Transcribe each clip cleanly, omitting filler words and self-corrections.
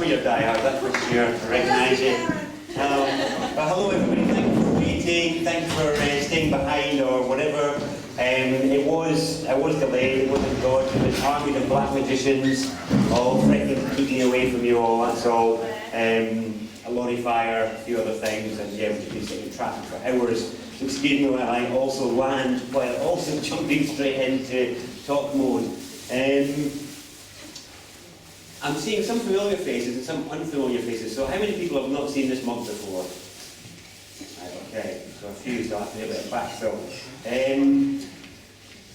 for your die-hard, that's for sure. I recognise you. But hello everybody, thank you for waiting, thank you for staying behind or whatever. It was delayed, it wasn't God, it was armies of black magicians, all freaking keeping away from you all, that's all. A lorry fire, a few other things, and yeah, we've just been sitting in traffic for hours. So excuse me while I also land, while also jumping straight into talk mode. I'm seeing some familiar faces and some unfamiliar faces, so how many people have not seen this mug before? Right, okay, so a few, so I have to do a bit of backfill.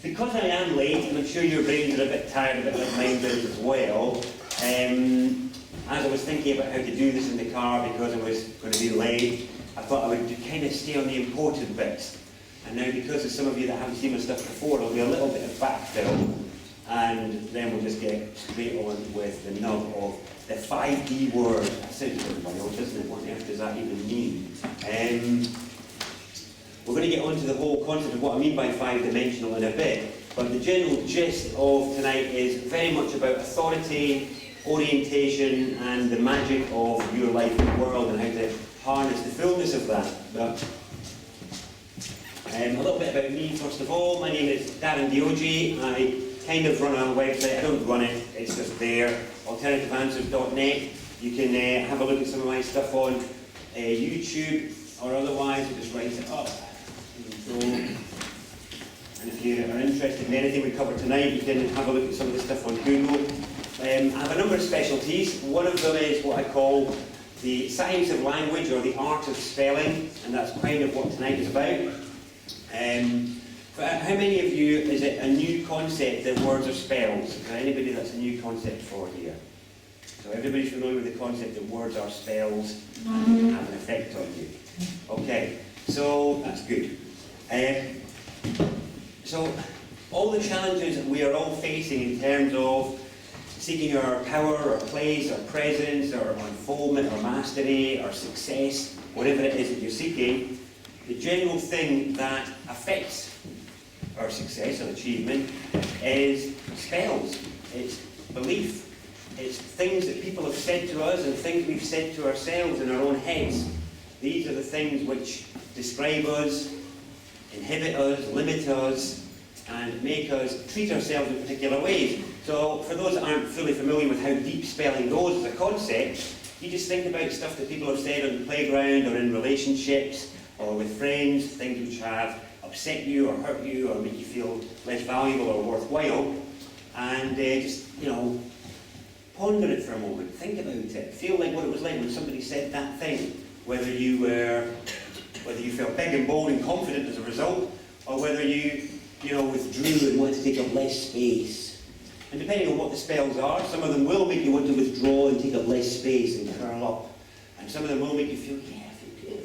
Because I am late, and I'm sure your brains are a bit tired, a bit like mine is as well, as I was thinking about how to do this in the car because I was going to be late, I thought I would kind of stay on the important bits. And now because of some of you that haven't seen my stuff before, there'll be a little bit of backfill, and then we'll just get straight on with the nub of the 5D word. That sounds a bit wild, doesn't it? What on earth does that even mean? We're going to get onto the whole concept of what I mean by five-dimensional in a bit, but the general gist of tonight is very much about authority, orientation, and the magic of your life and world and how to harness the fullness of that. But a little bit about me first of all. My name is Darren Deojee. I kind of run a website. I don't run it, it's just there. AlternativeAnswers.net. You can have a look at some of my stuff on YouTube or otherwise, just write it up. And if you are interested in anything we cover tonight, you can have a look at some of the stuff on Google. I have a number of specialties. One of them is what I call the science of language or the art of spelling, and that's kind of what tonight is about. For how many of you is it a new concept that words are spells? Is there anybody that's a new concept for here? So everybody's familiar with the concept that words are spells and have an effect on you. Okay, so that's good. So all the challenges we are all facing in terms of seeking our power, our place, our presence, our unfoldment, our mastery, our success, whatever it is that you're seeking, the general thing that affects our success or achievement is spells. It's belief. It's things that people have said to us and things we've said to ourselves in our own heads. These are the things which describe us, inhibit us, limit us, and make us treat ourselves in particular ways. So for those that aren't fully familiar with how deep spelling goes as a concept, you just think about stuff that people have said on the playground or in relationships or with friends, things which have upset you or hurt you or make you feel less valuable or worthwhile, and just, you know, ponder it for a moment, think about it, feel like what it was like when somebody said that thing, whether you felt big and bold and confident as a result, or whether you withdrew and wanted to take up less space. And depending on what the spells are, some of them will make you want to withdraw and take up less space and curl up. And some of them will make you feel, yeah, I feel good,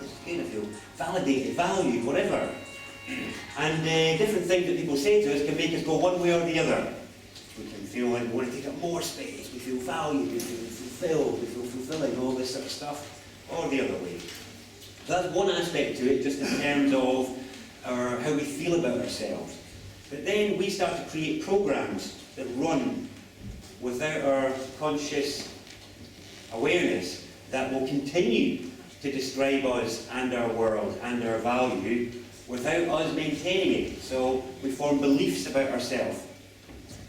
this is good, I feel validated, valued, whatever. And different things that people say to us can make us go one way or the other. We can feel like we want to take up more space, we feel valued, we feel fulfilled, we feel fulfilling, all this sort of stuff, or the other way. So that's one aspect to it, just in terms of how we feel about ourselves. But then we start to create programs that run without our conscious awareness that will continue to describe us and our world and our value without us maintaining it. So we form beliefs about ourselves.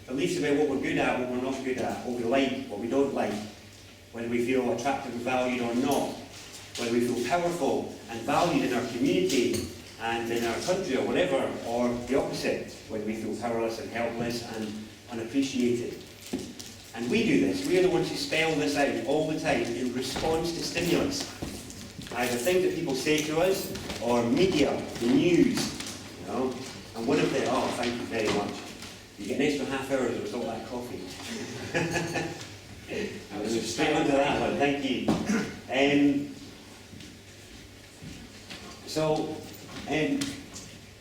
Beliefs about what we're good at, what we're not good at, what we like, what we don't like, whether we feel attractive and valued or not, whether we feel powerful and valued in our community and in our country or whatever, or the opposite, whether we feel powerless and helpless and unappreciated. And we do this. We are the ones who spell this out all the time in response to stimulus. Either things that people say to us, or media, the news, you know. And one of the, oh, thank you very much. You get an extra half hour as a result of that coffee. I was straight onto that one, thank you.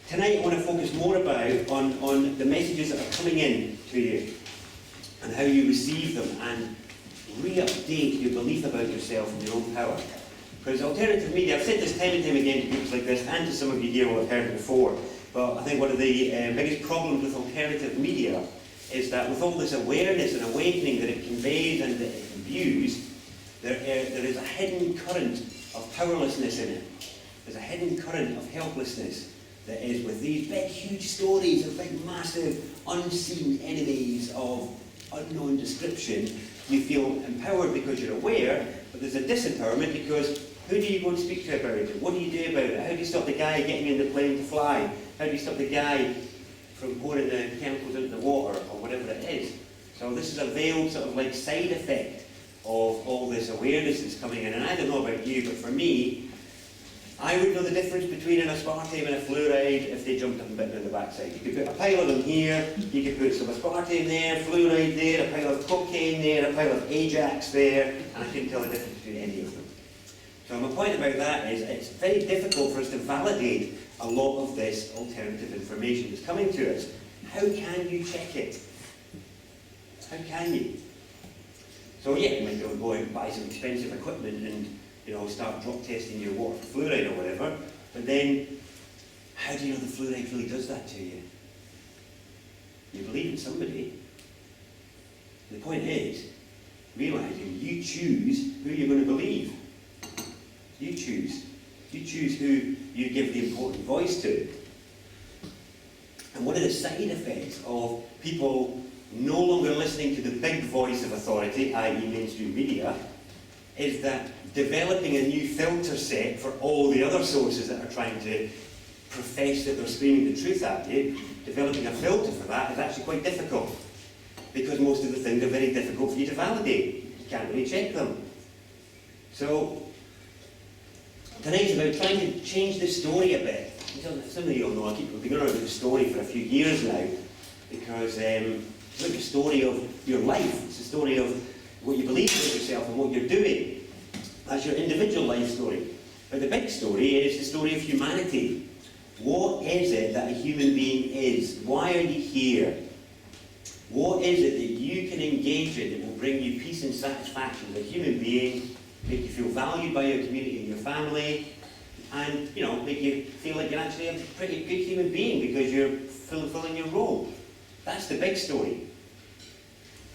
Tonight I want to focus more on the messages that are coming in to you and how you receive them and re-update your belief about yourself and your own power. Because alternative media, I've said this time and time again to groups like this and to some of you here will have heard it before, but I think one of the biggest problems with alternative media is that with all this awareness and awakening that it conveys and that it imbues, there is a hidden current of powerlessness in it. There's a hidden current of helplessness that is with these big, huge stories of big, massive, unseen enemies of unknown description. You feel empowered because you're aware, but there's a disempowerment because who do you go and speak to about it? What do you do about it? How do you stop the guy getting in the plane to fly? How do you stop the guy from pouring the chemicals into the water or whatever it is? So this is a veiled sort of like side effect of all this awareness that's coming in. And I don't know about you, but for me, I would know the difference between an aspartame and a fluoride if they jumped up and bit me in the backside. You could put a pile of them here, you could put some aspartame there, fluoride there, a pile of cocaine there, a pile of Ajax there, and I couldn't tell the difference between any of them. So my point about that is it's very difficult for us to validate a lot of this alternative information that's coming to us. How can you check it? How can you? So yeah, you might be able to go out and buy some expensive equipment and start drop testing your water for fluoride or whatever, but then how do you know the fluoride really does that to you? You believe in somebody. The point is, realising you choose who you're going to believe. You choose. You choose who you give the important voice to. And one of the side effects of people no longer listening to the big voice of authority, i.e. mainstream media, is that developing a new filter set for all the other sources that are trying to profess that they're screaming the truth at you, developing a filter for that is actually quite difficult. Because most of the things are very difficult for you to validate. You can't really check them. So, tonight's about trying to change the story a bit. Some of you will know, I've been going about the story for a few years now, because it's like the story of your life. It's the story of what you believe about yourself and what you're doing. That's your individual life story. But the big story is the story of humanity. What is it that a human being is? Why are you here? What is it that you can engage in that will bring you peace and satisfaction as a human being, make you feel valued by your community and your family, and make you feel like you're actually a pretty good human being because you're fulfilling your role? That's the big story.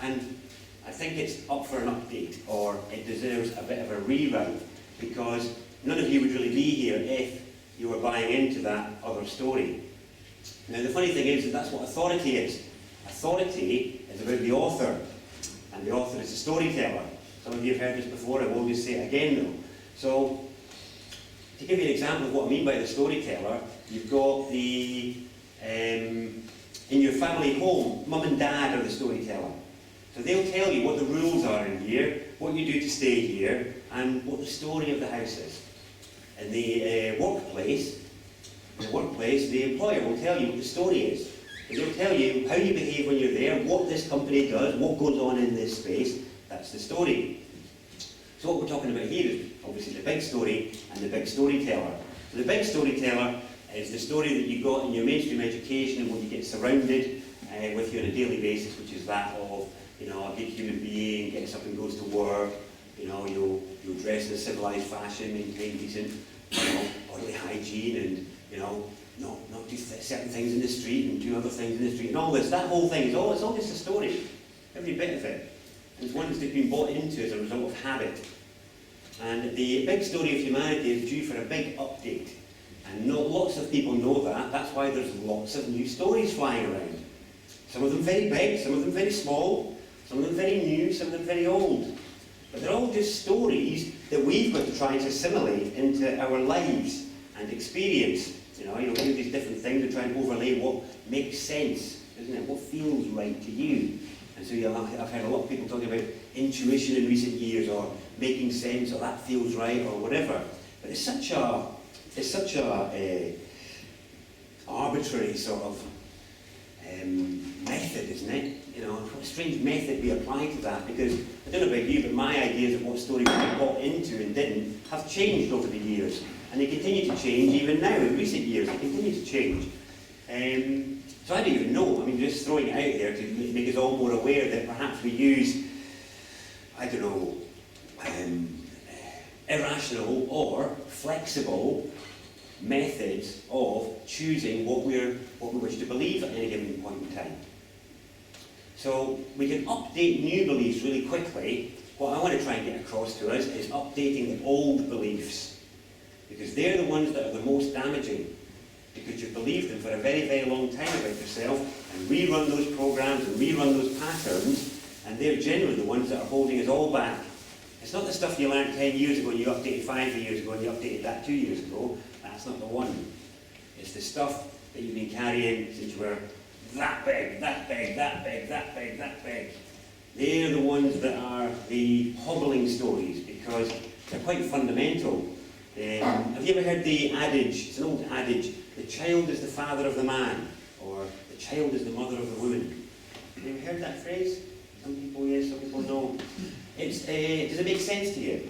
And I think it's up for an update, or it deserves a bit of a rewrite, because none of you would really be here if you were buying into that other story. Now the funny thing is that that's what authority is. Authority is about the author, and the author is the storyteller. Some of you have heard this before, I won't just say it again though. So, to give you an example of what I mean by the storyteller, you've got in your family home, mum and dad are the storyteller. So they'll tell you what the rules are in here, what you do to stay here, and what the story of the house is. In the workplace, the employer will tell you what the story is. And they'll tell you how you behave when you're there, what this company does, what goes on in this space. That's the story. So what we're talking about here is obviously the big story and the big storyteller. So the big storyteller is the story that you got in your mainstream education and what you get surrounded with you on a daily basis, which is that of a good human being, gets up and goes to work, you'll dress in a civilised fashion, maintain decent bodily hygiene, and not do certain things in the street and do other things in the street and all this. That whole thing it's all just a story, every bit of it. And it's one that's been bought into as a result of habit. And the big story of humanity is due for a big update. And lots of people know that. That's why there's lots of new stories flying around. Some of them very big, some of them very small, some of them very new, some of them very old. But they're all just stories that we've got to try to assimilate into our lives and experience. You'll do these different things and try and overlay what makes sense, isn't it? What feels right to you. And so I've heard a lot of people talking about intuition in recent years, or making sense, or that feels right, or whatever. But it's such a arbitrary sort of method, isn't it? What a strange method we apply to that, because I don't know about you, but my ideas of what story we bought into and didn't have changed over the years. And they continue to change even now, in recent years, they continue to change. So I don't even know, just throwing it out there to make us all more aware that perhaps we use, irrational or flexible methods of choosing what we wish to believe at any given point in time. So we can update new beliefs really quickly. What I want to try and get across to us is updating the old beliefs, because they're the ones that are the most damaging, because you've believed them for a very, very long time about yourself, and rerun those programs and rerun those patterns, and they're generally the ones that are holding us all back. It's not the stuff you learned 10 years ago and you updated 5 years ago and you updated that 2 years ago. That's not the one. It's the stuff that you've been carrying since you were that big, that big, that big, that big, that big. They're the ones that are the hobbling stories, because they're quite fundamental. Have you ever heard the adage, it's an old adage, the child is the father of the man, or the child is the mother of the woman? Have you ever heard that phrase? Some people yes, some people no. Does it make sense to you?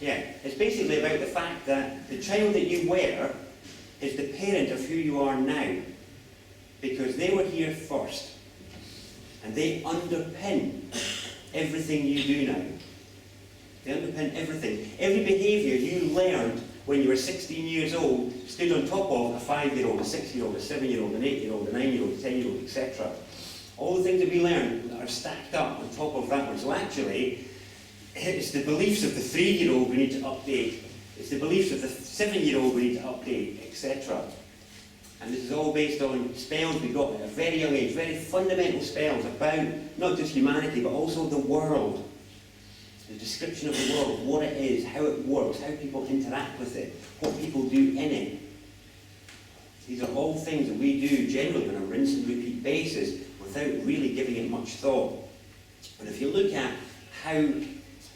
Yeah, it's basically about the fact that the child that you were is the parent of who you are now, because they were here first, and they underpin everything you do now. They underpin everything. Every behaviour you learned when you were 16 years old stood on top of a 5-year-old, a 6-year-old, a 7-year-old, an 8-year-old, a 9-year-old, a 10-year-old, etc. All the things that we learned are stacked up on top of that one. So actually, it's the beliefs of the 3-year-old we need to update. It's the beliefs of the 7-year-old we need to update, etc. And this is all based on spells we got at a very young age, very fundamental spells about not just humanity, but also the world. The description of the world, what it is, how it works, how people interact with it, what people do in it. These are all things that we do generally on a rinse and repeat basis without really giving it much thought. But if you look at how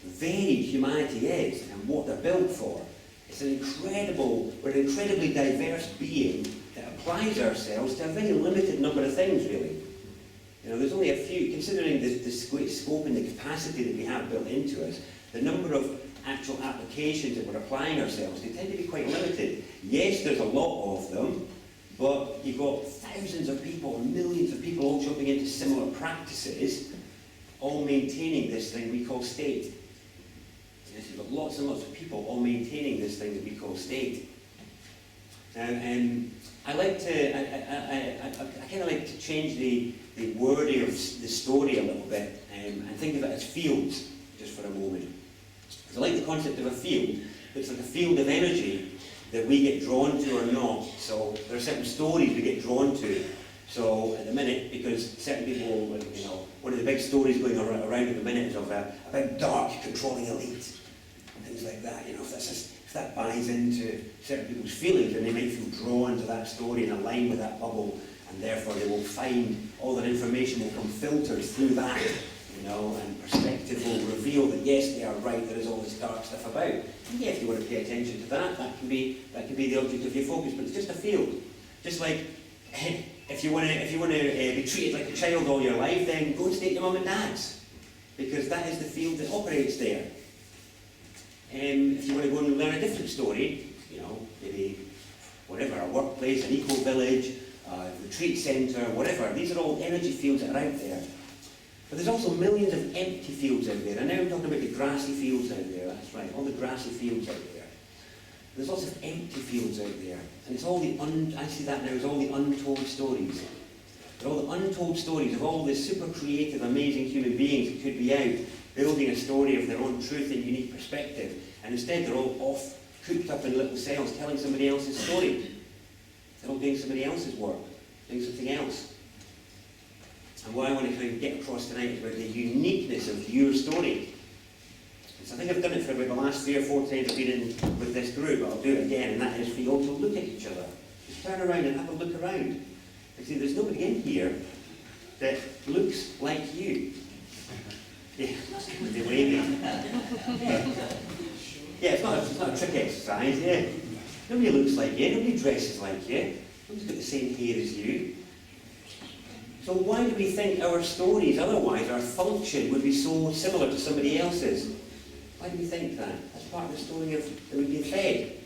varied humanity is and what they're built for, we're an incredibly diverse being that applies ourselves to a very limited number of things, really. You know, there's only a few, considering the scope and the capacity that we have built into us, the number of actual applications that we're applying ourselves to tend to be quite limited. Yes, there's a lot of them, but you've got thousands of people, millions of people all jumping into similar practices, all maintaining this thing we call state. Yes, you've got lots and lots of people all maintaining this thing that we call state. Now, I kind of like to change the wording of the story a little bit and think of it as fields, just for a moment. Because I like the concept of a field. It's like a field of energy that we get drawn to or not. So there are certain stories we get drawn to. So at the minute, because certain people, you know, one of the big stories going around at the minute is about dark controlling elite and things like that. You know, if that buys into certain people's feelings, then they might feel drawn to that story and align with that bubble, and therefore they will find all that information will come filtered through that, you know, and perspective will reveal that yes, they are right, there is all this dark stuff about. And yeah, if you want to pay attention to that, that can be the object of your focus, but it's just a field. Just like if you want to be treated like a child all your life, then go and stay at your mum and dad's, because that is the field that operates there. If you want to go and learn a different story, you know, maybe whatever, a workplace, an eco-village, a retreat centre, whatever, these are all energy fields that are out there. But there's also millions of empty fields out there. And now I'm talking about the grassy fields out there, that's right, all the grassy fields out there. There's lots of empty fields out there. And it's all I see that now as all the untold stories. They're all the untold stories of all the super creative, amazing human beings that could be out building a story of their own truth and unique perspective. And instead they're all off, cooped up in little cells, telling somebody else's story. They're all doing somebody else's work, doing something else. And what I want to kind of get across tonight is about the uniqueness of your story. And so I think I've done it for about the last 3 or 4 times I've been in with this group, but I'll do it again, and that is for you all to look at each other. Just turn around and have a look around. You see, there's nobody in here that looks like you. Yeah, they're waving. Yeah, it's not a trick exercise, yeah. Nobody looks like you, nobody dresses like you, nobody's got the same hair as you. So why do we think our stories, otherwise our function, would be so similar to somebody else's? Why do we think that? That's part of the story that we've been fed.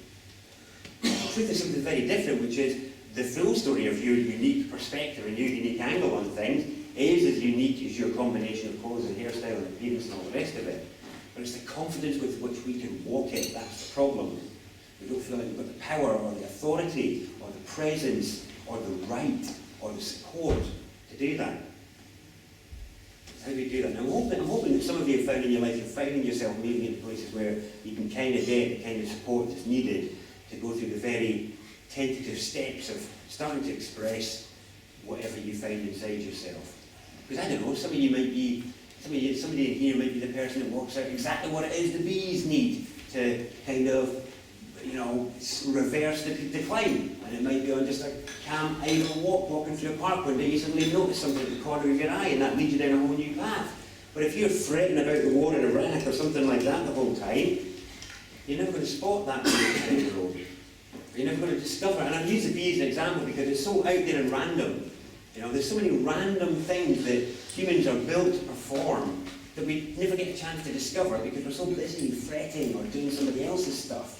The truth is something very different, which is the full story of your unique perspective and your unique angle on things is as unique as your combination of clothes and hairstyle and appearance and all the rest of it. But it's the confidence with which we can walk it, that's the problem. We don't feel like we've got the power or the authority or the presence or the right or the support to do that. How do we do that? And I'm hoping that some of you have found in your life, you're finding yourself moving into places where you can kind of get the kind of support that's needed to go through the very tentative steps of starting to express whatever you find inside yourself. Because I don't know, some of you might be, somebody in here might be the person that works out exactly what it is the bees need to kind of, you know, reverse the decline. And it might be on just a calm, idle walk, walking through a park one day, you suddenly notice something at the corner of your eye, and that leads you down a whole new path. But if you're fretting about the war in Iraq or something like that the whole time, you're never going to spot that down the road. You're never going to discover, and I've used the bee as an example because it's so out there and random. You know, there's so many random things that humans are built to perform that we never get a chance to discover because we're so busy fretting or doing somebody else's stuff.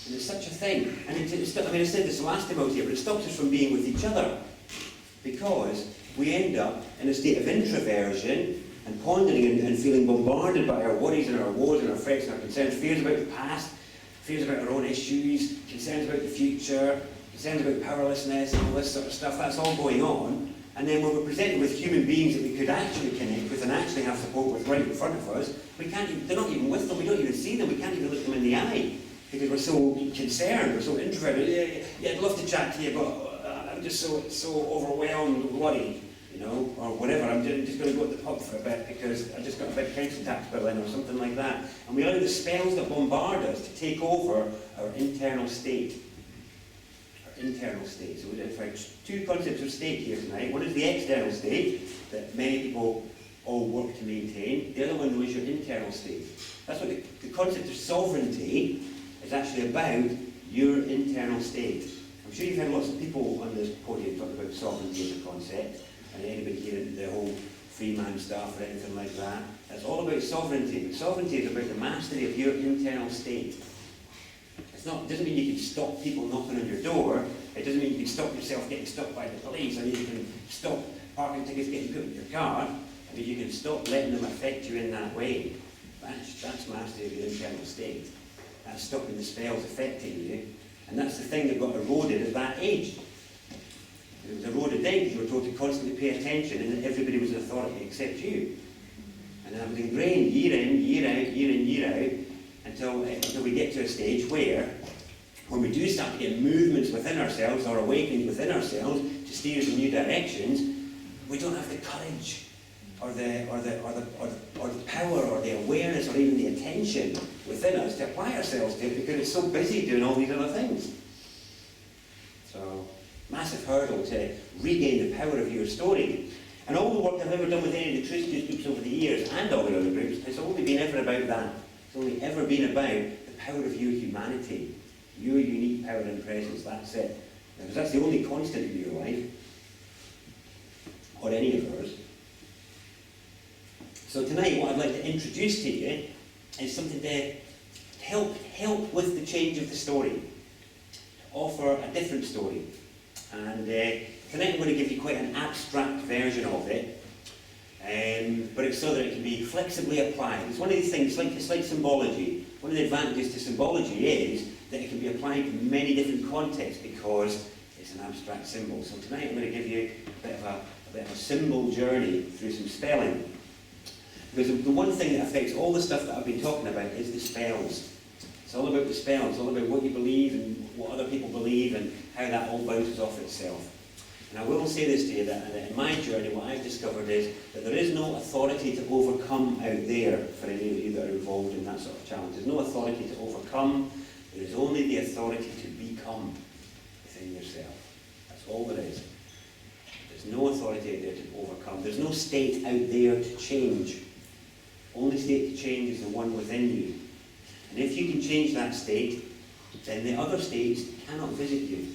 And there's such a thing. And I said this last time I was here, but it stops us from being with each other. Because we end up in a state of introversion and pondering and feeling bombarded by our worries and our woes and our frets and our concerns, fears about the past, fears about our own issues, concerns about the future, concerns about powerlessness and all this sort of stuff. That's all going on. And then when we're presented with human beings that we could actually connect with and actually have support with right in front of us, we can't even, they're not even with them, we don't even see them, we can't even look them in the eye. Because we're so concerned, we're so introverted. Yeah, I'd love to chat to you, but I'm just so overwhelmed with worry, you know, or whatever. I'm just going to go to the pub for a bit because I just got a big council tax bill in or something like that. And we allow the spells that bombard us to take over our internal state. Our internal state. So we identified two concepts of state here tonight. One is the external state that many people all work to maintain. The other one is your internal state. That's what the concept of sovereignty is actually about, your internal state. I'm sure you've heard lots of people on this podium talk about sovereignty as a concept, and anybody here, the whole free man stuff or anything like that. It's all about sovereignty. But sovereignty is about the mastery of your internal state. It doesn't mean you can stop people knocking on your door. It doesn't mean you can stop yourself getting stopped by the police. I mean you can stop parking tickets getting put in your car. I mean you can stop letting them affect you in that way. That's mastery of your internal state. That's stopping the spells affecting you. And that's the thing that got eroded at that age. It was eroded then because you were told to constantly pay attention and that everybody was an authority except you. And that was ingrained year in, year out, year in, year out, until we get to a stage where, when we do start to get movements within ourselves or awakenings within ourselves to steer us in new directions, we don't have the courage or the power or the awareness or even the attention within us to apply ourselves to it because it's so busy doing all these other things. So, massive hurdle to regain the power of your story. And all the work I've ever done with any of the Truthjuice groups over the years, and all the other groups, it's only been ever about that. It's only ever been about the power of your humanity, your unique power and presence, that's it. Because that's the only constant in your life, or any of ours. So tonight, what I'd like to introduce to you is something to help with the change of the story, to offer a different story. And tonight I'm going to give you quite an abstract version of it, but it's so that it can be flexibly applied. It's one of these things, it's like symbology. One of the advantages to symbology is that it can be applied to many different contexts because it's an abstract symbol. So tonight I'm going to give you a bit of a symbol journey through some spelling. Because the one thing that affects all the stuff that I've been talking about is the spells. It's all about the spells, it's all about what you believe and what other people believe and how that all bounces off itself. And I will say this to you, that in my journey, what I've discovered is that there is no authority to overcome out there for any of you that are involved in that sort of challenge. There's no authority to overcome, there is only the authority to become within yourself. That's all there is. There's no authority out there to overcome. There's no state out there to change. Only state to change is the one within you. And if you can change that state, then the other states cannot visit you.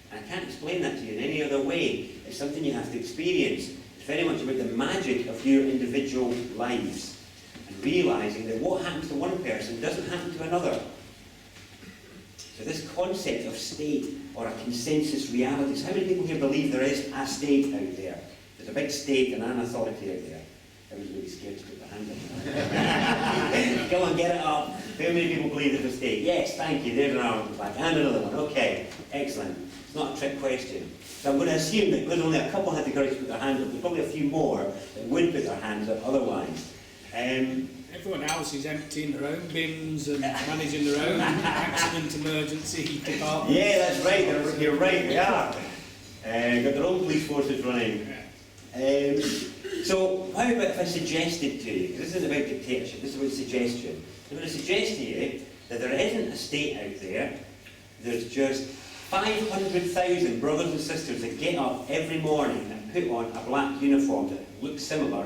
And I can't explain that to you in any other way. It's something you have to experience. It's very much about the magic of your individual lives. And realising that what happens to one person doesn't happen to another. So this concept of state or a consensus reality. How many people here believe there is a state out there? There's a big state and an authority out there. Everybody's scared to put their hand up. Go on, get it up. How many people believe there's a state? Yes, thank you. There's an arm back. And another one. Okay, excellent. It's not a trick question. So I'm going to assume that because only a couple had the courage to put their hands up, there's probably a few more that would put their hands up otherwise. Everyone else is emptying their own bins and managing their own accident emergency department. Yeah, that's right. You're right. They are. Got their own police forces running. So how about if I suggested to you, because this isn't about dictatorship, this is about suggestion. I'm going to suggest to you that there isn't a state out there. There's just 500,000 brothers and sisters that get up every morning and put on a black uniform that looks similar,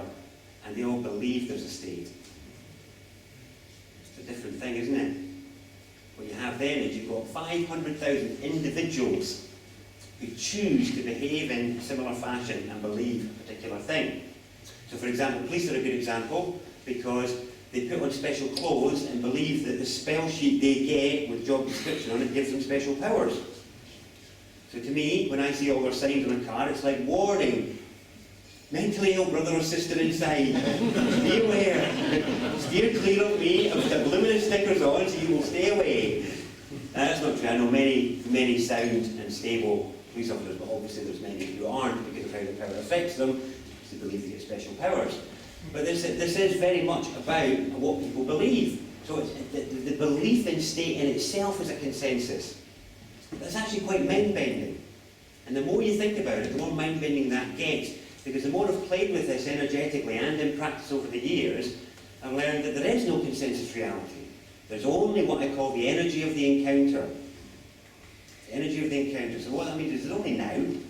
and they all believe there's a state. It's a different thing, isn't it? What you have then is you've got 500,000 individuals who choose to behave in a similar fashion and believe a particular thing. So for example, police are a good example because they put on special clothes and believe that the spell sheet they get with job description on it gives them special powers. So to me, when I see all their signs on a car, it's like, warning, mentally ill brother or sister inside, be aware, steer clear of me, I've got luminous stickers on so you will stay away. That's not true. I know many sound and stable police officers, but obviously there's many who aren't because of how the power affects them, because they believe they get special powers. But this is very much about what people believe. So the belief in state in itself is a consensus. That's actually quite mind-bending. And the more you think about it, the more mind-bending that gets. Because the more I've played with this energetically and in practice over the years, I've learned that there is no consensus reality. There's only what I call the energy of the encounter. The energy of the encounter. So what that means is there's only now, and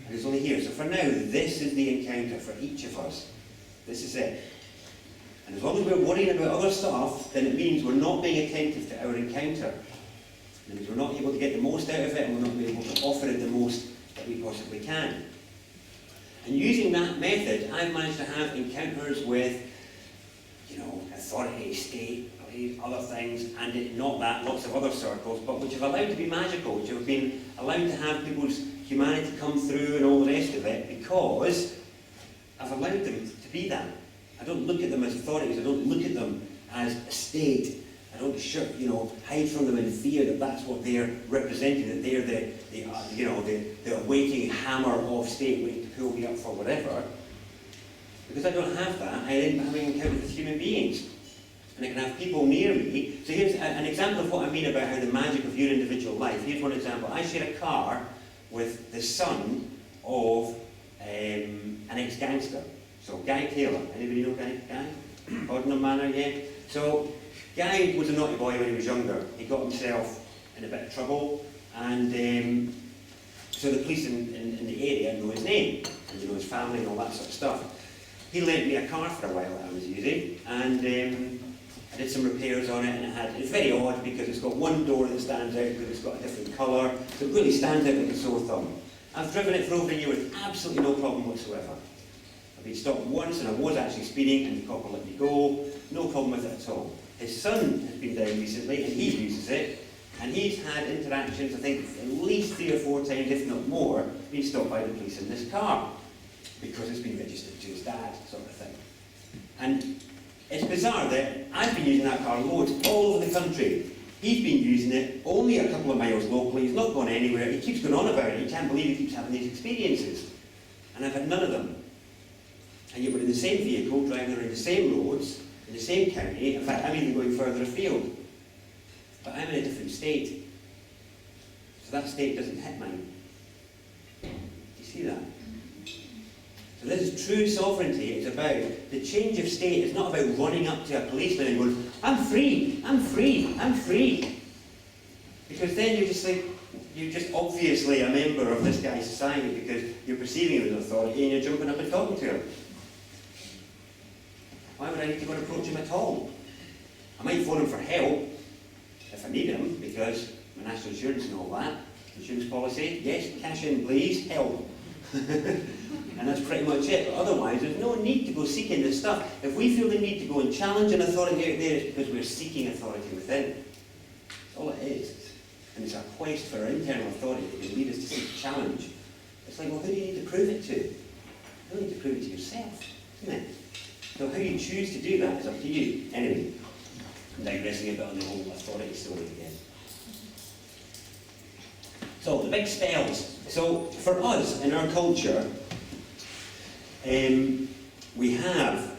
it's only here. So for now, this is the encounter for each of us. This is it. And as long as we're worrying about other stuff, then it means we're not being attentive to our encounter. It means we're not able to get the most out of it, and we're not being able to offer it the most that we possibly can. And using that method, I've managed to have encounters with, authority, state, other things, and not that, lots of other circles, but which have allowed to be magical, which have been allowed to have people's humanity come through and all the rest of it, because I've allowed them to be that. I don't look at them as authorities, I don't look at them as a state. I don't hide from them in fear that that's what they're representing, that they're the awaiting hammer of state waiting to pull me up for whatever. Because I don't have that, I end up having encounters with human beings. And I can have people near me. So here's an example of what I mean about how the magic of your individual life. Here's one example. I share a car with the son of an ex-gangster. So Guy Taylor. Anybody know Guy? Ordinary Manor, yeah? So Guy was a naughty boy when he was younger. He got himself in a bit of trouble, and so the police in the area know his name, and his family and all that sort of stuff. He lent me a car for a while that I was using, and I did some repairs on it, and it's very odd because it's got one door that stands out because it's got a different colour, so it really stands out like a sore thumb. I've driven it for over a year with absolutely no problem whatsoever. I've been stopped once, and I was actually speeding, and the cop let me go. No problem with it at all. His son has been down recently, and he uses it, and he's had interactions, I think, at least 3 or 4 times, if not more, being stopped by the police in this car, because it's been registered to his dad, sort of thing. And it's bizarre that I've been using that car loads all over the country. He's been using it only a couple of miles locally, he's not gone anywhere, he keeps going on about it, he can't believe he keeps having these experiences. And I've had none of them. And yet we're in the same vehicle, driving around the same roads, in the same county. In fact, I'm even going further afield. But I'm in a different state. So that state doesn't hit mine. Do you see that? So this is true sovereignty. It's about the change of state. It's not about running up to a policeman and going, I'm free, I'm free, I'm free. Because then you're just obviously a member of this guy's society because you're perceiving him as authority and you're jumping up and talking to him. Why would I need to go and approach him at all? I might phone him for help if I need him, because my national insurance and all that, insurance policy, yes, cash in please, help. And that's pretty much it. But otherwise, there's no need to go seeking this stuff. If we feel the need to go and challenge an authority out there, it's because we're seeking authority within. That's all it is. And it's a quest for our internal authority that can lead us to seek challenge. It's like, well, who do you need to prove it to? You don't need to prove it to yourself, isn't it? So how you choose to do that is up to you. Anyway, I'm digressing a bit on the whole authority story again. So, the big spells. So, for us, in our culture, we have,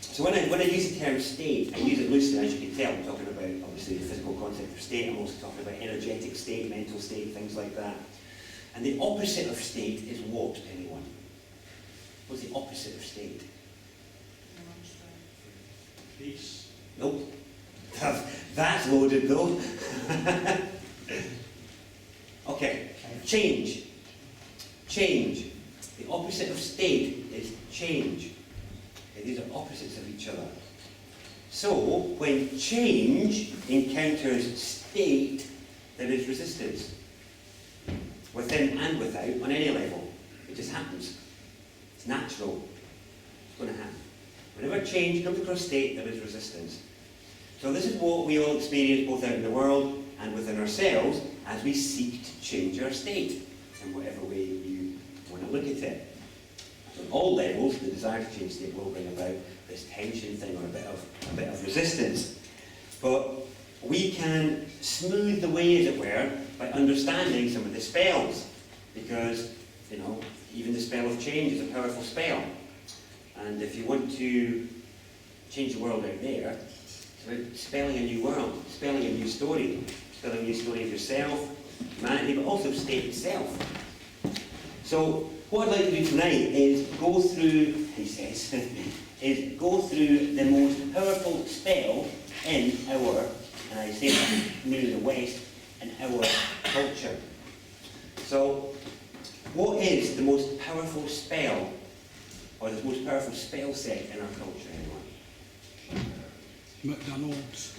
so when I use the term state, I use it loosely, as you can tell. I'm talking about, obviously, the physical concept of state. I'm also talking about energetic state, mental state, things like that. And the opposite of state is what, anyone? What's the opposite of state? Peace. Nope. That's loaded, though. Okay, change. Change. The opposite of state is change. Okay, these are opposites of each other. So, when change encounters state, there is resistance. Within and without, on any level. It just happens. It's natural. It's going to happen. Whenever change comes across state, there is resistance. So this is what we all experience both out in the world and within ourselves as we seek to change our state in whatever way you want to look at it. So on all levels, the desire to change state will bring about this tension thing or a bit of resistance. But we can smooth the way, as it were, by understanding some of the spells. Because, you know, even the spell of change is a powerful spell. And if you want to change the world out there, it's about spelling a new world, spelling a new story, spelling a new story of yourself, humanity, but also state itself. So what I'd like to do tonight is go through, he says, is go through the most powerful spell in our, and I say that near the West, in our culture. So what is the most powerful spell, or the most powerful spell set in our culture, anyone? McDonald's.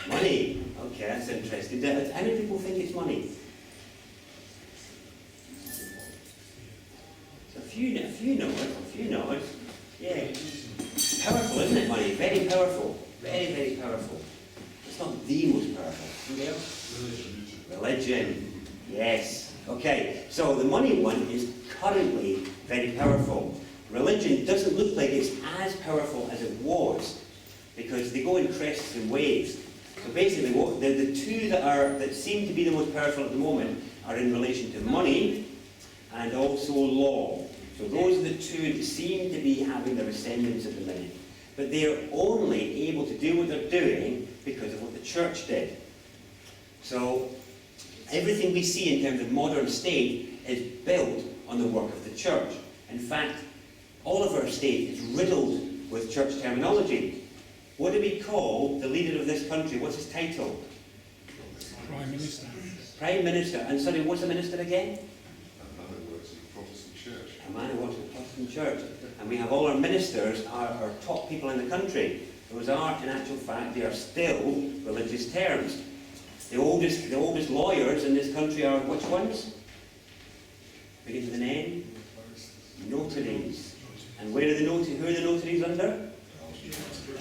Money. Okay, that's interesting. How many people think it's money? So a few know it. Yeah. Powerful, isn't it, money? Very powerful. Very, very powerful. It's not the most powerful. Anybody else? Religion. Yes. Okay, so the money one is currently very powerful. Religion doesn't look like it's as powerful as it was, because they go in crests and waves. So basically, what the two that seem to be the most powerful at the moment are in relation to money and also law. So those are the two that seem to be having their ascendance at the minute. But they're only able to do what they're doing because of what the church did. So everything we see in terms of modern state is built on the work of the church. In fact, all of our state is riddled with church terminology. What do we call the leader of this country? What's his title? Prime Minister. Prime Minister. And sorry, what's the minister again? A man who works in the Protestant church. A man who works in the Protestant church. And we have all our ministers are our top people in the country. Those are, in actual fact, they are still religious terms. The oldest lawyers in this country are which ones? Begin with an N? Notaries. And who are the notaries under?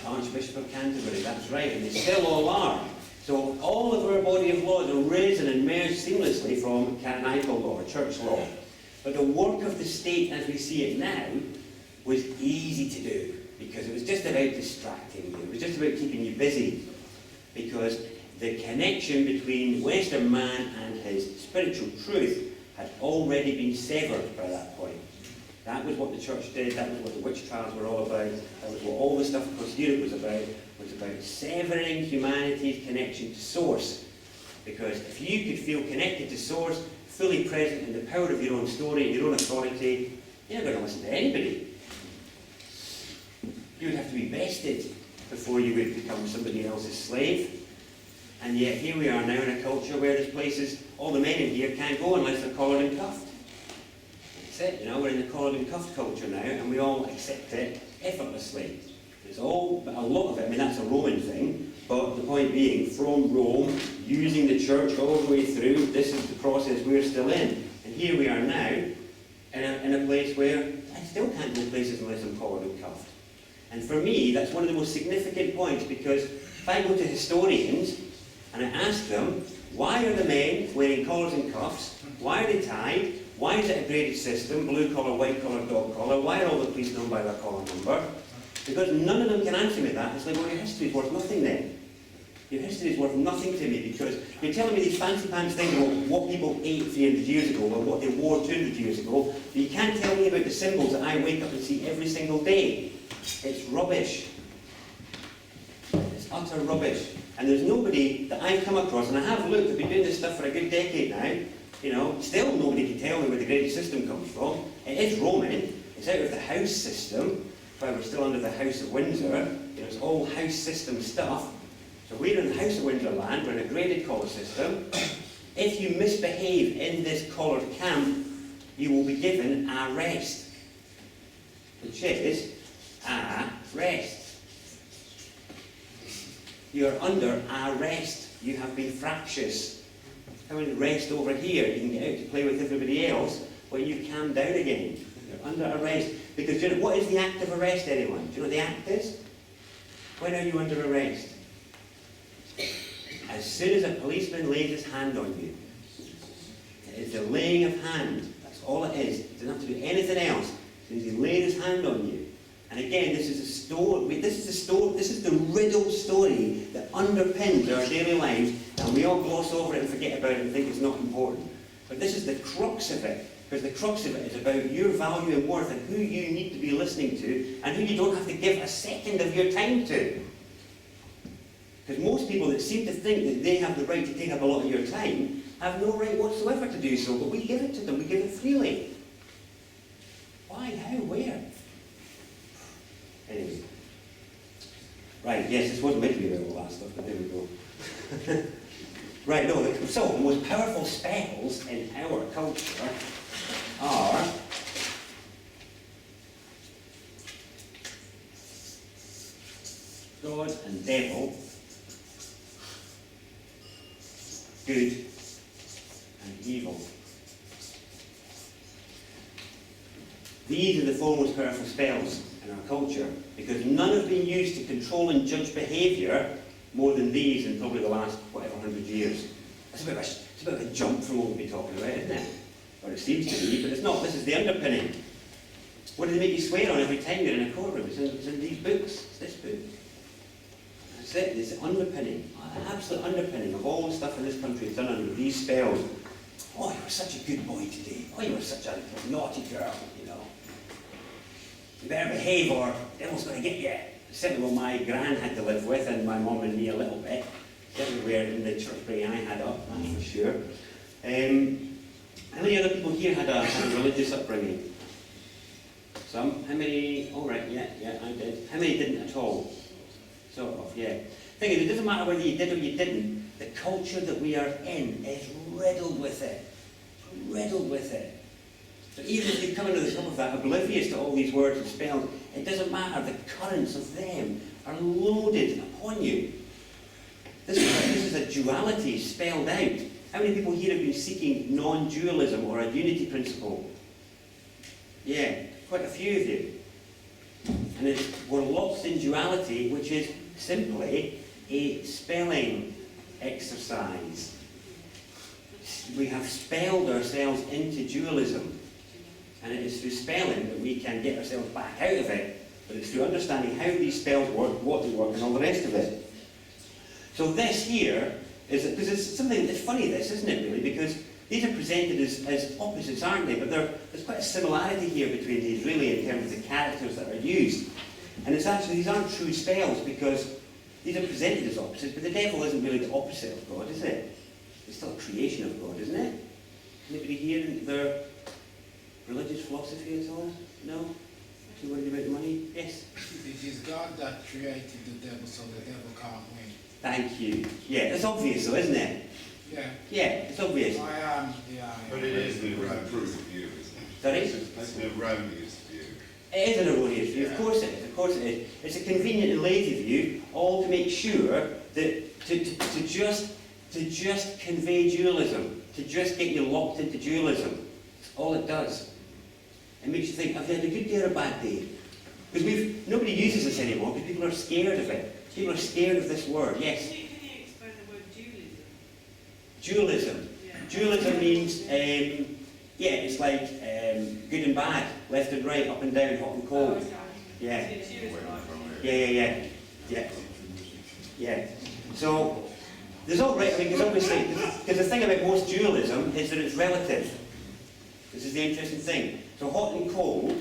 Archbishop of Canterbury, that's right, and they still all are. So all of our body of laws are risen and merged seamlessly from canonical law, church law. But the work of the state as we see it now was easy to do, because it was just about distracting you. It was just about keeping you busy, because the connection between Western man and his spiritual truth had already been severed by that point. That was what the church did, that was what the witch trials were all about, that was what all the stuff across Europe was about severing humanity's connection to source. Because if you could feel connected to source, fully present in the power of your own story, your own authority, you're not going to listen to anybody. You would have to be vested before you would become somebody else's slave. And yet here we are now in a culture where there's places, all the men in here can't go unless they're collared and cuffed. That's it, you know, we're in the collared and cuffed culture now, and we all accept it effortlessly. There's a lot of it, I mean that's a Roman thing, but the point being, from Rome, using the church all the way through, this is the process we're still in. And here we are now, in a place where I still can't go places unless I'm collared and cuffed. And for me, that's one of the most significant points, because if I go to historians and I ask them, why are the men wearing collars and cuffs? Why are they tied? Why is it a graded system? Blue collar, white collar, dog collar. Why are all the police known by their collar number? Because none of them can answer me that. It's like, well, your history is worth nothing then. Your history is worth nothing to me because you're telling me these fancy pants things about what people ate 300 years ago or what they wore 200 years ago, but you can't tell me about the symbols that I wake up and see every single day. It's rubbish. It's utter rubbish. And there's nobody that I've come across, and I have looked, I've been doing this stuff for a good decade now, you know, still nobody can tell me where the graded system comes from. It is Roman, it's out of the house system, while we're still under the House of Windsor, you know, it's all house system stuff. So we're in the House of Windsor land, we're in a graded collar system. If you misbehave in this collared camp, you will be given a rest, which is a rest. You're under arrest. You have been fractious. Come and rest over here. You can get out to play with everybody else when you calm down again. You're under arrest. Because you know, what is the act of arrest, anyone? Do you know what the act is? When are you under arrest? As soon as a policeman lays his hand on you. It is the laying of hand. That's all it is. It doesn't have to do anything else. As soon as he lays his hand on you. And again, this is a story. This is the riddle story that underpins our daily lives, and we all gloss over it and forget about it and think it's not important. But this is the crux of it, because the crux of it is about your value and worth and who you need to be listening to and who you don't have to give a second of your time to. Because most people that seem to think that they have the right to take up a lot of your time have no right whatsoever to do so, but we give it to them, we give it freely. Why? How? Where? Anyway. Right, yes, this wasn't meant to be about all that stuff, but there we go. Right, no, so the most powerful spells in our culture are God and devil, good and evil. These are the four most powerful spells in our culture, because none have been used to control and judge behaviour more than these in probably the last, whatever, 100 years. It's a bit of a jump from what we've been talking about, isn't it? Or it seems to be, but it's not. This is the underpinning. What do they make you swear on every time you're in a courtroom? It's in these books. It's this book. That's it. It's the underpinning, absolute underpinning of all the stuff in this country is done under these spells. Oh, you were such a good boy today. Oh, you were such a naughty girl, you know. You better behave or the devil's going to get you. Certainly what my gran had to live with, and my mum and me a little bit. Everywhere in the church bringing I had up, that's for sure. How many other people here had a religious upbringing? Some? How many? All right, yeah, I did. How many didn't at all? Sort of, yeah. Thing is, it doesn't matter whether you did or you didn't. The culture that we are in is riddled with it. Riddled with it. So even if you come into the top of that, oblivious to all these words and spells, it doesn't matter. The currents of them are loaded upon you. This is a duality spelled out. How many people here have been seeking non-dualism or a unity principle? Yeah, quite a few of you. And we're lost in duality, which is simply a spelling exercise. We have spelled ourselves into dualism. And it is through spelling that we can get ourselves back out of it. But it's through understanding how these spells work, what they work, and all the rest of it. So this here is, because it's something that's funny, this, isn't it, really? Because these are presented as opposites, aren't they? But there's quite a similarity here between these, really, in terms of the characters that are used. And it's actually, these aren't true spells, because these are presented as opposites, but the devil isn't really the opposite of God, is it? It's still a creation of God, isn't it? Anybody here in their religious philosophy at all? No? Too worried about money? Yes? It is God that created the devil, so the devil can't win. Thank you. Yeah, it's obvious though, isn't it? Yeah. Yeah, it's obvious. I am. Yeah. But it is the erroneous view, isn't it? Sorry? It's an erroneous view. It is an erroneous view, of course it is, of course it is. It's a convenient and lazy view, all to make sure that to just convey dualism, to just get you locked into dualism. That's all it does. It makes you think, have you had a good day or a bad day? Because nobody uses this anymore because people are scared of it. People are scared of this word. Yes? Can you explain the word dualism? Dualism. Yeah. Dualism means Yeah, it's like good and bad, left and right, up and down, hot and cold. Yeah. Yeah. So there's all right. I mean, because obviously, because the thing about most dualism is that it's relative. This is the interesting thing. So hot and cold.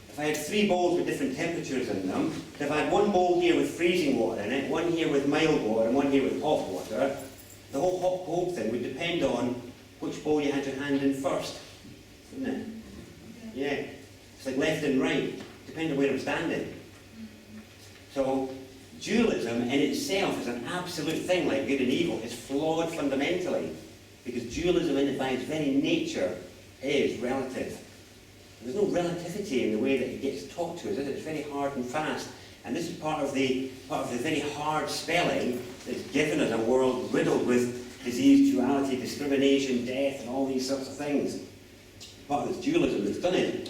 If I had 3 bowls with different temperatures in them, if I had one bowl here with freezing water in it, one here with mild water, and one here with hot water, the whole hot-cold thing would depend on which bowl you had your hand in first, wouldn't it? Yeah. It's like left and right, depending on where I'm standing. So dualism in itself is an absolute thing, like good and evil. It's flawed fundamentally, because dualism in it by its very nature is relative. There's no relativity in the way that it gets taught to us, is it? It's very hard and fast. And this is part of the very hard spelling that's given us a world riddled with disease, duality, discrimination, death, and all these sorts of things. Part of this dualism that's done it.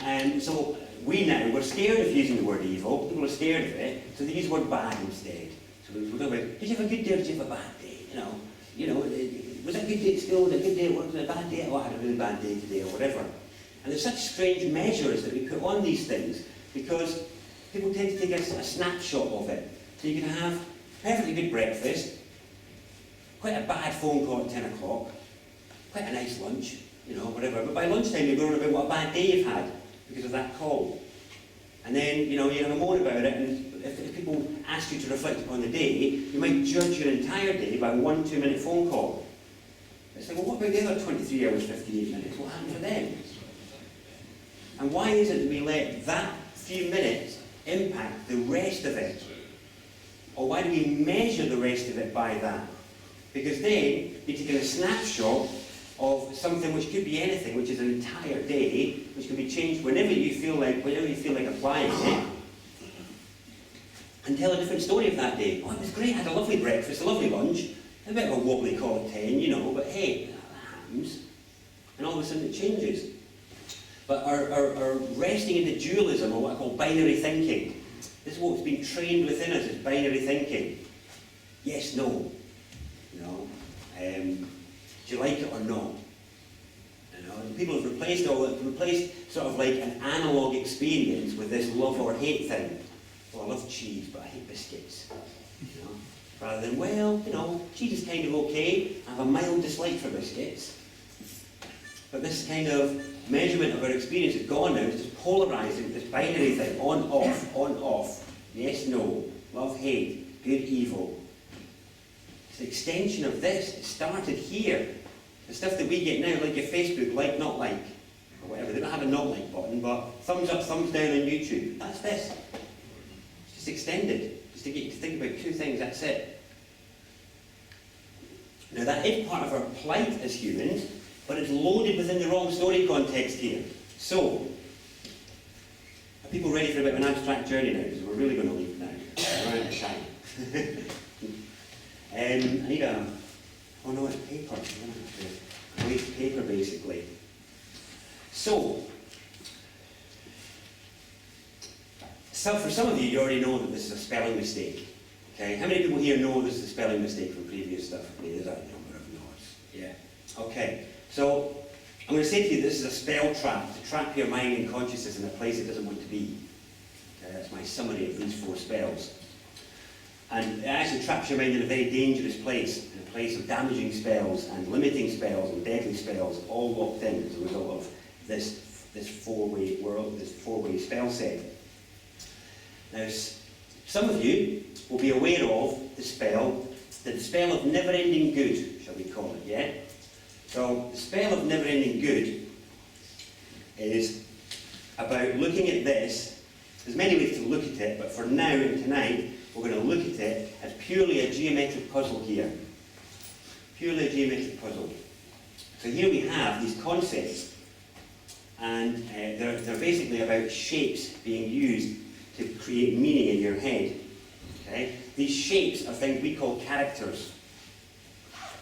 And so we're scared of using the word evil. People are scared of it, so they use the word bad instead. So we're talking about, did you have a good day or did you have a bad day? Was it a good day at school? Was it a good day at work? Was it a bad day? Oh, I had a really bad day today, or whatever. And there's such strange measures that we put on these things because people tend to take a snapshot of it. So you can have perfectly good breakfast, quite a bad phone call at 10 o'clock, quite a nice lunch, whatever. But by lunchtime you're going on about what a bad day you've had because of that call. And then, you have a moan about it, and if people ask you to reflect upon the day, you might judge your entire day by 1 2-minute phone call. It's like, well, what about the other 23 hours, 58 minutes? What happened to them? And why is it that we let that few minutes impact the rest of it? Or why do we measure the rest of it by that? Because then you're taking a snapshot of something which could be anything, which is an entire day, which can be changed whenever you feel like applying it, and tell a different story of that day. Oh, it was great, I had a lovely breakfast, a lovely lunch, a bit of a wobbly call at 10, but hey, that happens. And all of a sudden it changes. But our resting into dualism, or what I call binary thinking, this is what's been trained within us, is binary thinking. Yes, no. Do you like it or not? And people have replaced sort of like an analog experience with this love or hate thing. Well, I love cheese, but I hate biscuits. Rather than, cheese is kind of okay. I have a mild dislike for biscuits. But this kind of measurement of our experience is gone now. It's just polarising, this binary thing, on, off, yes, no, love, hate, good, evil. It's the extension of this. It started here. The stuff that we get now, like your Facebook, like, not like, or whatever. They don't have a not like button, but thumbs up, thumbs down on YouTube. That's this. It's just extended. Just to get you to think about 2 things, that's it. Now that is part of our plight as humans, but it's loaded within the wrong story context here. So, are people ready for a bit of an abstract journey now? Because we're really going to leave now. We're running out of time. I need oh no, it's paper. I need paper basically. So, for some of you already know that this is a spelling mistake. Okay, how many people here know this is a spelling mistake from previous stuff? Okay, there's a number of nods. Yeah. Okay, so I'm going to say to you this is a spell trap, to trap your mind and consciousness in a place it doesn't want to be. Okay, that's my summary of these 4 spells. And it actually traps your mind in a very dangerous place, in a place of damaging spells and limiting spells and deadly spells, all locked in as a result of this 4-way world, this 4-way spell set. Now, some of you will be aware of the spell of never-ending good, shall we call it, yeah? So, the spell of never-ending good is about looking at this. There's many ways to look at it, but for now and tonight, we're going to look at it as purely a geometric puzzle here. Purely a geometric puzzle. So here we have these concepts, and they're basically about shapes being used to create meaning in your head. Okay? These shapes are things we call characters.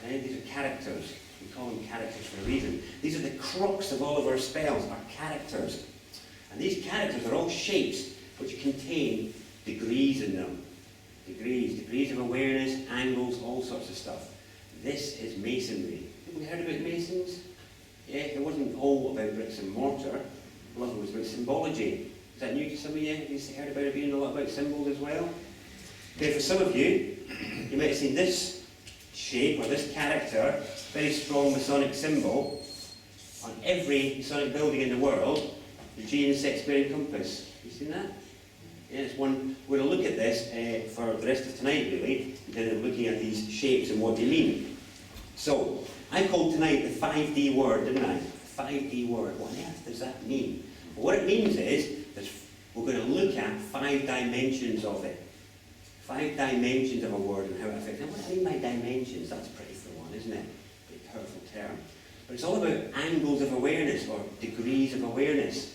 Okay? These are characters. We call them characters for a reason. These are the crux of all of our spells, our characters. And these characters are all shapes which contain degrees in them. Degrees of awareness, angles, all sorts of stuff. This is masonry. Have you heard about masons? Yeah, it wasn't all about bricks and mortar. A lot of it was about symbology. Is that new to some of you? Have you heard about it being a lot about symbols as well? Okay, for some of you, you might have seen this shape or this character, very strong Masonic symbol, on every Masonic building in the world, the G in the Shakespearean compass. Have you seen that? Yeah, it's one. We're going to look at this for the rest of tonight, really, instead of looking at these shapes and what they mean. So, I called tonight the 5D word, didn't I? The 5D word. What on earth does that mean? Well, what it means is that we're going to look at 5 dimensions of it. 5 dimensions of a word and how it affects. Now, what I mean by dimensions, that's pretty full on, isn't it? Pretty powerful term. But it's all about angles of awareness or degrees of awareness.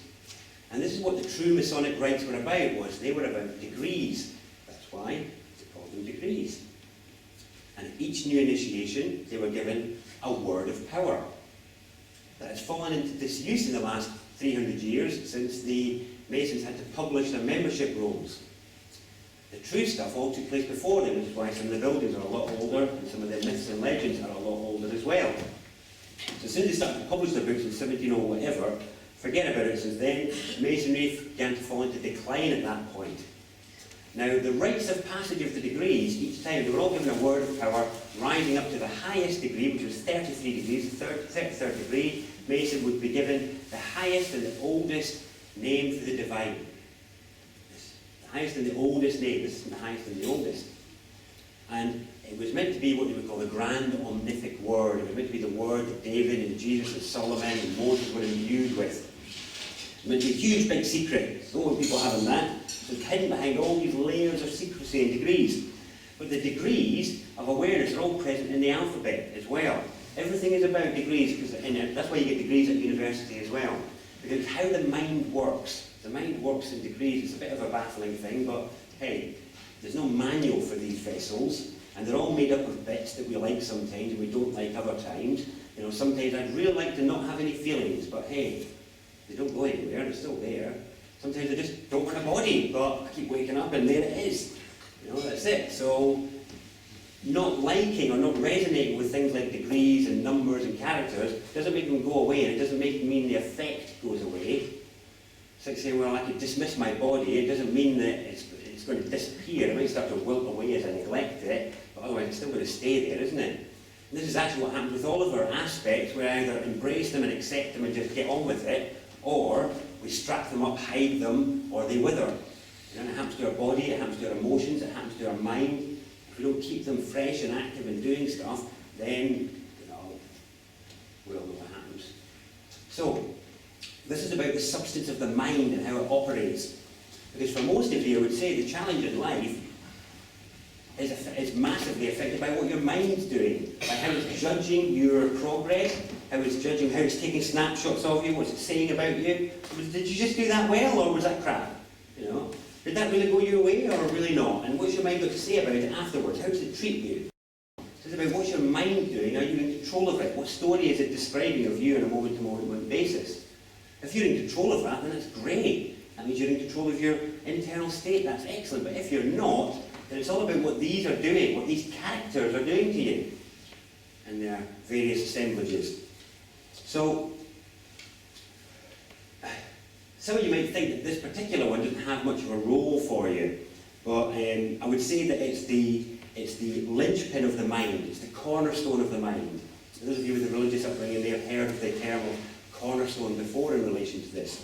And this is what the true Masonic rites were about, was they were about degrees. That's why they called them degrees. And at each new initiation, they were given a word of power. That has fallen into disuse in the last 300 years since the Masons had to publish their membership rolls. The true stuff all took place before them, which is why some of the buildings are a lot older and some of the myths and legends are a lot older as well. So as soon as they started to publish their books in 17 or whatever, forget about it, since then Masonry began to fall into decline at that point. Now, the rites of passage of the degrees, each time they were all given a word of power, rising up to the highest degree, which was 33 degrees, the 33rd degree. Mason would be given the highest and the oldest name for the divine. The highest and the oldest name. This is the highest and the oldest. And it was meant to be what they would call the grand omnific word. It was meant to be the word that David and Jesus and Solomon and Moses were imbued with. It was meant to be a huge big secret. So many people having that. So it's hidden behind all these layers of secrecy and degrees. But the degrees of awareness are all present in the alphabet as well. Everything is about degrees, because that's why you get degrees at university as well. Because it's how the mind works. The mind works in degrees. It's a bit of a baffling thing, but hey, there's no manual for these vessels, and they're all made up of bits that we like sometimes and we don't like other times. You know, sometimes I'd really like to not have any feelings, but hey, they don't go anywhere, they're still there. Sometimes I just don't want a body, but I keep waking up and there it is. You know, that's it. So, not liking or not resonating with things like degrees and numbers and characters doesn't make them go away, and it doesn't mean the effect goes away. It's like saying, well, I could dismiss my body. It doesn't mean that it's going to disappear. It might start to wilt away as I neglect it, but otherwise it's still going to stay there, isn't it? And this is actually what happens with all of our aspects. We either embrace them and accept them and just get on with it, or we strap them up, hide them, or they wither. You know, it happens to our body, it happens to our emotions, it happens to our mind. If we don't keep them fresh and active and doing stuff, then, you know, we'll know what happens. So, this is about the substance of the mind and how it operates. Because for most of you, I would say the challenge in life is massively affected by what your mind's doing, by how it's judging your progress, how it's judging, how it's taking snapshots of you, what's it saying about you. Did you just do that well, or was that crap? You know, did that really go your way, or really not? And what's your mind got to say about it afterwards? How does it treat you? It's about what's your mind doing. Are you in control of it? What story is it describing of you on a moment-to-moment basis? If you're in control of that, then that's great. That means you're in control of your internal state. That's excellent. But if you're not, then it's all about what these are doing, what these characters are doing to you, and their various assemblages. So, some of you might think that this particular one doesn't have much of a role for you, but I would say that it's the linchpin of the mind. It's the cornerstone of the mind. Those of you with a religious upbringing may have heard of the term of cornerstone before in relation to this.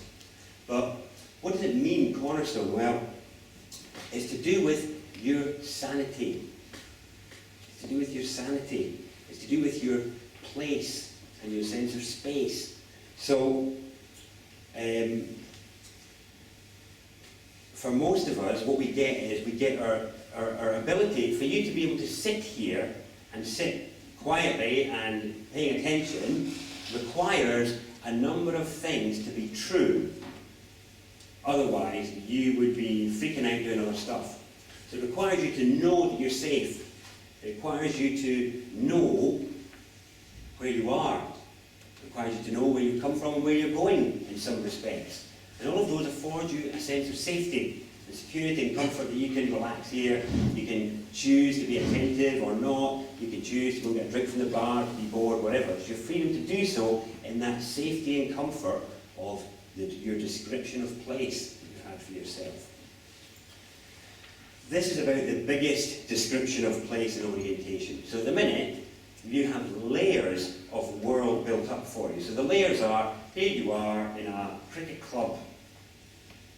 But what does it mean, cornerstone? Well, it's to do with your sanity. It's to do with your sanity. It's to do with your place and your sense of space. So, for most of us, what we get is we get our ability for you to be able to sit here and sit quietly and paying attention requires a number of things to be true. Otherwise, you would be freaking out doing other stuff. So it requires you to know that you're safe. It requires you to know where you are. It requires you to know where you come from and where you're going in some respects. And all of those afford you a sense of safety and security and comfort that you can relax here. You can choose to be attentive or not. You can choose to go get a drink from the bar, to be bored, whatever. It's your freedom to do so in that safety and comfort of your description of place that you had for yourself. This is about the biggest description of place and orientation. So at the minute, you have layers of world built up for you. So the layers are, here you are in a cricket club,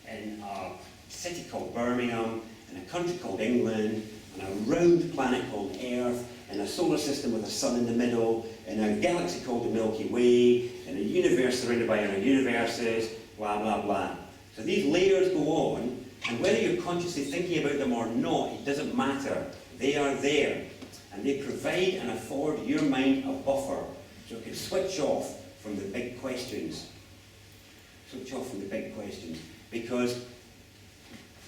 in a city called Birmingham, in a country called England, in a round planet called Earth, in a solar system with a sun in the middle, in a galaxy called the Milky Way, in a universe surrounded by other universes, blah, blah, blah. So these layers go on, and whether you're consciously thinking about them or not, it doesn't matter. They are there, and they provide and afford your mind a buffer so it can switch off from the big questions. Switch off from the big questions. Because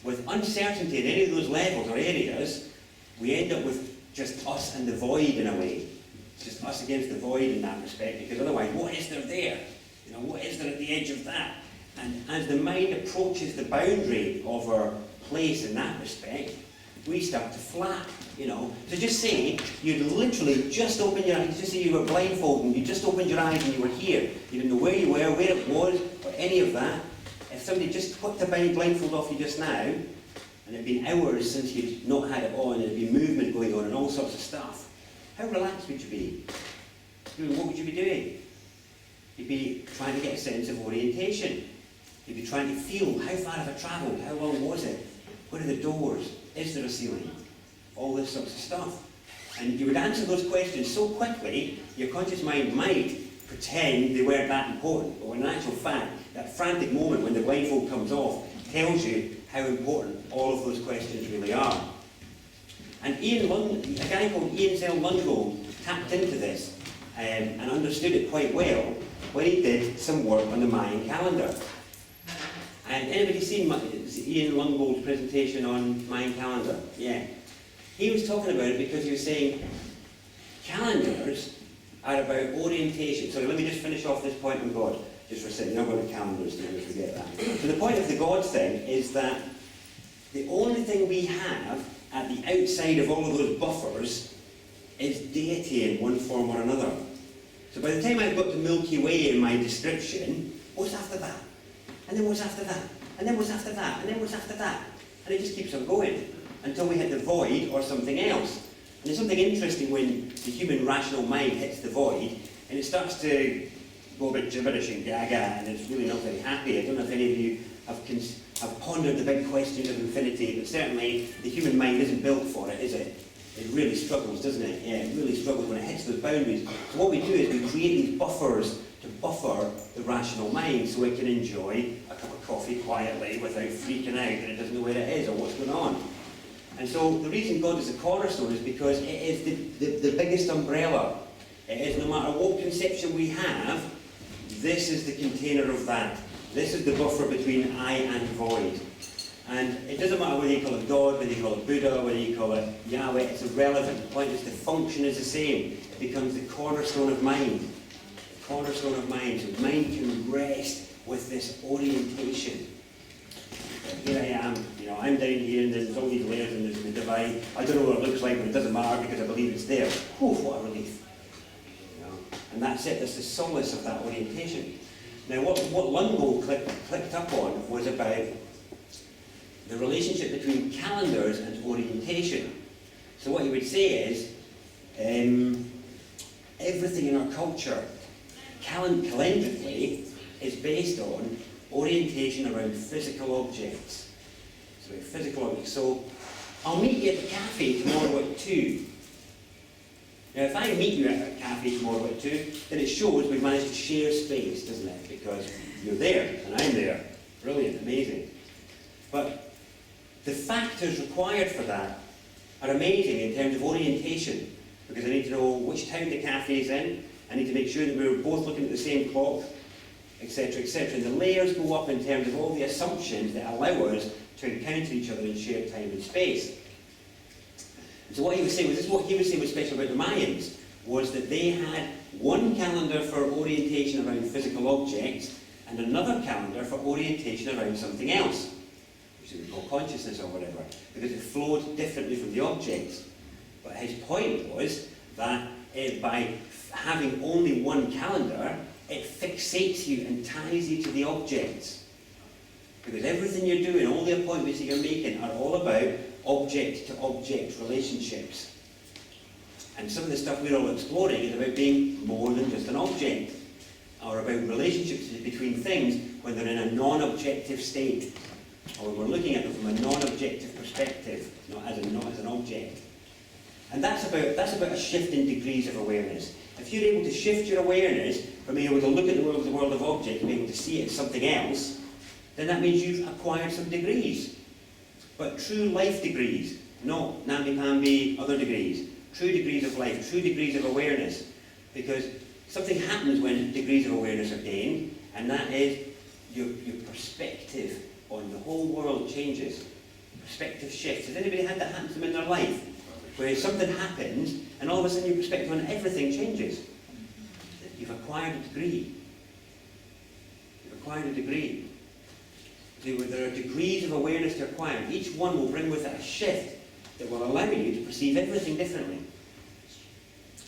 with uncertainty in any of those levels or areas, we end up with just us and the void in a way. Just us against the void in that respect, because otherwise, what is there there? You know, what is there at the edge of that? And as the mind approaches the boundary of our place in that respect, we start to flap, you know. So just say you'd literally just open your eyes, just say you were blindfolded, and you just opened your eyes and you were here. You didn't know where you were, where it was, or any of that. If somebody just put the blindfold off you just now, and it had been hours since you'd not had it on, and there'd been movement going on and all sorts of stuff, how relaxed would you be? What would you be doing? You'd be trying to get a sense of orientation. You'd be trying to feel, how far have I travelled? How long was it? What are the doors? Is there a ceiling? All this sorts of stuff. And you would answer those questions so quickly, your conscious mind might pretend they weren't that important. But in actual fact, that frantic moment when the blindfold comes off tells you how important all of those questions really are. And a guy called Ian Zell-Lungold tapped into this and understood it quite well when he did some work on the Mayan calendar. And anybody seen Ian Lungold's presentation on Mayan calendar? Yeah. He was talking about it because he was saying calendars are about orientation. Sorry, let me just finish off this point on God, just for a second. You're not going to calendars, don't forget that. So the point of the God thing is that the only thing we have at the outside of all of those buffers is deity in one form or another. So by the time I've got the Milky Way in my description, what's after that? And then what's after that? And then what's after that? And then what's after that? And it just keeps on going until we hit the void or something else. And there's something interesting when the human rational mind hits the void and it starts to go a bit gibberish and gaga and it's really not very happy. I don't know if any of you have pondered the big question of infinity, but certainly the human mind isn't built for it, is it? It really struggles, doesn't it? Yeah, it really struggles when it hits those boundaries. So what we do is we create these buffers to buffer the rational mind so it can enjoy a cup of coffee quietly without freaking out that it doesn't know where it is or what's going on. And so the reason God is a cornerstone is because it is the biggest umbrella. It is, no matter what conception we have, this is the container of that. This is the buffer between I and void. And it doesn't matter whether you call it God, whether you call it Buddha, whether you call it Yahweh, it's irrelevant. The point is the function is the same. It becomes the cornerstone of mind. The cornerstone of mind. So mind can rest with this orientation. Here I am, you know, I'm down here and there's all these layers and there's the divine. I don't know what it looks like, but it doesn't matter because I believe it's there. Whew, what a relief. You know? And that's it, that's the solace of that orientation. Now what Lungold clicked up on was about the relationship between calendars and orientation. So what he would say is, everything in our culture, calendarically, is based on orientation around physical objects. So physical objects. So I'll meet you at the cafe tomorrow at 2. Now if I meet you at a cafe tomorrow at 2, then it shows we've managed to share space, doesn't it? Because you're there and I'm there. Brilliant, amazing. But the factors required for that are amazing in terms of orientation, because I need to know which town the cafe is in, I need to make sure that we're both looking at the same clock, etc., etc. And the layers go up in terms of all the assumptions that allow us to encounter each other in shared time and space. And so what he was saying was, this is what he was saying was special about the Mayans, was that they had one calendar for orientation around physical objects and another calendar for orientation around something else, which we call consciousness or whatever, because it flowed differently from the objects. But his point was that by having only one calendar, it fixates you and ties you to the objects. Because everything you're doing, all the appointments that you're making are all about object-to-object relationships. And some of the stuff we're all exploring is about being more than just an object, or about relationships between things when they're in a non-objective state, or we're looking at them from a non-objective perspective, not as an object. And that's about a shift in degrees of awareness. If you're able to shift your awareness from being able to look at the world as a world of objects and being able to see it as something else, then that means you've acquired some degrees. But true life degrees, not namby-pamby other degrees. True degrees of life, true degrees of awareness. Because something happens when degrees of awareness are gained, and that is your perspective on the whole world changes. Perspective shifts. Has anybody had that happen to them in their life? Where something happens, and all of a sudden your perspective on everything changes. You've acquired a degree. You've acquired a degree. There are degrees of awareness to acquire. Each one will bring with it a shift that will allow you to perceive everything differently.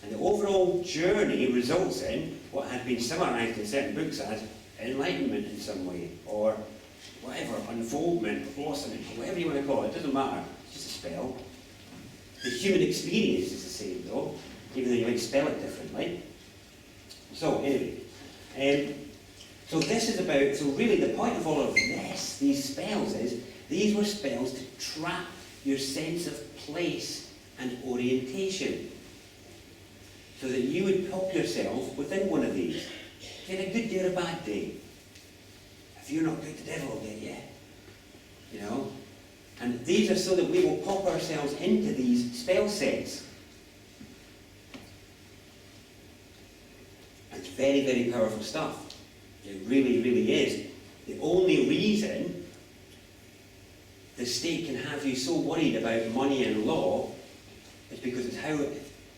And the overall journey results in what has been summarized in certain books as enlightenment in some way, or whatever, unfoldment, blossoming, whatever you want to call it. It doesn't matter. It's just a spell. The human experience is the same though, even though you might spell it differently. So anyway, so this is about, so really the point of all of this, these spells is, these were spells to trap your sense of place and orientation. So that you would pop yourself within one of these. If you had a good day or a bad day. If you're not good, the devil will get you. You know? And these are so that we will pop ourselves into these spell sets. It's very, very powerful stuff. It really, really is. The only reason the state can have you so worried about money and law is because it's how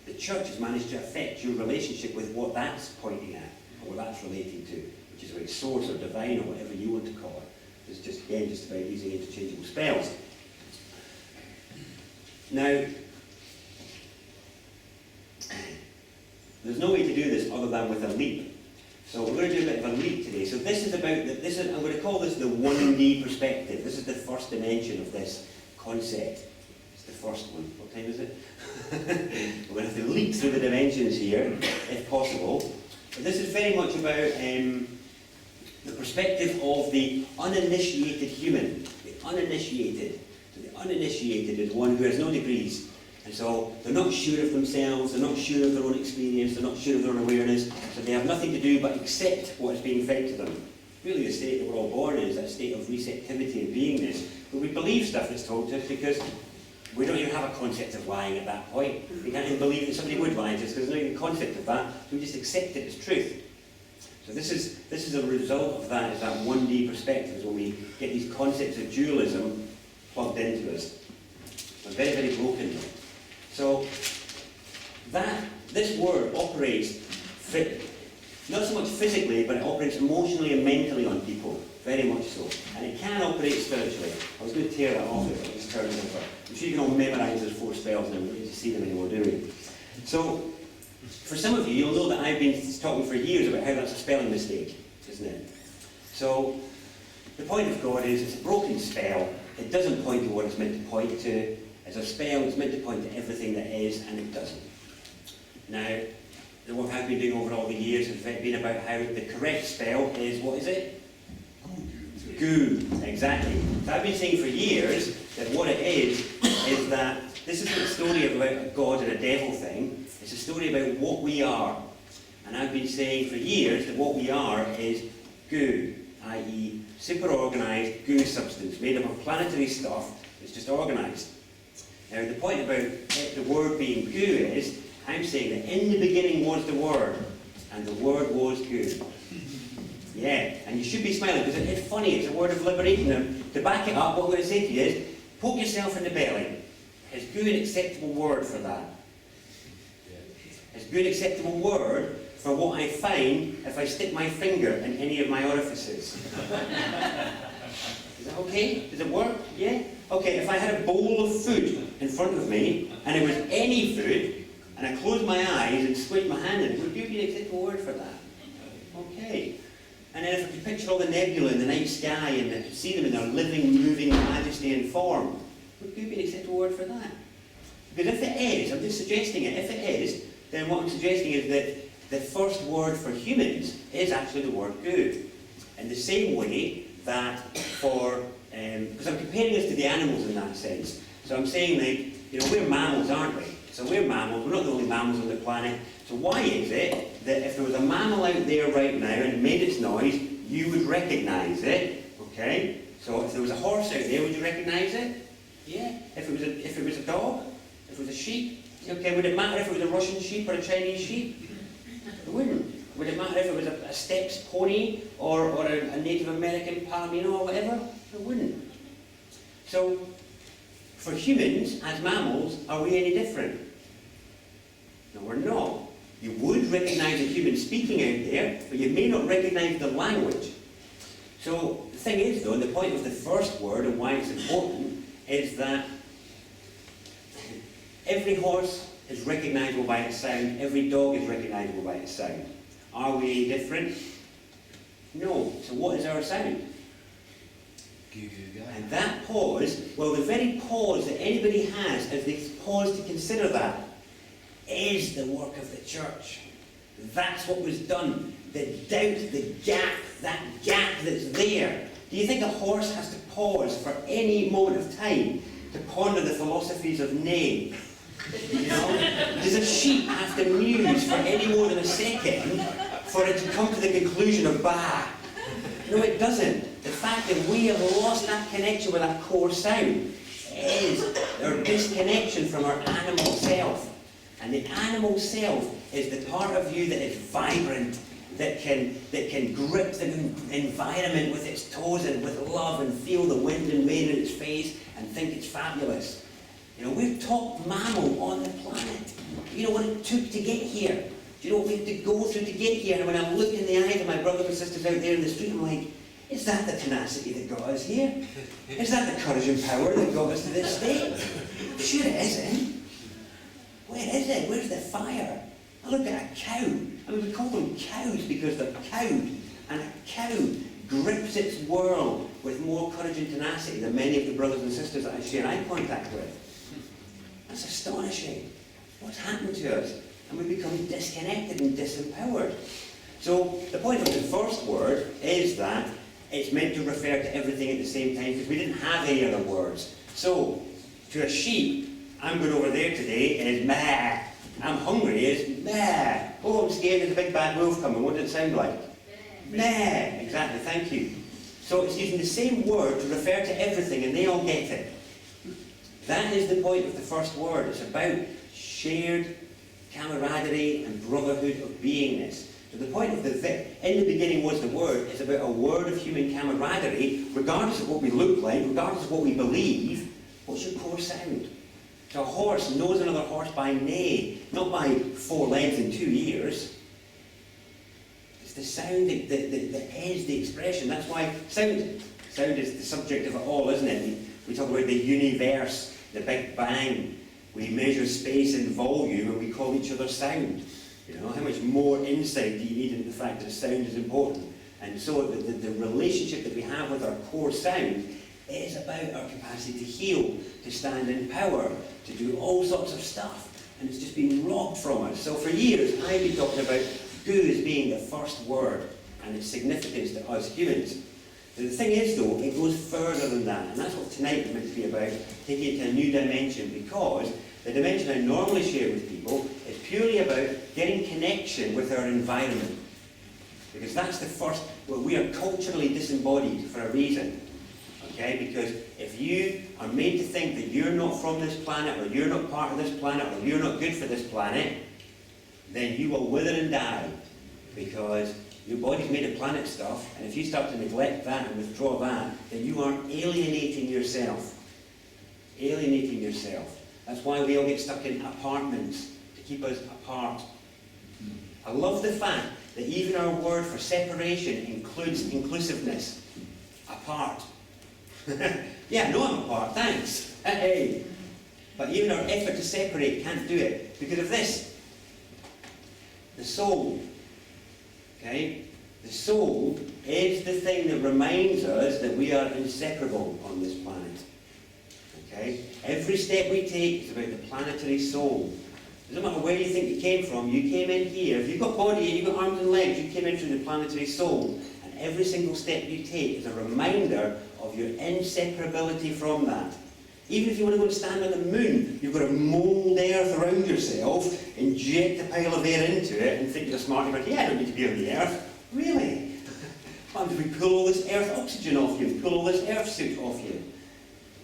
the church has managed to affect your relationship with what that's pointing at, or what that's relating to, which is like source or divine or whatever you want to call it. It's just, again, just about using interchangeable spells. Now, there's no way to do this other than with a leap. So we're going to do a bit of a leap today. So this is about, I'm going to call this the 1D perspective. This is the first dimension of this concept. It's the first one. What time is it? We're going to have to leap through the dimensions here, if possible. But this is very much about the perspective of the uninitiated human. The uninitiated. So the uninitiated is one who has no degrees. And so they're not sure of themselves, they're not sure of their own experience, they're not sure of their own awareness, so they have nothing to do but accept what is being fed to them. Really the state that we're all born in is that state of receptivity and beingness, where we believe stuff that's told to us because we don't even have a concept of lying at that point. We can't even believe that somebody would lie to us because there's no even concept of that, so we just accept it as truth. So this is a result of that, is that 1D perspective, is when we get these concepts of dualism plugged into us. We're very, very broken. So this word operates, not so much physically, but it operates emotionally and mentally on people, very much so. And it can operate spiritually. I was going to tear that off if I just turned it over. I'm sure you can all memorise those 4 spells and I don't need to see them anymore, do we? So, for some of you, you'll know that I've been talking for years about how that's a spelling mistake, isn't it? So, the point of God is it's a broken spell. It doesn't point to what it's meant to point to. It's a spell, it's meant to point to everything that is, and it doesn't. Now, the work I've been doing over all the years has been about how the correct spell is, what is it? Goo, exactly. So I've been saying for years that what it is that this isn't a story about a God and a devil thing, it's a story about what we are. And I've been saying for years that what we are is goo, i.e. super-organised goo substance made up of planetary stuff that's just organised. Now the point about the word being goo is, I'm saying that in the beginning was the Word, and the Word was goo. Yeah, and you should be smiling, because it's funny, it's a word of liberation. And to back it up, what I'm going to say to you is, poke yourself in the belly. Is goo an acceptable word for that? Is goo an acceptable word for what I find if I stick my finger in any of my orifices? Is that okay? Does it work? Yeah? Okay, if I had a bowl of food in front of me, and it was any food, and I closed my eyes and squeezed my hand in, would you be an acceptable word for that? Okay. And then if I could picture all the nebula in the night sky and I could see them in their living, moving majesty and form, would be an acceptable word for that? Because if it is, I'm just suggesting it, if it is, then what I'm suggesting is that the first word for humans is actually the word good. In the same way that for, because I'm comparing this to the animals in that sense. So I'm saying that, we're mammals, aren't we? So we're mammals, we're not the only mammals on the planet. So why is it that if there was a mammal out there right now and it made its noise, you would recognise it, okay? So if there was a horse out there, would you recognise it? Yeah. If it was a dog? If it was a sheep? Okay, would it matter if it was a Russian sheep or a Chinese sheep? It wouldn't. Would it matter if it was a steppes pony or a Native American palomino or whatever? It wouldn't. So, for humans, as mammals, are we any different? No, we're not. You would recognise a human speaking out there, but you may not recognise the language. So, the thing is though, and the point of the first word and why it's important, is that every horse is recognisable by its sound, every dog is recognisable by its sound. Are we any different? No. So what is our sound? And that pause, well, the very pause that anybody has as they pause to consider that, is the work of the church. That's what was done. The doubt, the gap, that gap that's there. Do you think a horse has to pause for any moment of time to ponder the philosophies of nay? Does a sheep have to muse for any more than a second for it to come to the conclusion of bah? No, it doesn't. The fact that we have lost that connection with that core sound is our disconnection from our animal self. And the animal self is the part of you that is vibrant, that can grip the environment with its toes and with love and feel the wind and rain in its face and think it's fabulous. We're top mammal on the planet. You know what it took to get here? Do you know what we had to go through to get here? And when I look in the eyes of my brothers and sisters out there in the street, I'm like, is that the tenacity that got us here? Is that the courage and power that got us to this state? Sure it isn't. Where is it? Where's the fire? I look at a cow. I mean, we call them cows because they're cowed. And a cow grips its world with more courage and tenacity than many of the brothers and sisters that I share eye contact with. That's astonishing. What's happened to us? And we become disconnected and disempowered. So the point of the first word is that it's meant to refer to everything at the same time because we didn't have any other words. So to a sheep, I'm going over there today is meh. I'm hungry is meh. Oh, I'm scared there's a big bad wolf coming. What does it sound like? Meh. Exactly, thank you. So it's using the same word to refer to everything and they all get it. That is the point of the first word. It's about shared camaraderie and brotherhood of beingness. So the point of in the beginning was the word, it's about a word of human camaraderie, regardless of what we look like, regardless of what we believe. What's your core sound? So a horse knows another horse by neigh, not by 4 legs and 2 ears. It's the sound that is the expression. That's why sound is the subject of it all, isn't it? We talk about the universe, the Big Bang. We measure space and volume and we call each other sound. How much more insight do you need into the fact that sound is important? And so the relationship that we have with our core sound is about our capacity to heal, to stand in power, to do all sorts of stuff. And it's just been robbed from us. So for years, I've been talking about good as being the first word and its significance to us humans. The thing is, though, it goes further than that. And that's what tonight is meant to be about, taking it to a new dimension, because the dimension I normally share with people is purely about getting connection with our environment. Because that's the first, we are culturally disembodied for a reason. Okay? Because if you are made to think that you're not from this planet, or you're not part of this planet, or you're not good for this planet, then you will wither and die. Because your body's made of planet stuff, and if you start to neglect that and withdraw that, then you are alienating yourself. Alienating yourself. That's why we all get stuck in apartments, to keep us apart. I love the fact that even our word for separation includes inclusiveness. Apart. Yeah, no, I'm apart, thanks. Hey. But even our effort to separate can't do it because of this. The soul. Okay? The soul is the thing that reminds us that we are inseparable on this planet. Okay? Every step we take is about the planetary soul. Doesn't matter where you think you came from, you came in here. If you've got body, you've got arms and legs, you came in through the planetary soul. And every single step you take is a reminder of your inseparability from that. Even if you want to go and stand on the moon, you've got to mould Earth around yourself, inject a pile of air into it, and think you're smart. You're like, yeah, I don't need to be on the Earth. Really? What happens if we pull all this Earth oxygen off you, and pull all this Earth suit off you?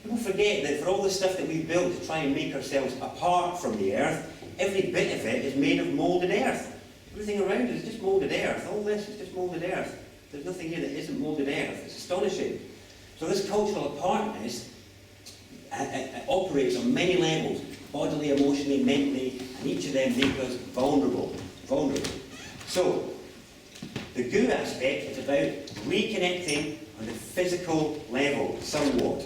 People forget that for all the stuff that we've built to try and make ourselves apart from the Earth, every bit of it is made of moulded Earth. Everything around us is just moulded Earth. All this is just moulded Earth. There's nothing here that isn't moulded Earth. It's astonishing. So this cultural apartness operates on many levels, bodily, emotionally, mentally, and each of them make us vulnerable. So, the goo aspect is about reconnecting on the physical level, somewhat,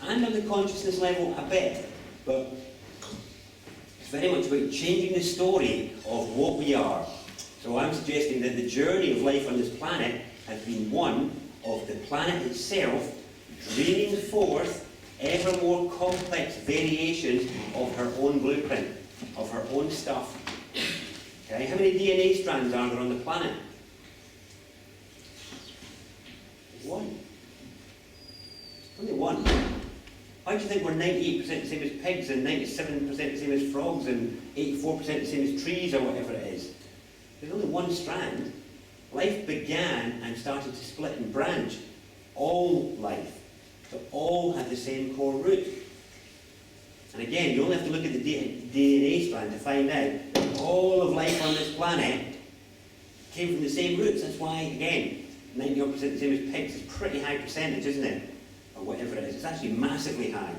and on the consciousness level, a bit, but it's very much about changing the story of what we are. So I'm suggesting that the journey of life on this planet has been one of the planet itself dreaming forth ever more complex variations of her own blueprint, of her own stuff. Okay, how many DNA strands are there on the planet? One. Only one. Why do you think we're 98% the same as pigs and 97% the same as frogs and 84% the same as trees or whatever it is? There's only one strand. Life began and started to split and branch. All life. So all have the same core root. And again, you only have to look at the DNA strand to find out that all of life on this planet came from the same roots. That's why, again, 90% the same as pigs is a pretty high percentage, isn't it? Or whatever it is. It's actually massively high.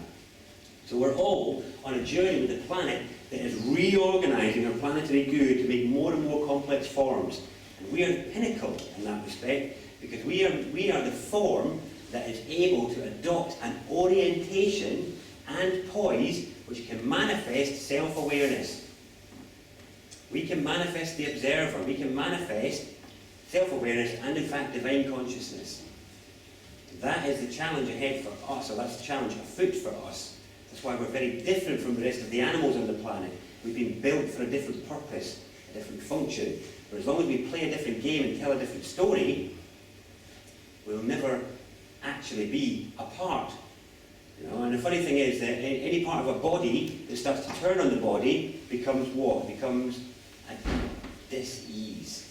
So we're all on a journey with the planet that is reorganising our planetary goo to make more and more complex forms. And we are the pinnacle in that respect, because we are the form that is able to adopt an orientation and poise which can manifest self-awareness. We can manifest the observer, we can manifest self-awareness and in fact divine consciousness. That is the challenge ahead for us, or that's the challenge afoot for us. That's why we're very different from the rest of the animals on the planet. We've been built for a different purpose, a different function. But as long as we play a different game and tell a different story, we'll never actually be apart. You know, and the funny thing is that any part of a body that starts to turn on the body becomes what? It becomes a dis-ease.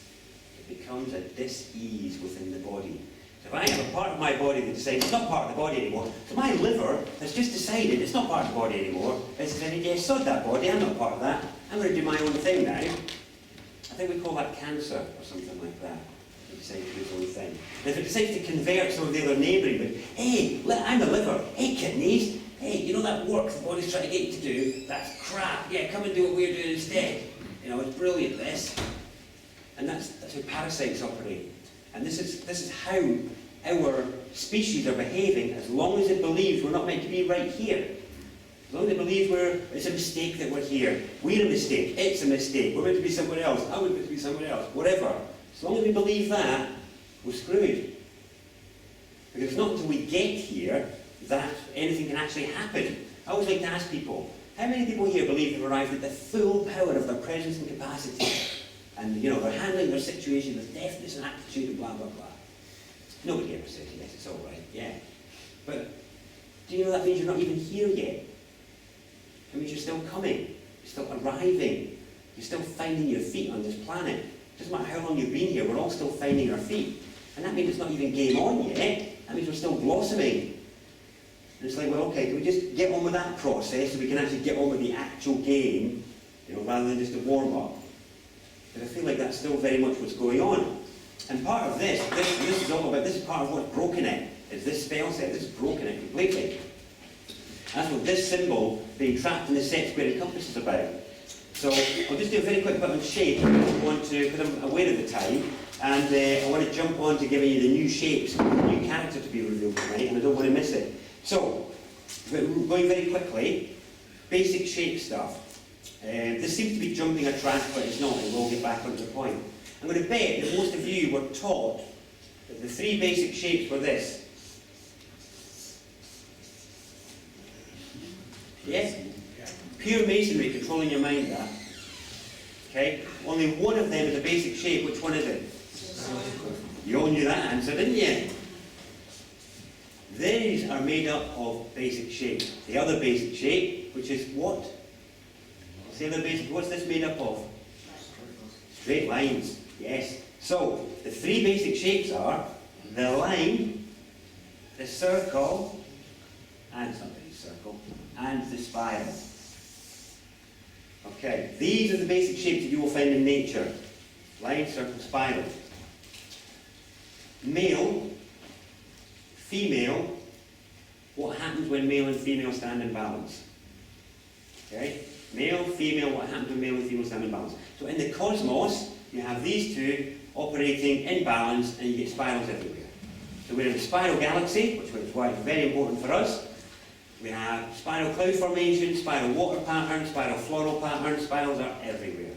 It becomes a dis-ease within the body. So if I have a part of my body that decides it's not part of the body anymore, so my liver has just decided it's not part of the body anymore, it says, yeah, sod that body, I'm not part of that, I'm going to do my own thing now. I think we call that cancer or something like that. It decides to do its own thing. And if it decides to convert some of the other neighbouring, but hey, I'm a liver, hey kidneys, hey, you know that work the body's trying to get you to do, that's crap, yeah, come and do what we're doing instead. You know, it's brilliant this. And that's how parasites operate. And this is how our species are behaving as long as it believes we're not meant to be right here. As long as it believes it's a mistake that we're here. We're a mistake. It's a mistake. We're meant to be somewhere else. I was meant to be somewhere else. Whatever. As long as we believe that, we're screwed. Because it's not until we get here that anything can actually happen. I always like to ask people, how many people here believe they've arrived at the full power of their presence and capacity? And, you know, they're handling their situation with deftness and aptitude and blah, blah, blah. Nobody ever says, yes, it's all right, yeah. But do you know that means you're not even here yet? It means you're still coming. You're still arriving. You're still finding your feet on this planet. It doesn't matter how long you've been here, we're all still finding our feet. And that means it's not even game on yet. That means we're still blossoming. And it's like, well, okay, can we just get on with that process so we can actually get on with the actual game, you know, rather than just a warm-up? Because I feel like that's still very much what's going on. And part of this is all about, this is part of what's broken it, is this spell set. This has broken it completely. That's what this symbol, being trapped in the set square compass, is about. So I'll just do a very quick bit on shape, because I'm aware of the time, and I want to jump on to giving you the new shapes, the new character to be revealed tonight, and I don't want to miss it. So, going very quickly, basic shape stuff. This seems to be jumping a track, but it's not, and we'll get back onto the point. I'm going to bet that most of you were taught that the three basic shapes were this. Yes? Pure masonry controlling your mind, that. Okay? Only one of them is a basic shape. Which one is it? You all knew that answer, didn't you? These are made up of basic shapes. The other basic shape, which is what? What's the other basic? What's this made up of? Straight lines. Yes. So, the three basic shapes are the line, the circle, and somebody's circle, and the spiral. Okay, these are the basic shapes that you will find in nature. Line, circle, spiral. Male, female, what happens when male and female stand in balance? Okay? Male, female, what happens when male and female stand in balance? So in the cosmos, you have these two operating in balance and you get spirals everywhere. So we're in a spiral galaxy, which is why it's very important for us. We have spiral cloud formation, spiral water patterns, spiral floral patterns. Spirals are everywhere.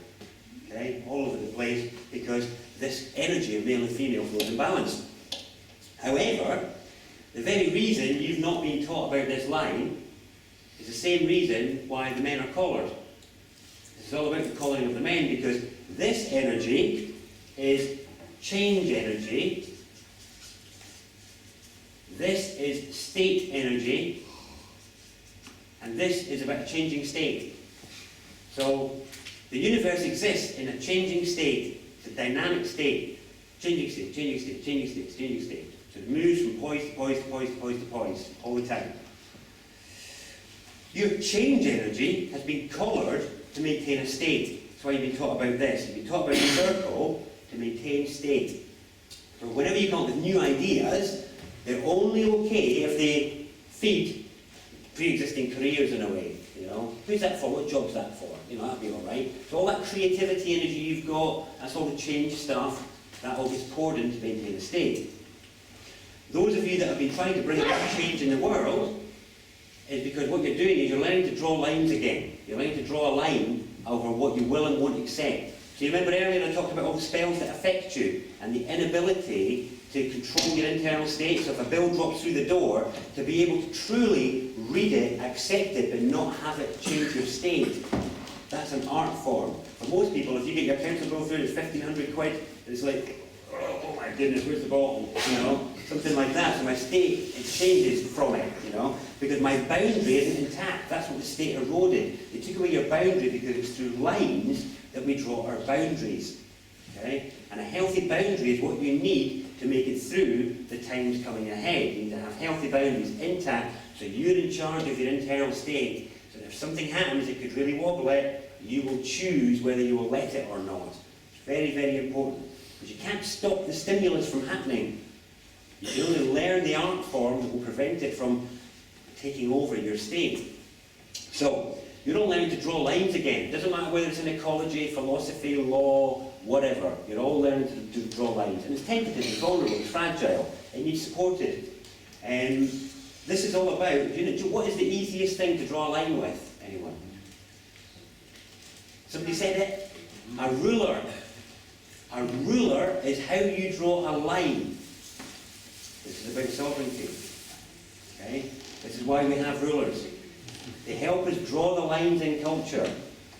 Okay? All over the place, because this energy of male and female flows in balance. However, the very reason you've not been taught about this line is the same reason why the men are collared. This is all about the collaring of the men, because this energy is change energy. This is state energy. And this is about a changing state. So, the universe exists in a changing state. It's a dynamic state. Changing state, changing state, changing state, changing state. So it moves from poise to poise to poise to poise to poise all the time. Your change energy has been collared to maintain a state. That's why you've been taught about this. You've been taught about the circle to maintain state. So whenever you come up with new ideas, they're only okay if they feed pre-existing careers in a way, you know. Who's that for? What job's that for? You know, that'd be alright. So all that creativity energy you've got, that's all the change stuff, that all gets poured in to maintain a state. Those of you that have been trying to bring about change in the world, is because what you're doing is you're learning to draw lines again. You're learning to draw a line over what you will and won't accept. So you remember earlier I talked about all the spells that affect you, and the inability to control your internal state. So if a bill drops through the door, to be able to truly read it, accept it, but not have it change your state. That's an art form. For most people, if you get your council bill through, it's 1,500 quid, it's like, oh my goodness, where's the bottle? You know, something like that. So my state, it changes from it, you know, because my boundary isn't intact. That's what the state eroded. They took away your boundary because it's through lines that we draw our boundaries. Okay? And a healthy boundary is what you need to make it through the times coming ahead. You need to have healthy boundaries intact, so you're in charge of your internal state. So if something happens that could really wobble it, you will choose whether you will let it or not. It's very, very important. Because you can't stop the stimulus from happening. You can only learn the art form that will prevent it from taking over your state. So, you're all learning to draw lines again. It doesn't matter whether it's in ecology, philosophy, law, whatever. You're all learning to draw lines. And it's tentative, it's vulnerable, it's fragile. It needs supported. And this is all about, you know, what is the easiest thing to draw a line with? Anyone? Somebody said it? A ruler. A ruler is how you draw a line. This is about sovereignty. Okay? This is why we have rulers. They help us draw the lines in culture.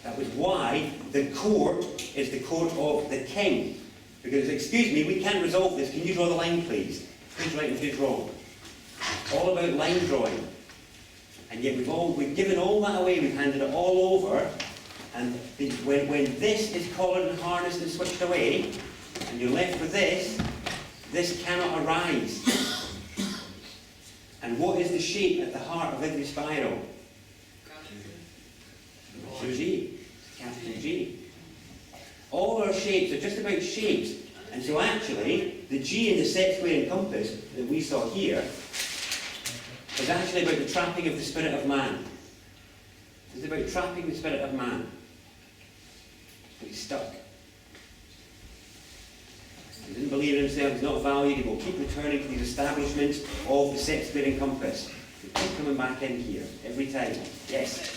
That was why the court is the court of the king. Because, excuse me, we can't resolve this. Can you draw the line, please? Who's right and who's wrong? All about line drawing. And yet we've given all that away. We've handed it all over. And when this is collared and harnessed and switched away, and you're left with this cannot arise. And what is the shape at the heart of every spiral? G. Capital G. All our shapes are just about shapes. And so actually, the G in the set, square and compass that we saw here is actually about the trapping of the spirit of man. It's about trapping the spirit of man. He's stuck. He doesn't believe in himself, he's not valued, he will keep returning to these establishments of the set, square and compass. He keep coming back in here, every time. Yes?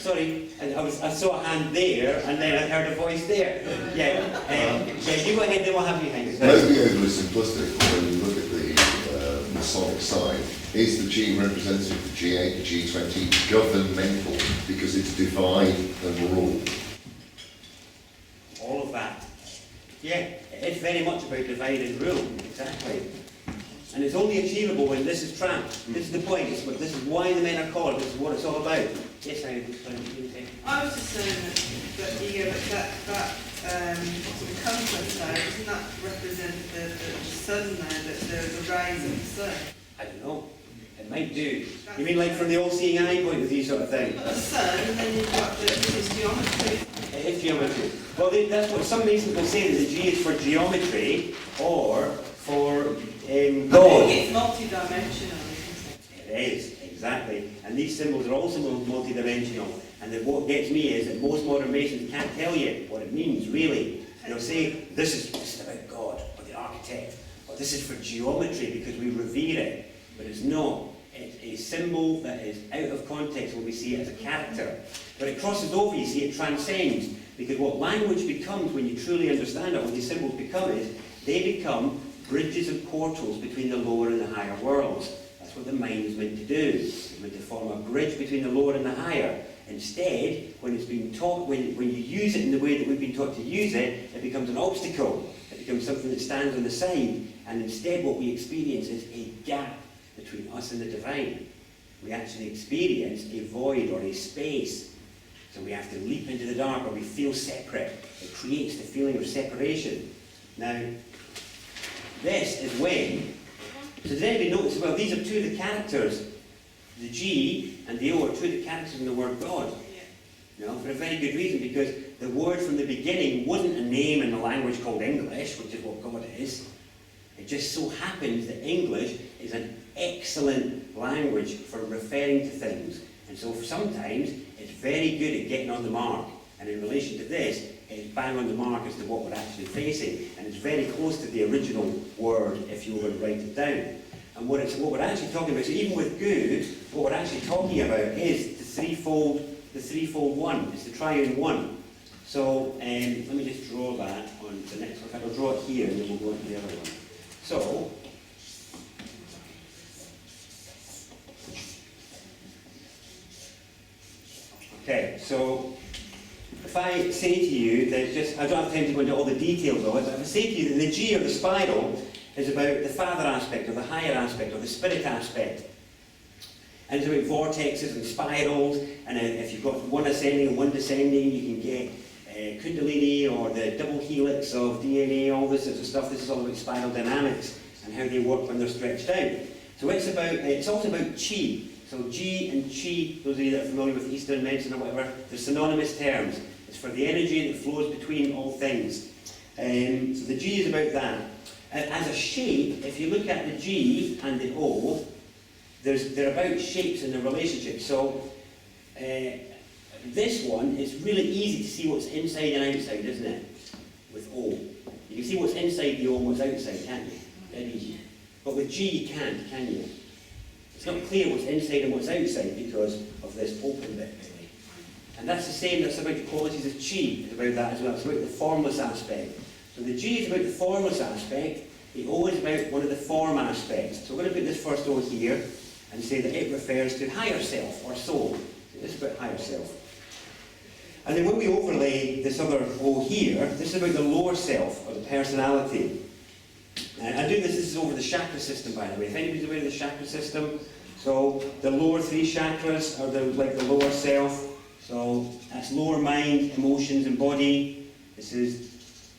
sorry, I saw a hand there, and then I heard a voice there. Yeah, you go ahead, then we'll have you hang. Maybe overly simplistic when you look at the Masonic side. Is the G representative, the G8, the G20, governmental because it's divide and rule? All of that. Yeah, it's very much about divide and rule, exactly. And it's only achievable when this is trapped. This is the point. This is why the men are called. This is what it's all about. Yes, I was just saying that the compass side, doesn't that represent the sun now, the rise of the sun? I don't know. It might do. You mean like from the all-seeing eye point of view sort of thing? You've got the sun, and then you've got this geometry. It is geometry. Well, that's what some Masons will say, that the G is for geometry or for God. I think it's multi-dimensional, isn't it? It is, exactly. And these symbols are also multi-dimensional. And then what gets me is that most modern Masons can't tell you what it means, really. They'll say, this is about God, or the architect, or this is for geometry because we revere it. But it's not. It's a symbol that is out of context when we see it as a character. When it crosses over, you see it transcends. Because what language becomes when you truly understand it, what these symbols become is, they become bridges and portals between the lower and the higher worlds. That's what the mind is meant to do. It's meant to form a bridge between the lower and the higher. Instead, when it's been taught, when you use it in the way that we've been taught to use it, it becomes an obstacle. It becomes something that stands on the side. And instead what we experience is a gap between us and the divine. We actually experience a void or a space. So we have to leap into the dark, or we feel separate. It creates the feeling of separation. Now, this is when, so did anybody notice, well, these are two of the characters. The G and the O are two of the characters in the word God. You know, for a very good reason, because the word from the beginning wasn't a name in the language called English, which is what God is. It just so happens that English is an excellent language for referring to things. And so sometimes it's very good at getting on the mark. And in relation to this, it's bang on the mark as to what we're actually facing. And it's very close to the original word if you were to write it down. And what we're actually talking about, so even with good, what we're actually talking about is the threefold one. It's the triune one. So let me just draw that on the next one. In fact, I'll draw it here and then we'll go on to the other one. So, okay, so if I say to you, I don't have time to go into all the details of it, but if I say to you that the G or the spiral is about the father aspect, or the higher aspect, or the spirit aspect. And it's about vortexes and spirals, and if you've got one ascending and one descending, you can get Kundalini, or the double helix of DNA, all this sort of stuff. This is all about spiral dynamics, and how they work when they're stretched out. So it's also about Chi. So G and Chi, those of you that are familiar with Eastern medicine or whatever, they're synonymous terms. It's for the energy that flows between all things. So the G is about that. And as a shape, if you look at the G and the O, they're about shapes in the relationship. So this one, it's really easy to see what's inside and outside, isn't it? With O. You can see what's inside the O and what's outside, can't you? Very easy. But with G you can't, can you? It's not clear what's inside and what's outside because of this open bit, really. And that's the same, that's about the qualities of Chi. It's about that as well. It's about the formless aspect. So the G is about the formless aspect. The O is about one of the form aspects. So we're going to put this first O here and say that it refers to higher self or soul. So this is about higher self. And then when we overlay this other O here, this is about the lower self or the personality. I'm doing this is over the chakra system, by the way. If anybody's aware of the chakra system, so the lower three chakras are like the lower self. So that's lower mind, emotions and body. This is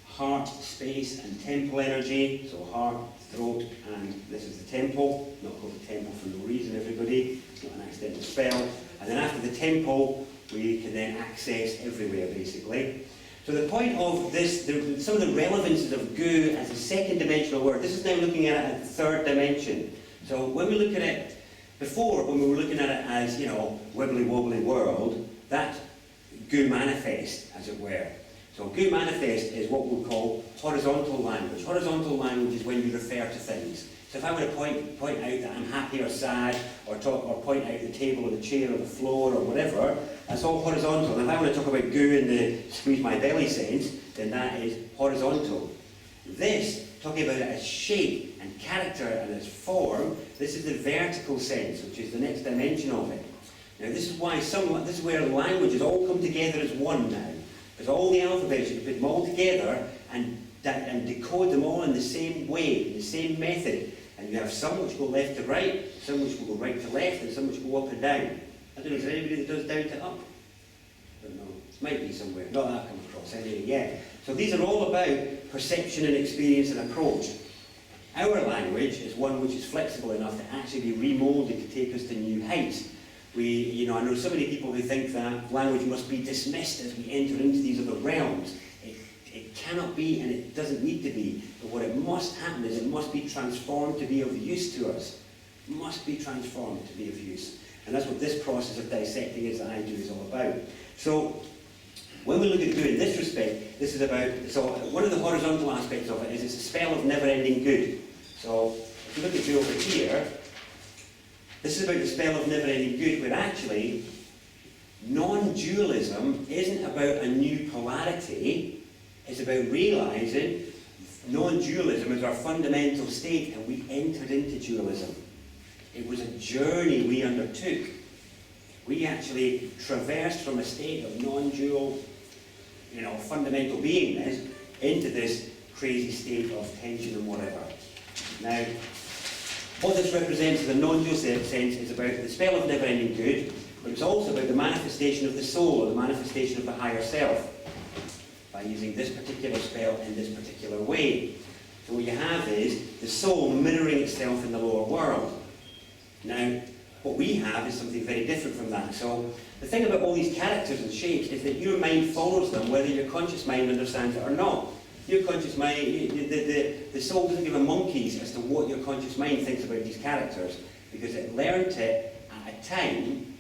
heart, space and temple energy. So heart, throat, and this is the temple. Not called the temple for no reason, everybody. It's not an accidental spell. And then after the temple, we can then access everywhere, basically. So the point of this, some of the relevances of Gu as a second dimensional word, this is now looking at it as the third dimension. So when we look at it, before, when we were looking at it as, wibbly wobbly world, that Gu manifest, as it were. So Gu manifest is what we'll call horizontal language. Horizontal language is when you refer to things. So if I want to point out that I'm happy or sad, or point out the table or the chair or the floor or whatever, that's all horizontal. And if I want to talk about goo in the squeeze my belly sense, then that is horizontal. This, talking about it as shape and character and as form, this is the vertical sense, which is the next dimension of it. Now this is why this is where languages all come together as one now. Because all the alphabets, you can put them all together and decode them all in the same way, in the same method. And you have some which go left to right, some which will go right to left, and some which go up and down. I don't know, is there anybody that does down to up? I don't know. It might be somewhere. Not that I've come across anyway, yeah. So these are all about perception and experience and approach. Our language is one which is flexible enough to actually be remoulded to take us to new heights. I know so many people who think that language must be dismissed as we enter into these other realms. It cannot be, and it doesn't need to be. But what it must happen is it must be transformed to be of use to us. It must be transformed to be of use. And that's what this process of dissecting is that I do is all about. So, when we look at good in this respect, this is about, so one of the horizontal aspects of it is it's a spell of never-ending good. So, if you look at you over here, this is about the spell of never-ending good, where actually, non-dualism isn't about a new polarity. It's about realising non-dualism is our fundamental state, and we entered into dualism. It was a journey we undertook. We actually traversed from a state of non-dual, fundamental beingness into this crazy state of tension and whatever. Now, what this represents in a non-dual sense is about the spell of never-ending good, but it's also about the manifestation of the soul, or the manifestation of the higher self, by using this particular spell in this particular way. So what you have is the soul mirroring itself in the lower world. Now, what we have is something very different from that. So the thing about all these characters and shapes is that your mind follows them whether your conscious mind understands it or not. Your conscious mind, the soul doesn't give a monkeys as to what your conscious mind thinks about these characters, because it learned it at a time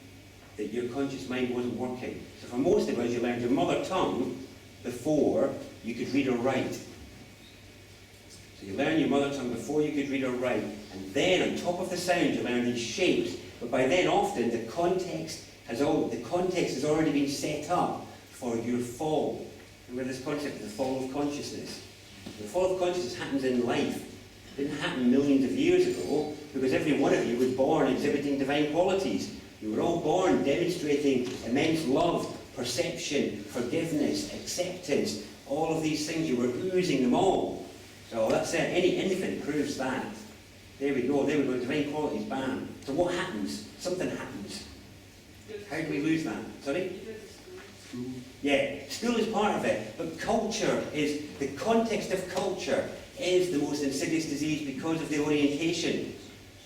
that your conscious mind wasn't working. So for most of us, you learned your mother tongue before you could read or write. So you learn your mother tongue before you could read or write, and then on top of the sound you learn these shapes. But by then often the context has already been set up for your fall. Remember this concept of the fall of consciousness. The fall of consciousness happens in life. It didn't happen millions of years ago, because every one of you was born exhibiting divine qualities. You were all born demonstrating immense love, perception, forgiveness, acceptance, all of these things. You were oozing them all. So that's it. Any infant proves that. There we go, divine qualities, bam. So what happens? Something happens. How do we lose that? Sorry? Yeah, school is part of it, but culture is, the context of culture is the most insidious disease because of the orientation.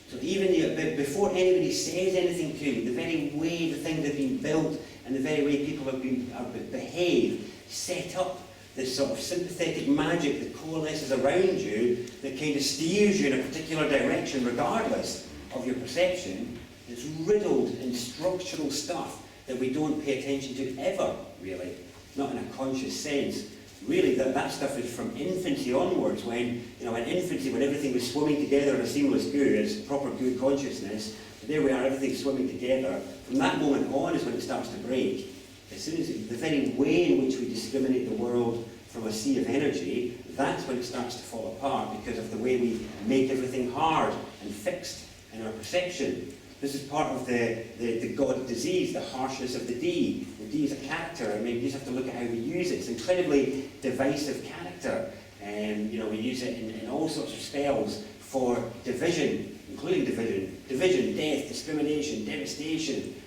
So even before anybody says anything to you, the very way the things have been built and the very way people have behaved set up this sort of sympathetic magic that coalesces around you that kind of steers you in a particular direction regardless of your perception. It's riddled in structural stuff that we don't pay attention to ever, really, not in a conscious sense. Really, that stuff is from infancy onwards, when, in infancy, when everything was swimming together in a seamless goo, as proper good consciousness. So there we are, everything's swimming together. From that moment on is when it starts to break. As soon as the very way in which we discriminate the world from a sea of energy, that's when it starts to fall apart, because of the way we make everything hard and fixed in our perception. This is part of the God disease, the harshness of the D. The D is a character, and maybe you just have to look at how we use it. It's an incredibly divisive character. We use it in all sorts of spells for division, including division, death, discrimination, devastation,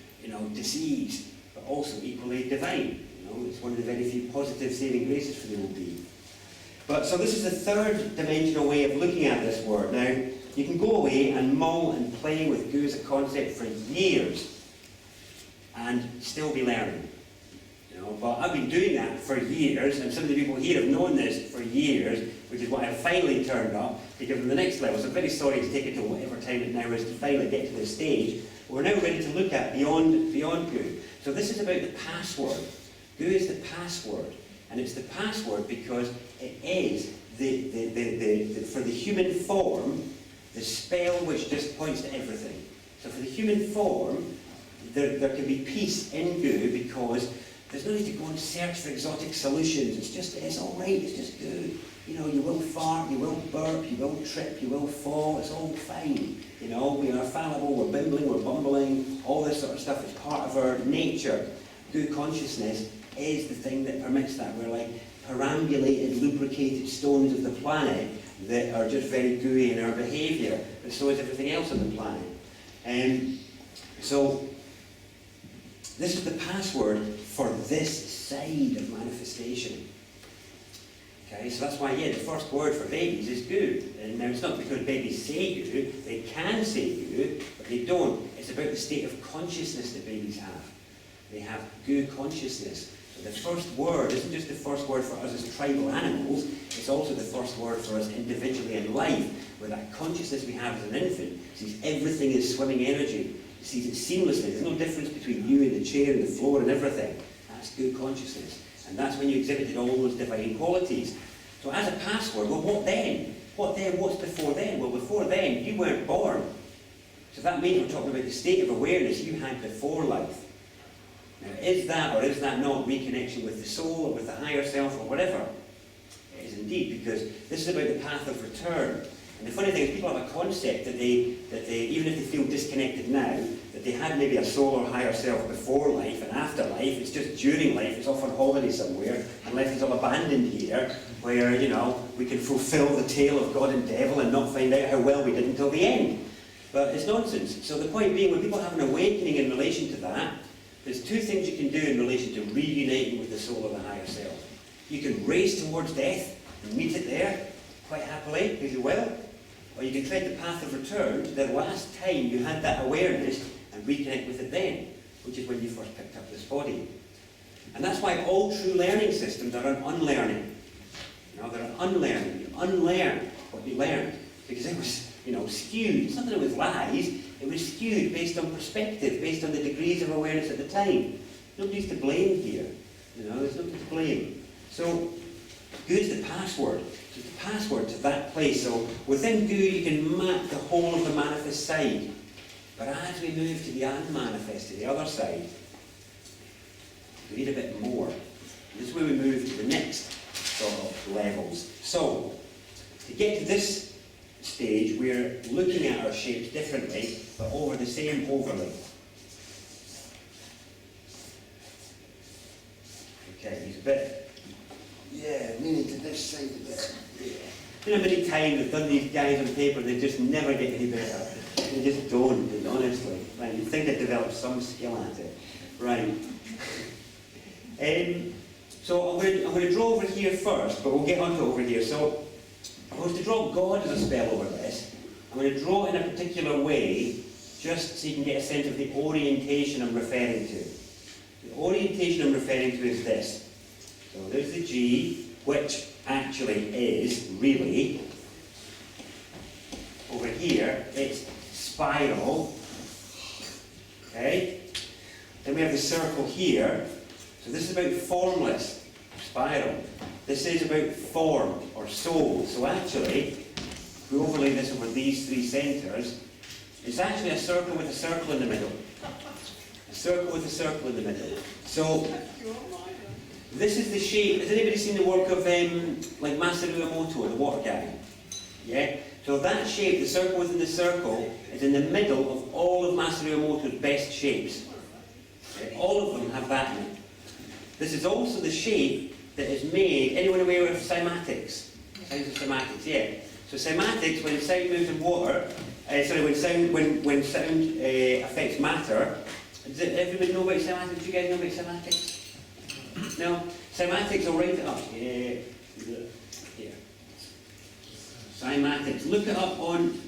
disease, but also equally divine. It's one of the very few positive saving graces for the old D. But so this is the third dimensional way of looking at this word. Now, you can go away and mull and play with goo as a concept for years and still be learning. But I've been doing that for years, and some of the people here have known this for years, which is why I've finally turned up to give them the next level. So I'm very sorry to take it to whatever time it now is to finally get to this stage. We're now ready to look at beyond goo. So this is about the password. Goo is the password, and it's the password because it is for the human form, the spell which just points to everything. So for the human form, there can be peace in goo because there's no need to go and search for exotic solutions. It's all right, it's just goo. You know, you will fart, you will burp, you will trip, you will fall, it's all fine. You know, we are fallible, we're bimbling, we're bumbling, all this sort of stuff is part of our nature. Goo consciousness is the thing that permits that. We're like perambulated, lubricated stones of the planet that are just very gooey in our behaviour, but so is everything else on the planet. So this is the password for this side of manifestation. Okay, so that's why, yeah, the first word for babies is goo. And now it's not because babies say goo, they can say goo, but they don't. It's about the state of consciousness that babies have. They have goo consciousness. So the first word isn't just the first word for us as tribal animals, it's also the first word for us individually in life, where that consciousness we have as an infant sees everything as swimming energy. It sees it seamlessly. There's no difference between you and the chair and the floor and everything. That's goo consciousness. And that's when you exhibited all those divine qualities. So as a password, well, what then? What then? What's before then? Well, before then, you weren't born. So that means we're talking about the state of awareness you had before life. Now, is that or is that not reconnection with the soul or with the higher self or whatever? It is indeed, because this is about the path of return. And the funny thing is, people have a concept that they even if they feel disconnected now, that they had maybe a soul or higher self before life and after life. It's just during life, it's off on holiday somewhere, and life is all abandoned here, where, you know, we can fulfill the tale of God and devil and not find out how well we did until the end. But it's nonsense. So the point being, when people have an awakening in relation to that, there's two things you can do in relation to reuniting with the soul of the higher self. You can race towards death and meet it there, quite happily, because you will. Or you can tread the path of return to the last time you had that awareness and reconnect with it then, which is when you first picked up this body. And that's why all true learning systems are an unlearning. You know, they're an unlearning. You unlearn what you learned, because it was, you know, skewed. It's not that it was lies, it was skewed based on perspective, based on the degrees of awareness at the time. Nobody's to blame here. You know, there's nobody to blame. So, goo is the password. So the password to that place. So within goo you can map the whole of the manifest side. But as we move to the unmanifested, the other side, we need a bit more. This is where we move to the next sort of levels. So, to get to this stage, we're looking at our shapes differently, but over the same overlay. Okay, he's a bit, leaning to this side a bit. Yeah. You know how many times I've done these guys on paper, they just never get any better. They just don't, honestly. Right, you'd think they'd develop some skill at it. Right. So I'm going to draw over here first, but we'll get onto over here. So if I was to draw God as a spell over this, I'm going to draw it in a particular way, just so you can get a sense of the orientation I'm referring to. The orientation I'm referring to is this. So there's the G, which actually is really, over here, it's spiral. Okay? Then we have the circle here. So this is about formless, spiral. This is about form, or soul. So actually, if we overlay this over these three centres, it's actually a circle with a circle in the middle. A circle with a circle in the middle. So, this is the shape. Has anybody seen the work of like Masaru Emoto, the water guy? Yeah? So that shape, the circle within the circle, is in the middle of all of Masaru Emoto's best shapes. Okay? All of them have that in it. This is also the shape that is made. Anyone aware of cymatics? Sounds of cymatics, yeah. So cymatics, when sound moves in water, when sound affects matter. Does everybody know about cymatics? Do you guys know about cymatics? No? Cymatics, I'll write it up. Here. Cymatics. Look it up on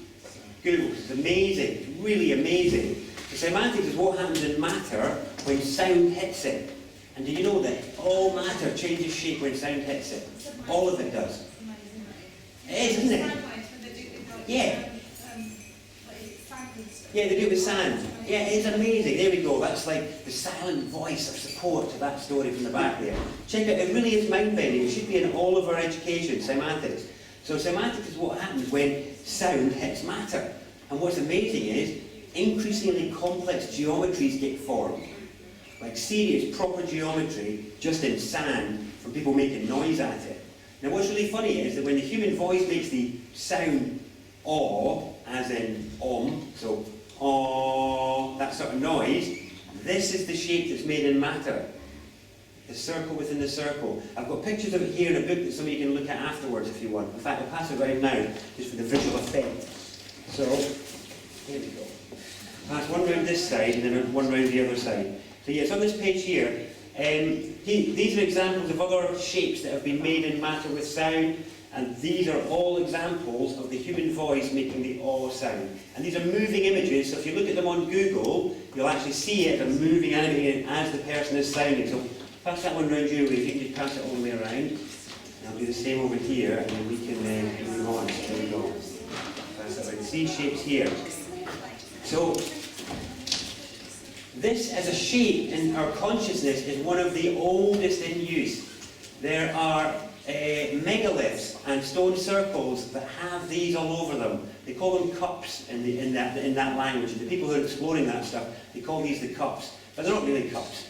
Google. It's amazing. It's really amazing. So cymatics is what happens in matter when sound hits it. And do you know that all matter changes shape when sound hits it? All of it does. It is, isn't it? Yeah. Yeah, they do it with sand. Yeah, it's amazing. There we go. That's like the silent voice of support to that story from the back there. Check it. It really is mind-bending. It should be in all of our education, cymatics. So cymatics is what happens when sound hits matter. And what's amazing is, increasingly complex geometries get formed. Like serious, proper geometry, just in sand, from people making noise at it. Now what's really funny is that when the human voice makes the sound aw, as in so aw, that sort of noise, this is the shape that's made in matter. The circle within the circle. I've got pictures of it here in a book that some of you can look at afterwards if you want. In fact, I'll pass it around now, just for the visual effect. So, here we go. Pass one round this side and then one round the other side. So yes, on this page here, these are examples of other shapes that have been made in matter with sound, and these are all examples of the human voice making the aw sound. And these are moving images, so if you look at them on Google, you'll actually see it as moving, animated as the person is sounding. So pass that one round your way, if you can just pass it all the way around. And I'll do the same over here, and then we can move on. There we go. Pass that around. See shapes here. So, this as a shape in our consciousness is one of the oldest in use. There are megaliths and stone circles that have these all over them. They call them cups in that language. The people who are exploring that stuff, they call these the cups. But they're not really cups.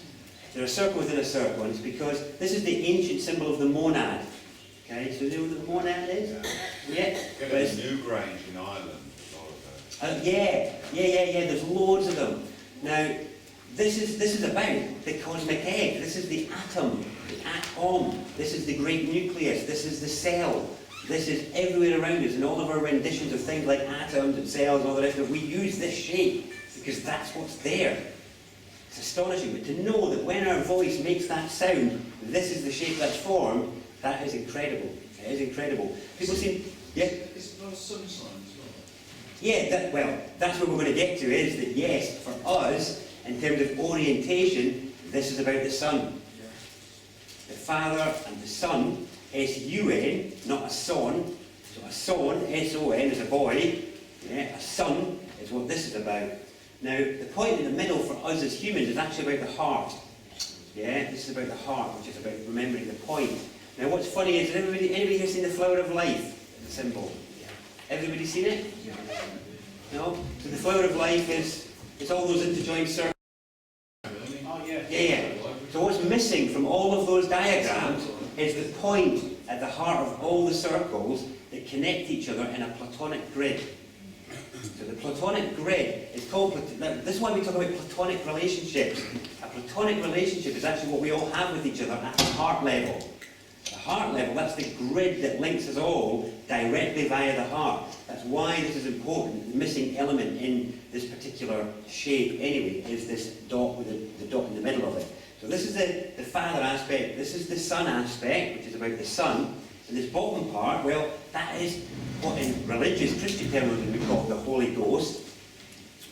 They're a circle within a circle, and it's because this is the ancient symbol of the monad. Okay, so you know what the monad is? Yeah. Get a Newgrange in Ireland. Yeah, there's loads of them. Now, this is about the cosmic egg. This is the atom, the atom. This is the great nucleus. This is the cell. This is everywhere around us, and all of our renditions of things like atoms and cells and all the rest of it, we use this shape because that's what's there. It's astonishing, but to know that when our voice makes that sound, this is the shape that's formed, that is incredible. It is incredible. People seem, yeah? Is it not a sun sign as well? Yeah, that's what we're going to get to, is that yes, for us, in terms of orientation, this is about the sun. The Father and the Son, S-U-N, not a son. So a son, S-O-N, is a boy. Yeah, a son is what this is about. Now, the point in the middle for us as humans is actually about the heart. Yeah, this is about the heart, which is about remembering the point. Now, what's funny is, anybody here seen the flower of life, the symbol? Everybody seen it? No? So the flower of life is all those interjoined circles. Oh, yeah. Yeah. So what's missing from all of those diagrams is the point at the heart of all the circles that connect each other in a Platonic grid. So the Platonic grid is called, this is why we talk about Platonic relationships. A Platonic relationship is actually what we all have with each other at the heart level. The heart level, that's the grid that links us all directly via the heart. That's why this is important. The missing element in this particular shape, anyway, is this dot with the dot in the middle of it. So this is the Father aspect, this is the Son aspect, which is about the Son. And this bottom part, well, that is what in religious Christian terminology we call the Holy Ghost,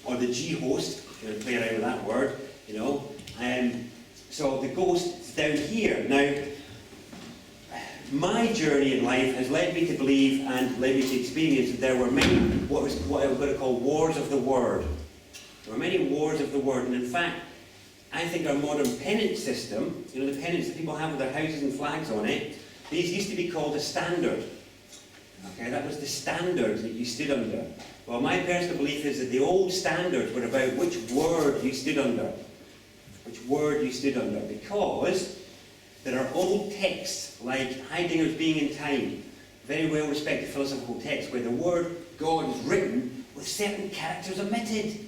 or the G-host, if you want to play around with that word, you know. So the ghost is down here. Now, my journey in life has led me to believe and led me to experience that there were many, what I would going to call wars of the word. There were many wars of the word, and in fact, I think our modern penance system, you know, the penance that people have with their houses and flags on it, these used to be called a standard. Okay, that was the standard that you stood under. Well, my personal belief is that the old standards were about which word you stood under. Which word you stood under. Because there are old texts, like Heidegger's Being in Time, very well-respected philosophical text, where the word God is written with certain characters omitted.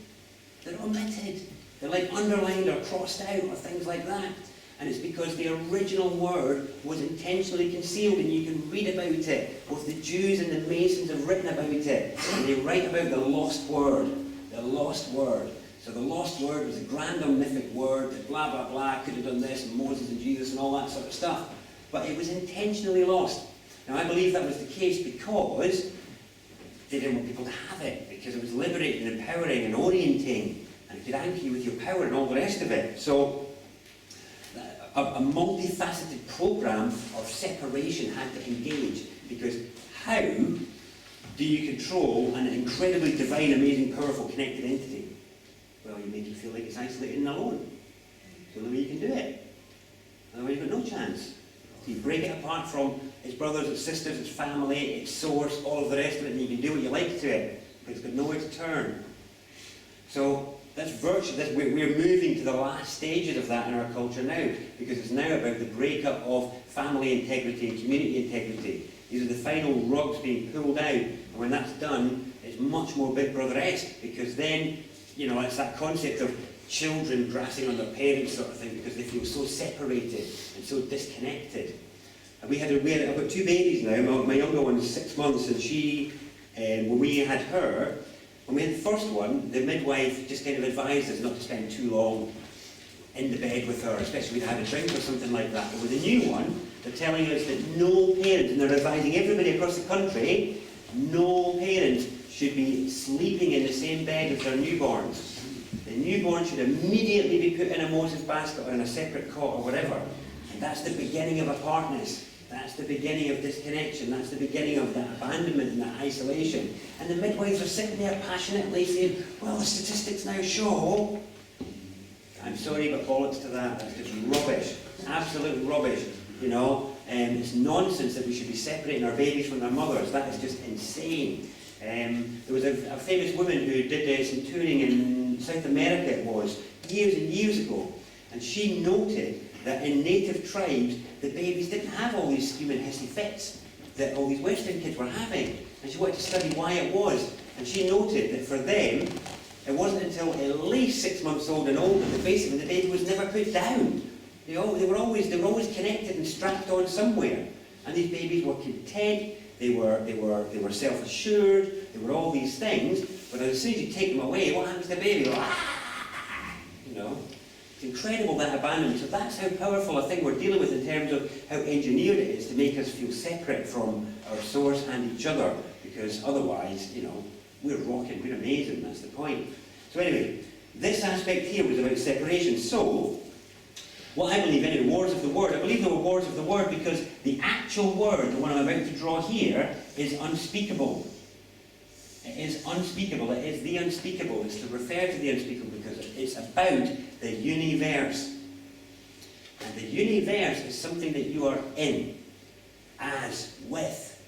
They're omitted. They're like underlined or crossed out or things like that. And it's because the original word was intentionally concealed, and you can read about it. Both the Jews and the Masons have written about it. And they write about the lost word. The lost word. So the lost word was a grand omnific word that blah, blah, blah, could have done this, and Moses and Jesus and all that sort of stuff. But it was intentionally lost. Now I believe that was the case because they didn't want people to have it, because it was liberating and empowering and orienting, and it could anchor you with your power and all the rest of it. So a multifaceted program of separation had to engage, because how do you control an incredibly divine, amazing, powerful, connected entity? Well, you make it feel like it's isolated and alone. So the only way you can do it. Otherwise you've got no chance. So you break it apart from its brothers, its sisters, its family, its source, all of the rest of it, and you can do what you like to it, but it's got nowhere to turn. So that's virtually, we're moving to the last stages of that in our culture now, because it's now about the breakup of family integrity and community integrity. These are the final rugs being pulled out, and when that's done, it's much more Big Brother-esque, because then, you know, it's that concept of children grassing on their parents sort of thing, because they feel so separated and so disconnected. And I've got 2 babies now. My younger one is 6 months, and she, when we had her, when we had the first one, the midwife just kind of advised us not to spend too long in the bed with her, especially if we'd had a drink or something like that. But with the new one, they're telling us that no parent, and they're advising everybody across the country, no parent should be sleeping in the same bed as their newborns. The newborn should immediately be put in a Moses basket or in a separate cot or whatever. And that's the beginning of apartness. That's the beginning of disconnection. That's the beginning of that abandonment and that isolation. And the midwives are sitting there passionately saying, well, the statistics now show. I'm sorry, but bollocks to that. That's just rubbish. Absolute rubbish. You know, it's nonsense that we should be separating our babies from their mothers. That is just insane. There was a famous woman who did some touring in South America, it was, years and years ago. And she noted that in native tribes, the babies didn't have all these screaming hissy fits that all these Western kids were having. And she wanted to study why it was. And she noted that for them, it wasn't until at least 6 months old and older that basically the baby was never put down. They were always connected and strapped on somewhere. And these babies were content, they were self-assured, they were all these things, but as soon as you take them away, what happens to the baby? You know? It's incredible, that abandonment. So that's how powerful a thing we're dealing with in terms of how engineered it is to make us feel separate from our source and each other, because otherwise, you know, we're rocking, we're amazing, that's the point. So anyway, this aspect here was about separation. So, what I believe in wars of the word, I believe there were wars of the word because the actual word, the one I'm about to draw here, is unspeakable. It is unspeakable, it is the unspeakable. It's to refer to the unspeakable because it's about the universe. And the universe is something that you are in, as with.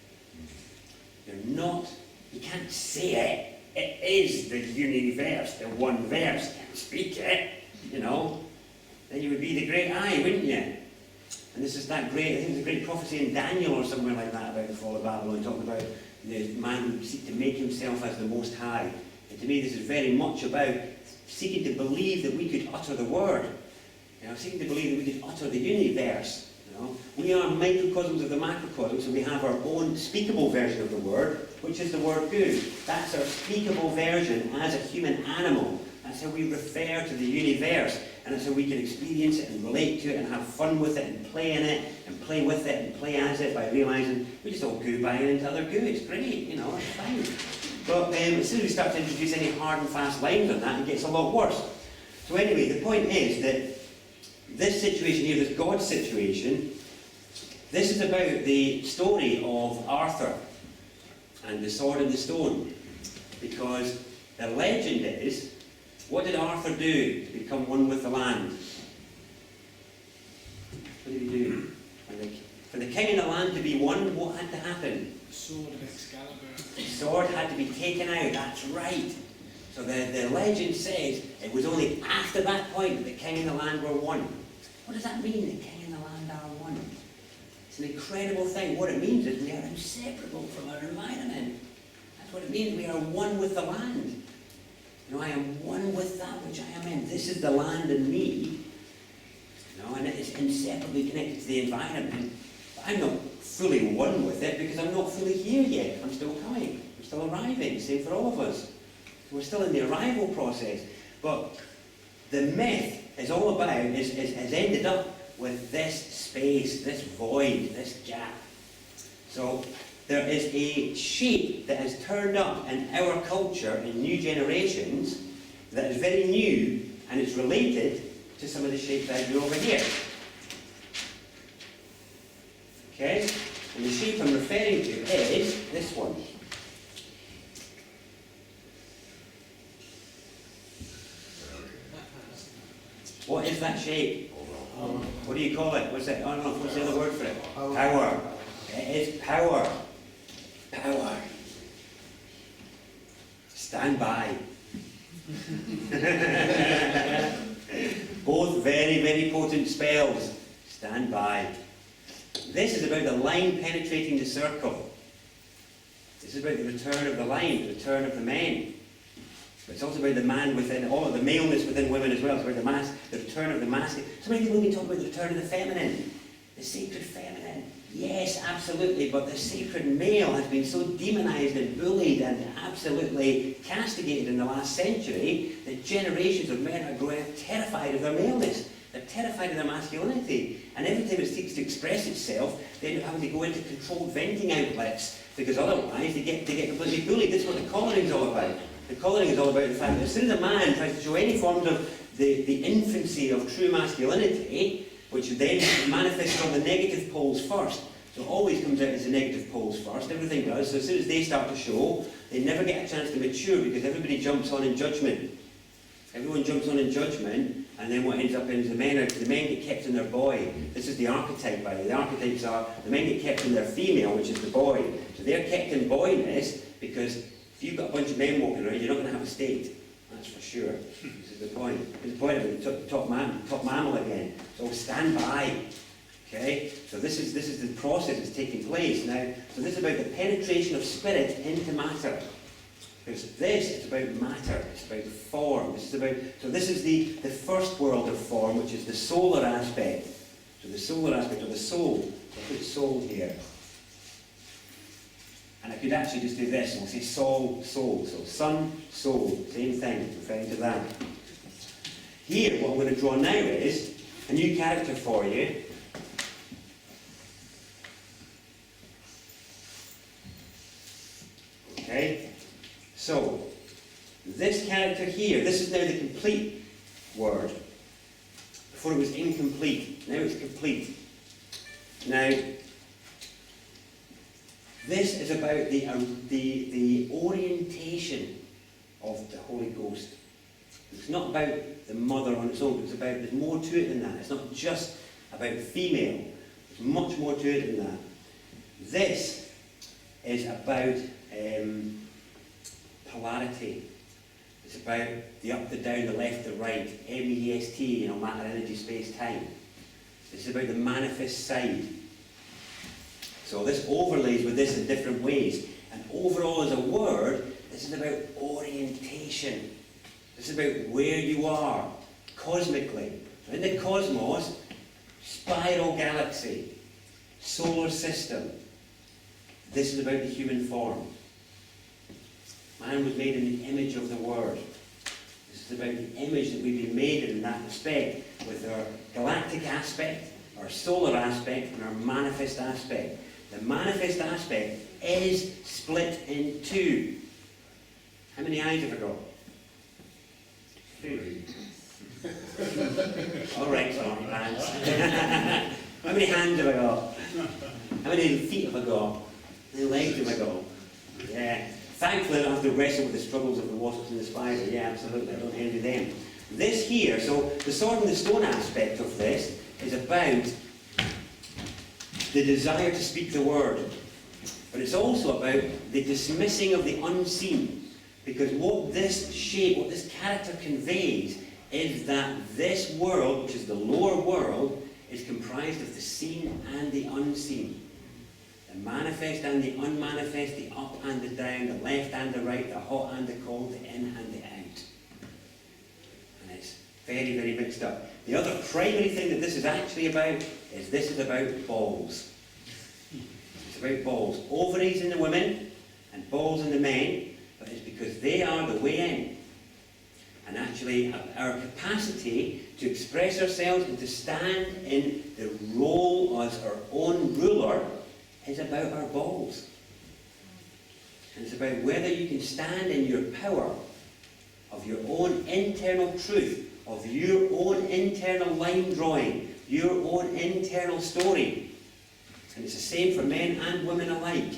You're not, you can't say it. It is the universe, the one verse. You can't speak it, you know. Then you would be the great I, wouldn't you? And this is that great, I think there's a great prophecy in Daniel or somewhere like that about the fall of Babylon, talking about the man who would seek to make himself as the Most High. And to me this is very much about seeking to believe that we could utter the word. You know, seeking to believe that we could utter the universe. You know? We are microcosms of the macrocosm, so we have our own speakable version of the word, which is the word good. That's our speakable version as a human animal. That's how we refer to the universe, and that's how we can experience it and relate to it and have fun with it and play in it and play with it and play as it by realising we just all goo banging into other goo. It's great, you know, it's fine. But as soon as we start to introduce any hard and fast lines on that, it gets a lot worse. So anyway, the point is that this situation here, this God situation, this is about the story of Arthur and the sword and the stone. Because the legend is, what did Arthur do to become one with the land? What did he do? For the king and the land to be one, what had to happen? The sword of Excalibur. The sword had to be taken out, that's right. So the legend says it was only after that point that the king and the land were one. What does that mean, the king and the land are one? It's an incredible thing. What it means is we are inseparable from our environment. That's what it means, we are one with the land. You know, I am one with that which I am in. This is the land and me. You know, and it is inseparably connected to the environment. But I'm not fully one with it because I'm not fully here yet. I'm still coming. I'm still arriving. Same for all of us. So we're still in the arrival process. But the myth is all about, has ended up with this space, this void, this gap. So there is a shape that has turned up in our culture in new generations that is very new and it's related to some of the shapes I drew over here. Okay? And the shape I'm referring to is this one. What is that shape? What do you call it? What's it? I don't know. What's the other word for it? Power. It is power. Power. Stand by. Both very, very potent spells. Stand by. This is about the line penetrating the circle. This is about the return of the line, the return of the men. But it's also about the man within, all of the maleness within women as well. It's about the return of the masculine. So many people have been talking about the return of the feminine, the sacred feminine. Yes, absolutely, but the sacred male has been so demonized and bullied and absolutely castigated in the last century that generations of men are growing up terrified of their maleness. They're terrified of their masculinity. And every time it seeks to express itself, they end up having to go into controlled venting outlets, because otherwise they get completely bullied. This is what the collaring is all about. The collaring is all about the fact that as soon as a man tries to show any forms of the infancy of true masculinity, which then manifests on the negative poles first, so it always comes out as the negative poles first, everything does. So as soon as they start to show, they never get a chance to mature, because everybody jumps on in judgment. Everyone jumps on in judgment, and then what ends up is the men get kept in their boy. This is the archetype, by the way. The archetypes are, the men get kept in their female, which is the boy. So they're kept in boyness, because if you've got a bunch of men walking around, you're not going to have a state. That's for sure. This is the point. This is the point of the top mammal again. So stand by. Okay? So this is the process that's taking place now. So this is about the penetration of spirit into matter. Because this is about matter, it's about form. This is the first world of form, which is the solar aspect. So the solar aspect of the soul. So I put soul here. And I could actually just do this, and we'll say soul, soul. So sun, soul, same thing, referring to that. Here, what I'm going to draw now is a new character for you. Okay? So, this character here, this is now the complete word. Before it was incomplete, now it's complete. Now, this is about the orientation of the Holy Ghost. It's not about the mother on its own, there's more to it than that. It's not just about female, there's much more to it than that. This is about polarity. It's about the up, the down, the left, the right, MEST, matter, energy, space, time. This is about the manifest side. So this overlays with this in different ways. And overall as a word, this is about orientation. This is about where you are, cosmically. So in the cosmos, spiral galaxy, solar system. This is about the human form. Man was made in the image of the Word. This is about the image that we've been made in that respect, with our galactic aspect, our solar aspect, and our manifest aspect. The manifest aspect is split in two. How many eyes have I got? 2. All right, sorry, hands. How many hands have I got? How many feet have I got? How many legs have I got? Yeah. Thankfully, I don't have to wrestle with the struggles of the wasps and the spiders. Yeah, absolutely. I don't envy them. This here, so the sword and the stone aspect of this is about the desire to speak the word. But it's also about the dismissing of the unseen. Because what this shape, what this character conveys, is that this world, which is the lower world, is comprised of the seen and the unseen. The manifest and the unmanifest, the up and the down, the left and the right, the hot and the cold, the in and the out. And it's very, very mixed up. The other primary thing that this is actually about is this is about balls. It's about balls. Ovaries in the women and balls in the men, but it's because they are the way in. And actually our capacity to express ourselves and to stand in the role as our own ruler is about our balls. And it's about whether you can stand in your power of your own internal truth, of your own internal line drawing, your own internal story. And it's the same for men and women alike.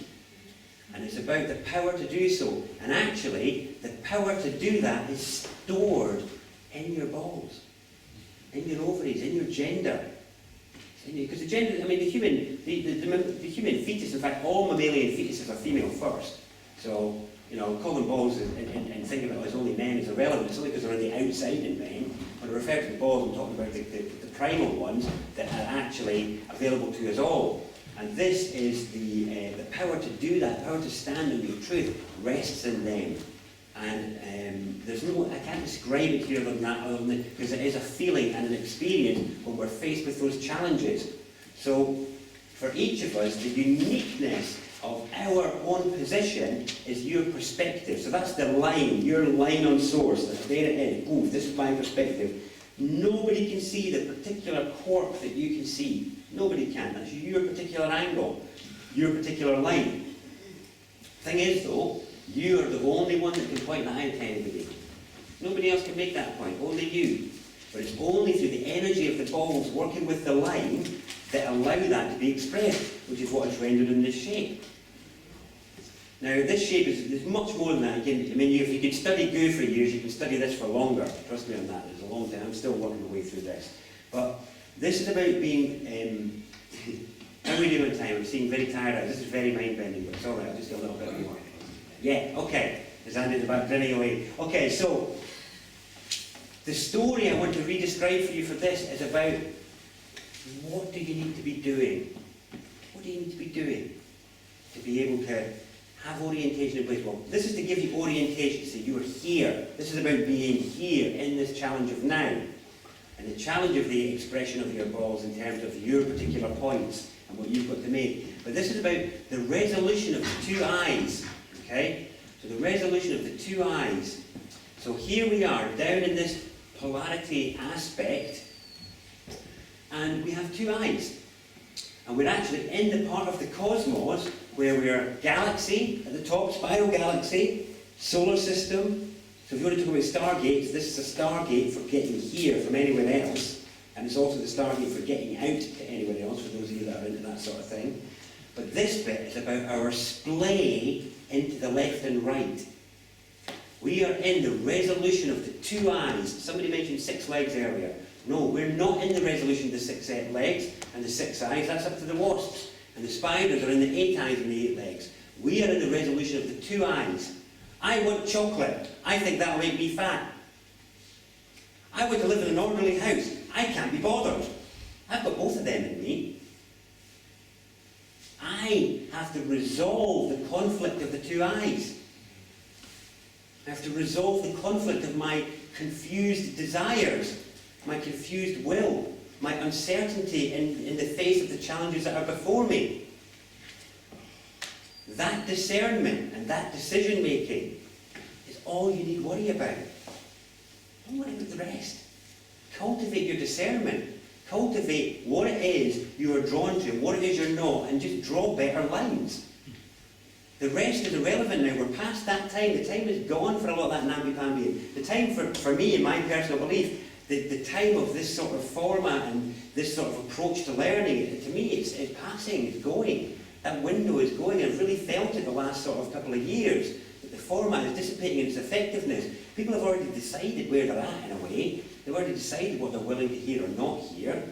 And it's about the power to do so. And actually, the power to do that is stored in your balls. in your ovaries, in your gender. Because the gender, I mean, the human fetus, in fact, all mammalian fetuses are female first. So, you know, calling balls and thinking about it as only men is irrelevant. It's only because they're on the outside in men. When I refer to the balls, I'm talking about the primal ones that are actually available to us all. And this is the power to do that, power to stand in your truth, rests in them. And there's no, I can't describe it here other than that, because it is a feeling and an experience when we're faced with those challenges. So, for each of us, the uniqueness of our own position is your perspective. So that's the line, your line on source. There it is. Ooh, this is my perspective. Nobody can see the particular quark that you can see. Nobody can. That's your particular angle, your particular line. Thing is, though, you are the only one that can point that out to anybody. Nobody else can make that point, only you. But it's only through the energy of the balls working with the line that allow that to be expressed, which is what is rendered in this shape. Now, this shape is much more than that. Again, I mean, if you could study Goo for years, you can study this for longer. Trust me on that. It's a long time. I'm still working my way through this. But this is about being... how are we doing on time? I'm seeing very tired out. This is very mind-bending, but it's all right. I'll just do a little bit more. Yeah, okay. There's Andy in the back grinning away. Okay, so the story I want to re-describe for you for this is about what do you need to be doing? What do you need to be doing to be able to have orientation in place? Well, this is to give you orientation, so you're here. This is about being here in this challenge of now. And the challenge of the expression of your balls in terms of your particular points and what you've got to make. But this is about the resolution of the two eyes. Okay? So the resolution of the two eyes. So here we are, down in this polarity aspect, and we have two eyes. And we're actually in the part of the cosmos where we are galaxy, at the top, spiral galaxy, solar system. So if you want to talk about stargates, this is a stargate for getting here from anywhere else. And it's also the stargate for getting out to anywhere else, for those of you that are into that sort of thing. But this bit is about our splay into the left and right. We are in the resolution of the two eyes. Somebody mentioned 6 legs earlier. No, we're not in the resolution of the 6 legs and the 6 eyes. That's up to the wasps. And the spiders are in the 8 eyes and the 8 legs. We are in the resolution of the 2 eyes. I want chocolate. I think that'll make me fat. I want to live in an orderly house. I can't be bothered. I've got both of them in me. I have to resolve the conflict of the 2 eyes. I have to resolve the conflict of my confused desires, my confused will, my uncertainty in the face of the challenges that are before me. That discernment and that decision making is all you need to worry about. Don't worry about the rest. Cultivate your discernment. Cultivate what it is you are drawn to and what it is you're not, and just draw better lines. The rest is irrelevant now. We're past that time. The time is gone for a lot of that namby-pamby. The time for me, in my personal belief, the time of this sort of format and this sort of approach to learning, to me, it's passing, it's going. That window is going. I've really felt it the last sort of couple of years, that the format is dissipating in its effectiveness. People have already decided where they're at, in a way. They've already decided what they're willing to hear or not hear.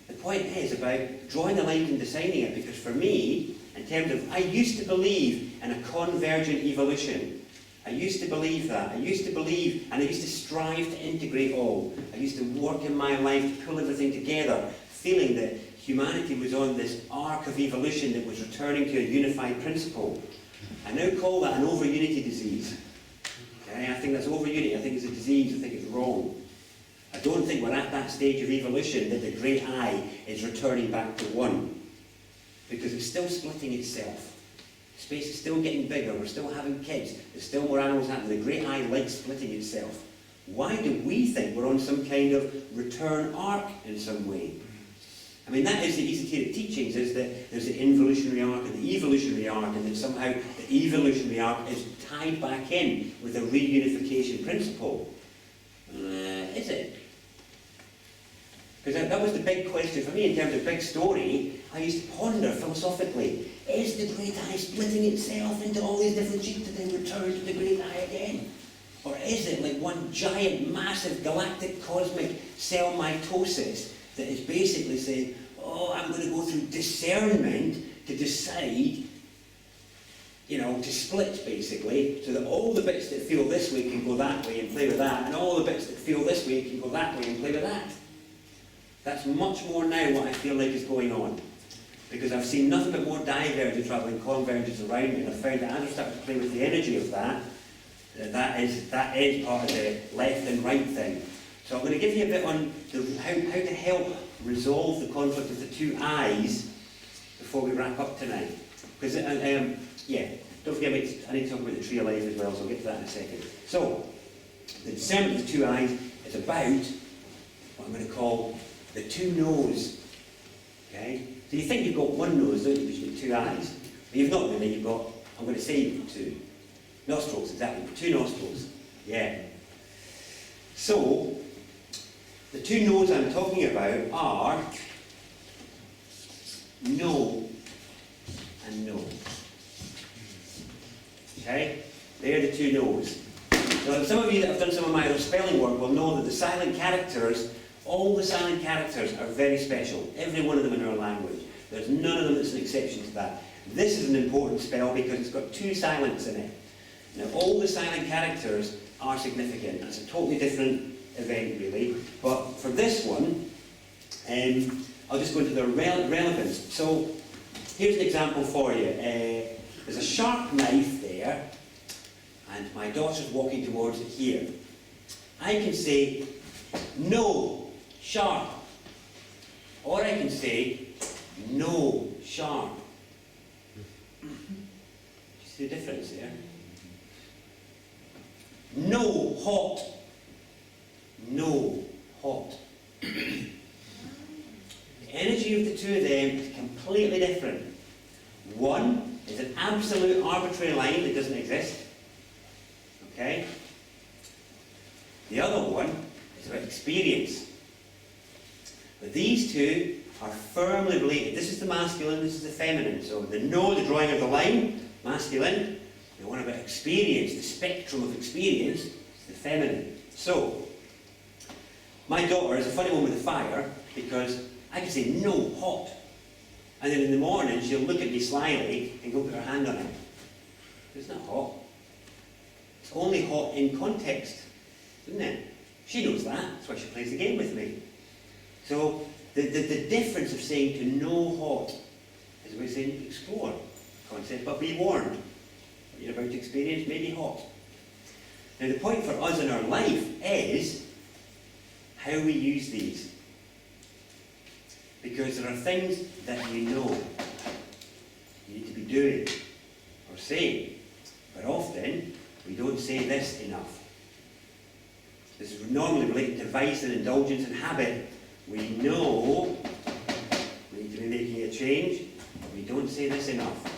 The point is about drawing the line and deciding it, because for me, in terms of, I used to believe in a convergent evolution. I used to believe that. I used to believe, and I used to strive to integrate all. I used to work in my life to pull everything together, feeling that humanity was on this arc of evolution that was returning to a unified principle. I now call that an over-unity disease. Okay? I think that's over-unity. I think it's a disease. I think it's wrong. I don't think we're at that stage of evolution that the great I is returning back to one. Because it's still splitting itself. Space is still getting bigger. We're still having kids. There's still more animals happening. The great I likes splitting itself. Why do we think we're on some kind of return arc in some way? I mean, that is the esoteric teachings, is that there's an involutionary arc and the evolutionary arc, and that somehow the evolutionary arc is tied back in with a reunification principle. Is it? Because that was the big question for me in terms of big story. I used to ponder philosophically, is the great I splitting itself into all these different sheets to then return to the great I again? Or is it like one giant, massive, galactic, cosmic cell mitosis that is basically saying, oh, I'm going to go through discernment to decide, you know, to split basically, so that all the bits that feel this way can go that way and play with that, and all the bits that feel this way can go that way and play with that. That's much more now what I feel like is going on. Because I've seen nothing but more divergence rather than convergence around me, and I've found that as I start to play with the energy of that, that is part of the left and right thing. So I'm going to give you a bit on how to help resolve the conflict of the two I's before we wrap up tonight. Because, yeah, don't forget, I need to talk about the tree of life as well, so I'll get to that in a second. So, the discernment of the two I's is about what I'm going to call the two no's. Okay? So you think you've got one nose, don't you, because you've got two eyes. But you've not really, you've got, I'm going to say you've got two. Nostrils, exactly. Two nostrils. Yeah. So, the two no's I'm talking about are no and no. Okay? They're the two no's. So some of you that have done some of my other spelling work will know that the silent characters, all the silent characters are very special. Every one of them in our language. There's none of them that's an exception to that. This is an important spell because it's got two silents in it. Now, all the silent characters are significant. It's a totally different event, really. But for this one, I'll just go into their relevance. So, here's an example for you. There's a sharp knife there, and my daughter's walking towards it here. I can say, no, sharp. Or I can say, no, sharp. Do you see the difference there? No, hot. No, hot. The energy of the two of them is completely different. One is an absolute arbitrary line that doesn't exist. Okay? The other one is about experience. But these two are firmly related. This is the masculine, this is the feminine. So the no, the drawing of the line, masculine. The one about experience, the spectrum of experience, is the feminine. So, my daughter is a funny one with the fire because I can say no, hot. And then in the morning she'll look at me slyly and go put her hand on it. It's not hot. It's only hot in context, isn't it? She knows that. That's why she plays the game with me. So the difference of saying to know hot is we're saying explore concept, but be warned. What you're about to experience may be hot. Now the point for us in our life is how we use these. Because there are things that you know you need to be doing or saying, but often we don't say this enough. This is normally related to vice and indulgence and habit. We know we need to be making a change, but we don't say this enough.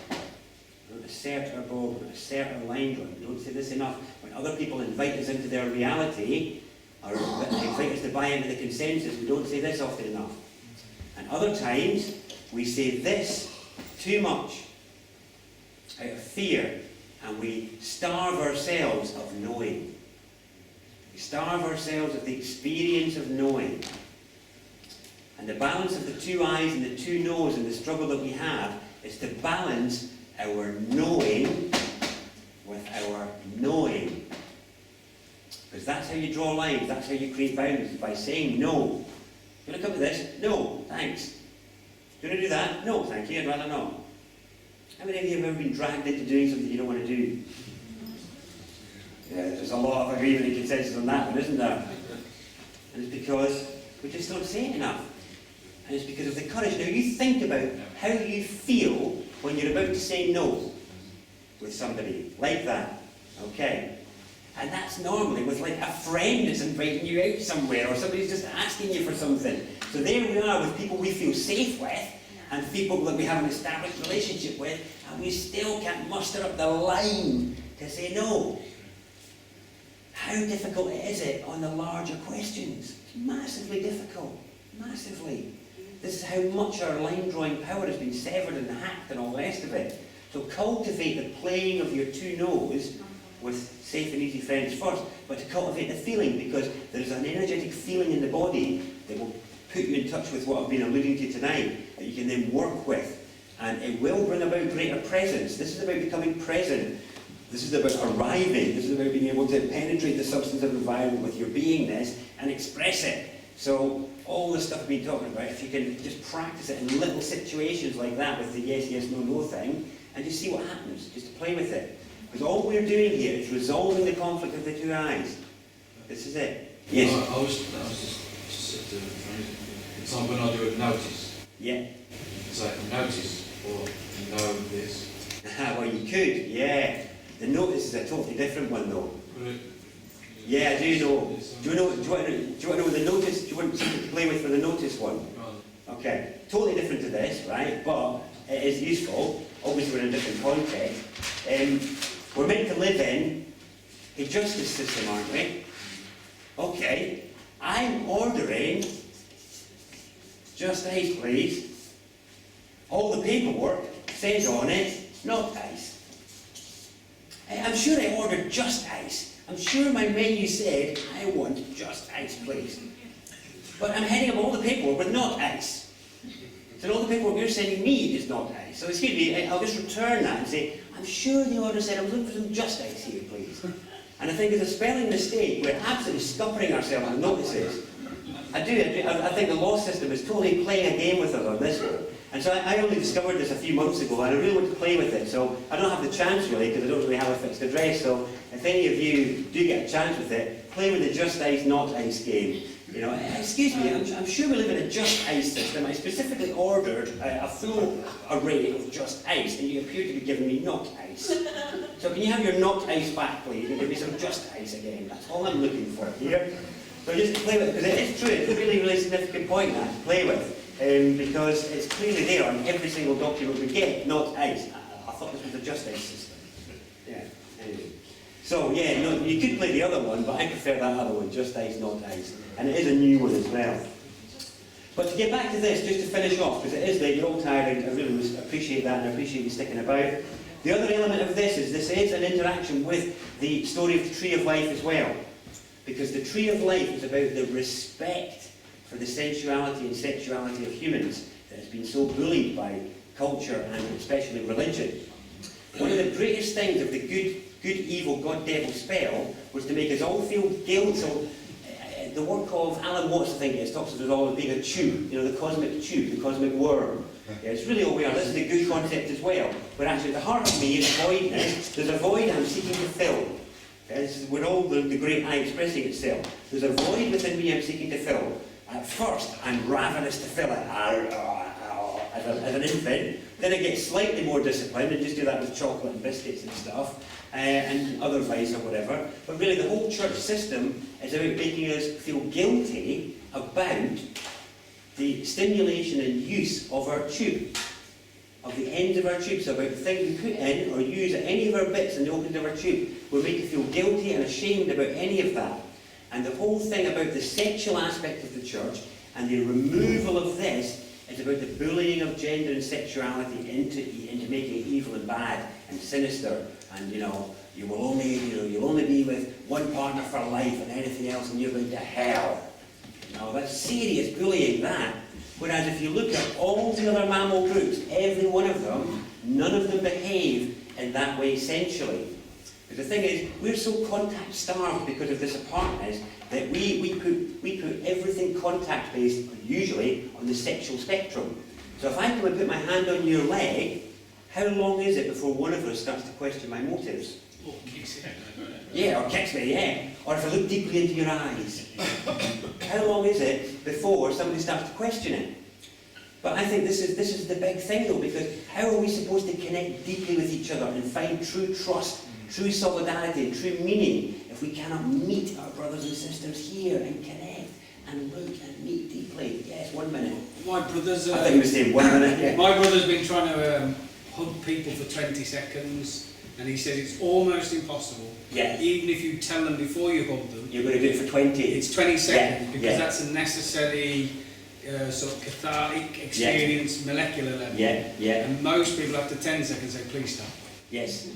We don't assert our bow, we don't assert our line drawing. We don't say this enough. When other people invite us into their reality, or invite us to buy into the consensus, we don't say this often enough. And other times, we say this too much out of fear, and we starve ourselves of knowing. We starve ourselves of the experience of knowing. And the balance of the two eyes and the two no's and the struggle that we have is to balance our knowing with our knowing. Because that's how you draw lines, that's how you create boundaries, by saying no. You want to come to this? No, thanks. Do you want to do that? No, thank you, I'd rather not. How many of you have ever been dragged into doing something you don't want to do? Yeah, there's a lot of agreement and consensus on that one, isn't there? And it's because we just don't say it enough. And it's because of the courage. Now you think about how you feel when you're about to say no with somebody like that. Okay? And that's normally with like a friend that's inviting you out somewhere, or somebody's just asking you for something. So there we are with people we feel safe with, and people that we have an established relationship with, and we still can't muster up the line to say no. How difficult is it on the larger questions? It's massively difficult. Massively. This is how much our line drawing power has been severed and hacked and all the rest of it. So cultivate the playing of your two no's with safe and easy friends first, but to cultivate the feeling, because there's an energetic feeling in the body that will put you in touch with what I've been alluding to tonight, that you can then work with. And it will bring about greater presence. This is about becoming present. This is about arriving. This is about being able to penetrate the substantive environment with your beingness and express it. So all the stuff we've been talking about, if you can just practice it in little situations like that with the yes, yes, no, no thing, and just see what happens, just to play with it. Because all we're doing here is resolving the conflict of the two eyes. This is it. Yes? I was just it's like when I do a notice. Yeah. It's like notice, or know this. Well, you could, yeah. The notice is a totally different one, though. Yeah, I do know. Do you want to know the notice? Do you want something to play with for the notice one? Okay. Totally different to this, right? But it is useful. Obviously, we're in a different context. We're meant to live in a justice system, aren't we? Okay. I'm ordering just ice, please. All the paperwork says on it, not ice. I'm sure I ordered just ice. I'm sure my menu said, I want just ice, please. But I'm heading up all the paperwork with not ice. So all the paperwork you're sending me is not ice. So excuse me, I'll just return that and say, I'm sure the order said I was looking for some just ice here, please. And I think it's a spelling mistake. We're absolutely scuppering ourselves on notices. I think the law system is totally playing a game with us on this one. And so I only discovered this a few months ago, and I really want to play with it. So I don't have the chance really, because I don't really have a fixed address. So if any of you do get a chance with it, play with the just ice, not ice game. You know, excuse me, I'm sure we live in a just ice system. I specifically ordered a full array of just ice, and you appear to be giving me not ice. So can you have your not ice back, please, and give me some just ice again? That's all I'm looking for here. So just to play with it, because it is true, it's a really, really significant point that to play with. Because it's clearly there on every single document we get, not ice. I thought this was a just ice system. Yeah, anyway. So yeah, no, you could play the other one, but I prefer that other one, just ice, not ice. And it is a new one as well. But to get back to this, just to finish off, because it is late, you're all tired, I really appreciate that, and I appreciate you sticking about. The other element of this is an interaction with the story of the Tree of Life as well. Because the Tree of Life is about the respect for the sensuality and sexuality of humans that has been so bullied by culture and especially religion. One of the greatest things of the good, evil, God, devil spell was to make us all feel guilt. So the work of Alan Watts, I think it is, talks of us all as being a tube, you know, the cosmic tube, the cosmic worm. Yeah, it's really all we are. This is a good concept as well. But actually at the heart of me is voidness. There's a void I'm seeking to fill. Okay, this is where all the great I expressing itself. There's a void within me I'm seeking to fill. At first, I'm ravenous to fill it as an infant. Then I get slightly more disciplined and just do that with chocolate and biscuits and stuff, and other vice or whatever. But really, the whole church system is about making us feel guilty about the stimulation and use of our tube, of the ends of our tube. So about the things we put in or use at any of our bits in the openings of our tube, will make you feel guilty and ashamed about any of that. And the whole thing about the sexual aspect of the church and the removal of this is about the bullying of gender and sexuality into making it evil and bad and sinister. And you'll only be with one partner for life and anything else and you're going to hell. That's serious bullying, that. Whereas if you look at all the other mammal groups, every one of them, none of them behave in that way sensually. Because the thing is, we're so contact-starved because of this apartness that we put everything contact-based, usually, on the sexual spectrum. So if I come and put my hand on your leg, how long is it before one of us starts to question my motives? Or kicks it. Yeah, or kicks me, yeah. Or if I look deeply into your eyes. How long is it before somebody starts to question it? But I think this is the big thing, though, because how are we supposed to connect deeply with each other and find true trust, true solidarity and true meaning if we cannot meet our brothers and sisters here and connect and look and meet deeply? Yes, 1 minute. My brother's... I thought you were saying 1 minute, yeah. My brother's been trying to hug people for 20 seconds, and he said it's almost impossible. Yeah. Even if you tell them before you hug them. You're going to do it for 20. It's 20 seconds, because yeah. that's a necessary sort of cathartic experience, molecular level. Yeah, yeah. And most people after 10 seconds say, please stop. Yes.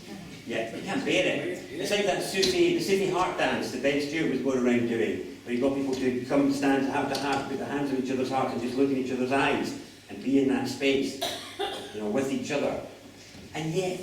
Yeah, you can't bear it. It's like that the Sufi heart dance that Ben Stewart was going around doing, where he got people to come stand hand to hand, put their hands on each other's hearts and just look in each other's eyes and be in that space, you know, with each other. And yet,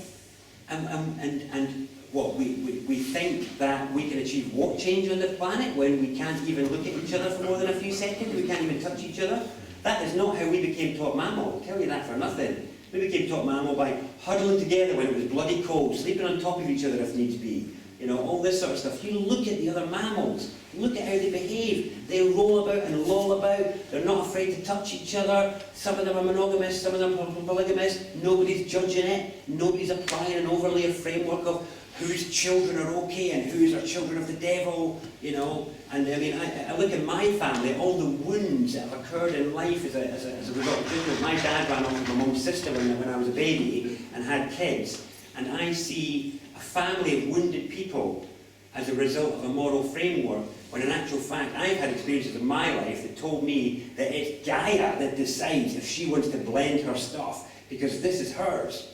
and what, we think that we can achieve what change on the planet when we can't even look at each other for more than a few seconds, we can't even touch each other? That is not how we became top mammal, I'll tell you that for nothing. We became top mammal by huddling together when it was bloody cold, sleeping on top of each other if needs be. You know, all this sort of stuff. You look at the other mammals, look at how they behave. They roll about and loll about. They're not afraid to touch each other. Some of them are monogamous, some of them are polygamous. Nobody's judging it. Nobody's applying an overlay of framework of whose children are okay and whose are children of the devil, you know. And I mean, I look at my family, all the wounds that have occurred in life as a result of just my dad ran off with my mum's sister when I was a baby and had kids. And I see a family of wounded people as a result of a moral framework, when in actual fact I've had experiences in my life that told me that it's Gaia that decides if she wants to blend her stuff, because this is hers.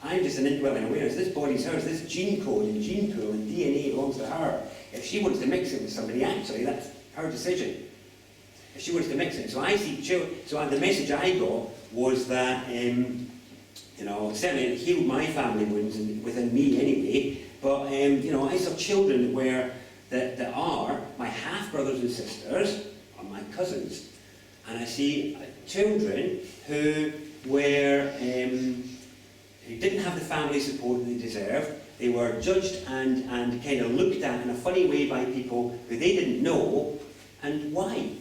I'm just an indwelling awareness. This body's hers. This gene code and gene pool and DNA belongs to her. If she wants to mix it with somebody, actually, that's her decision. If she wants to mix it. So I see children. So the message I got was that, you know, certainly it healed my family wounds within me anyway. But you know, I saw children that are my half brothers and sisters, or my cousins, and I see children who were. Who didn't have the family support they deserved. They were judged and kind of looked at in a funny way by people who they didn't know. And why?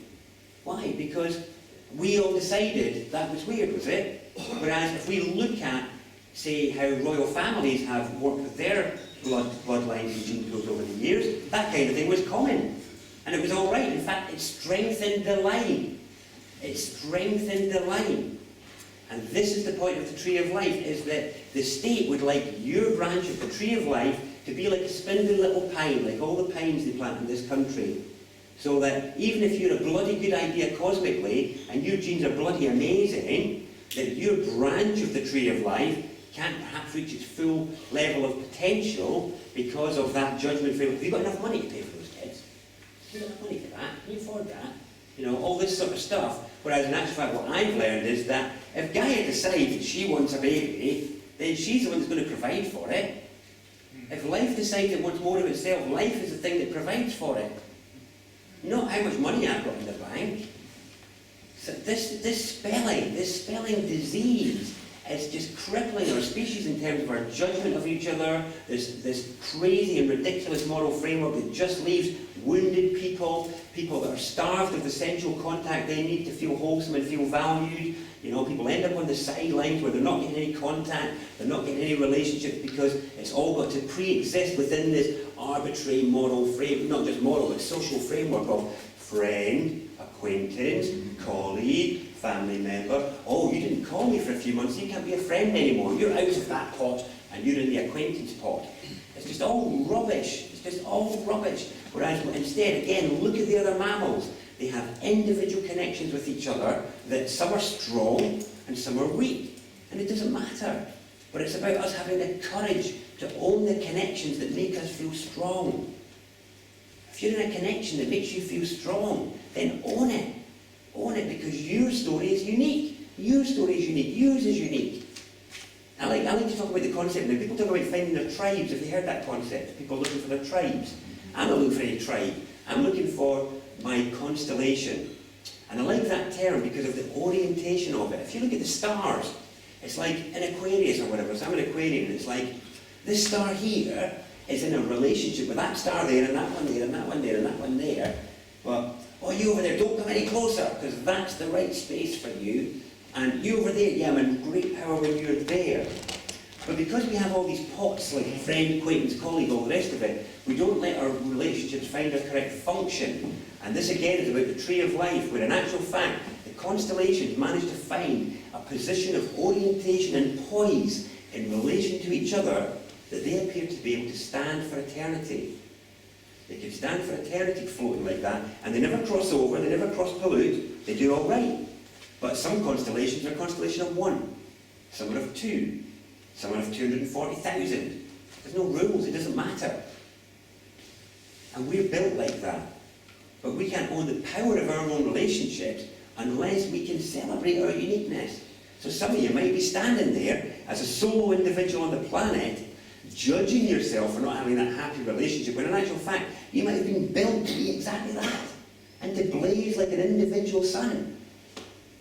Why? Because we all decided that was weird, was it? Whereas if we look at, say, how royal families have worked with their bloodlines and gene pools over the years, that kind of thing was common. And it was all right. In fact, it strengthened the line. It strengthened the line. And this is the point of the tree of life, is that the state would like your branch of the tree of life to be like a spindly little pine, like all the pines they plant in this country. So that even if you're a bloody good idea cosmically, and your genes are bloody amazing, that your branch of the tree of life can't perhaps reach its full level of potential because of that judgment framework. Have you got enough money to pay for those kids? Have you got enough money for that? Can you afford that? You know, all this sort of stuff. Whereas in actual fact, what I've learned is that if Gaia decides that she wants a baby, then she's the one that's going to provide for it. If life decides it wants more of itself, life is the thing that provides for it. Not how much money I've got in the bank. So this spelling disease is just crippling our species in terms of our judgment of each other. This crazy and ridiculous moral framework that just leaves wounded people, people that are starved of the sensual contact they need to feel wholesome and feel valued. You know, people end up on the sidelines where they're not getting any contact, they're not getting any relationships because it's all got to pre-exist within this arbitrary moral frame, not just moral, but social framework of friend, acquaintance, colleague, family member. Oh, you didn't call me for a few months, you can't be a friend anymore. You're out of that pot and you're in the acquaintance pot. It's just all rubbish. It's just all rubbish. Whereas instead, again, look at the other mammals. They have individual connections with each other that some are strong and some are weak. And it doesn't matter. But it's about us having the courage to own the connections that make us feel strong. If you're in a connection that makes you feel strong, then own it. Own it, because your story is unique. Your story is unique. Yours is unique. I like to talk about the concept now. People talk about finding their tribes. Have you heard that concept? People looking for their tribes. I'm not looking for any tribe. I'm looking for my constellation. And I like that term because of the orientation of it. If you look at the stars, it's like an Aquarius or whatever. So I'm an Aquarian, and it's like this star here is in a relationship with that star there, and that one there, and that one there, and that one there. But, oh, you over there, don't come any closer, because that's the right space for you. And you over there, yeah, I'm in great power when you're there. But because we have all these pots, like friend, acquaintance, colleague, all the rest of it, we don't let our relationships find their correct function. And this again is about the tree of life, where in actual fact, the constellations manage to find a position of orientation and poise in relation to each other that they appear to be able to stand for eternity. They can stand for eternity floating like that, and they never cross over, they never cross pollute, they do all right. But some constellations are a constellation of one, some are of two, some are of 240,000. There's no rules, it doesn't matter. And we're built like that. But we can't own the power of our own relationships unless we can celebrate our uniqueness. So some of you might be standing there as a solo individual on the planet, judging yourself for not having that happy relationship, when in actual fact, you might have been built to be exactly that, and to blaze like an individual sun.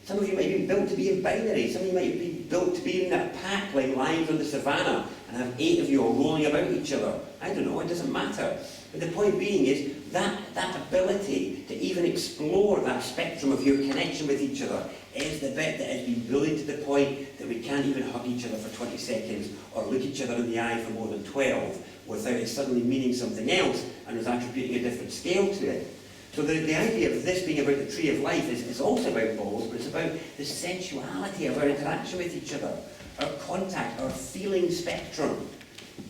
Some of you might have been built to be in binary. Some of you might have been built to be in that pack like lions on the savannah and have 8 of you all rolling about each other. I don't know, it doesn't matter. But the point being is that ability to even explore that spectrum of your connection with each other is the bit that has been bullied to the point that we can't even hug each other for 20 seconds or look each other in the eye for more than 12 without it suddenly meaning something else and us attributing a different scale to it. So the idea of this being about the tree of life is also about balls, but it's about the sensuality of our interaction with each other, our contact, our feeling spectrum,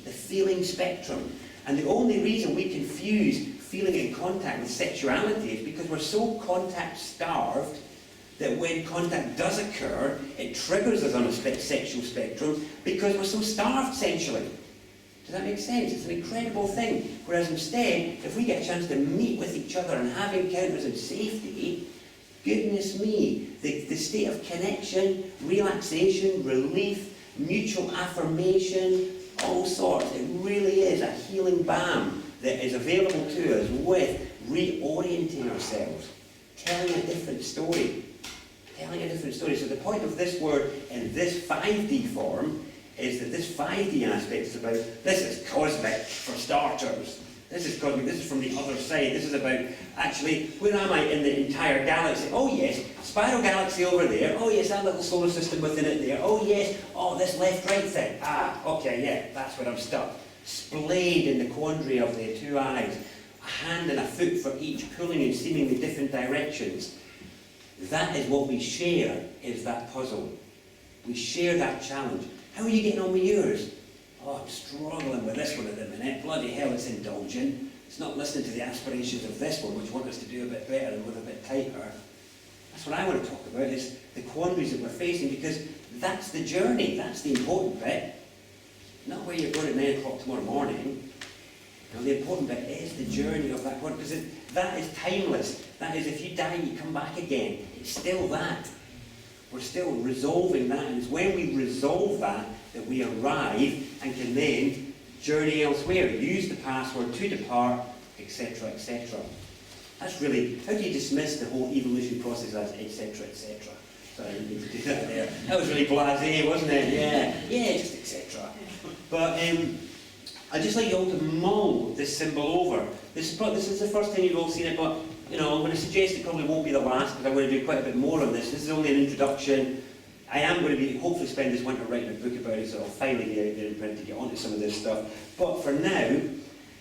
the feeling spectrum. And the only reason we confuse feeling and contact with sexuality is because we're so contact starved that when contact does occur, it triggers us on a sexual spectrum because we're so starved sensually. Does that make sense? It's an incredible thing. Whereas instead, if we get a chance to meet with each other and have encounters in safety, goodness me, the state of connection, relaxation, relief, mutual affirmation, all sorts, it really is a healing balm that is available to us with reorienting ourselves, telling a different story. Telling a different story. So the point of this word in this 5D form is that this 5D aspect is about, this is cosmic for starters. This is cosmic, this is from the other side. This is about, actually, where am I in the entire galaxy? Oh yes, spiral galaxy over there. Oh yes, that little solar system within it there. Oh yes, oh this left-right thing. Ah, okay, yeah, that's where I'm stuck. Splayed in the quandary of the 2 eyes. A hand and a foot for each, pulling in seemingly different directions. That is what we share, is that puzzle. We share that challenge. How are you getting on with yours? Oh, I'm struggling with this one at the minute. Bloody hell, it's indulgent. It's not listening to the aspirations of this one, which want us to do a bit better and live a bit tighter. That's what I want to talk about, is the quandaries that we're facing, because that's the journey. That's the important bit. Not where you're going at 9 o'clock tomorrow morning. No, the important bit is the journey of that quandary, because that is timeless. That is, if you die, you come back again. It's still that. We're still resolving that, and it's when we resolve that we arrive and can then journey elsewhere, use the password to depart, etc., etc. That's really, how do you dismiss the whole evolution process as etc., etc.? Sorry, I didn't mean to do that there. That was really blasé, wasn't it? Yeah, just etc. But I'd just like you all to mull this symbol over. This is the first time you've all seen it, but you know, I'm going to suggest it probably won't be the last, because I'm going to do quite a bit more on this. This is only an introduction. I am going to be, hopefully spend this winter writing a book about it, so I'll finally get out there in print to get onto some of this stuff. But for now,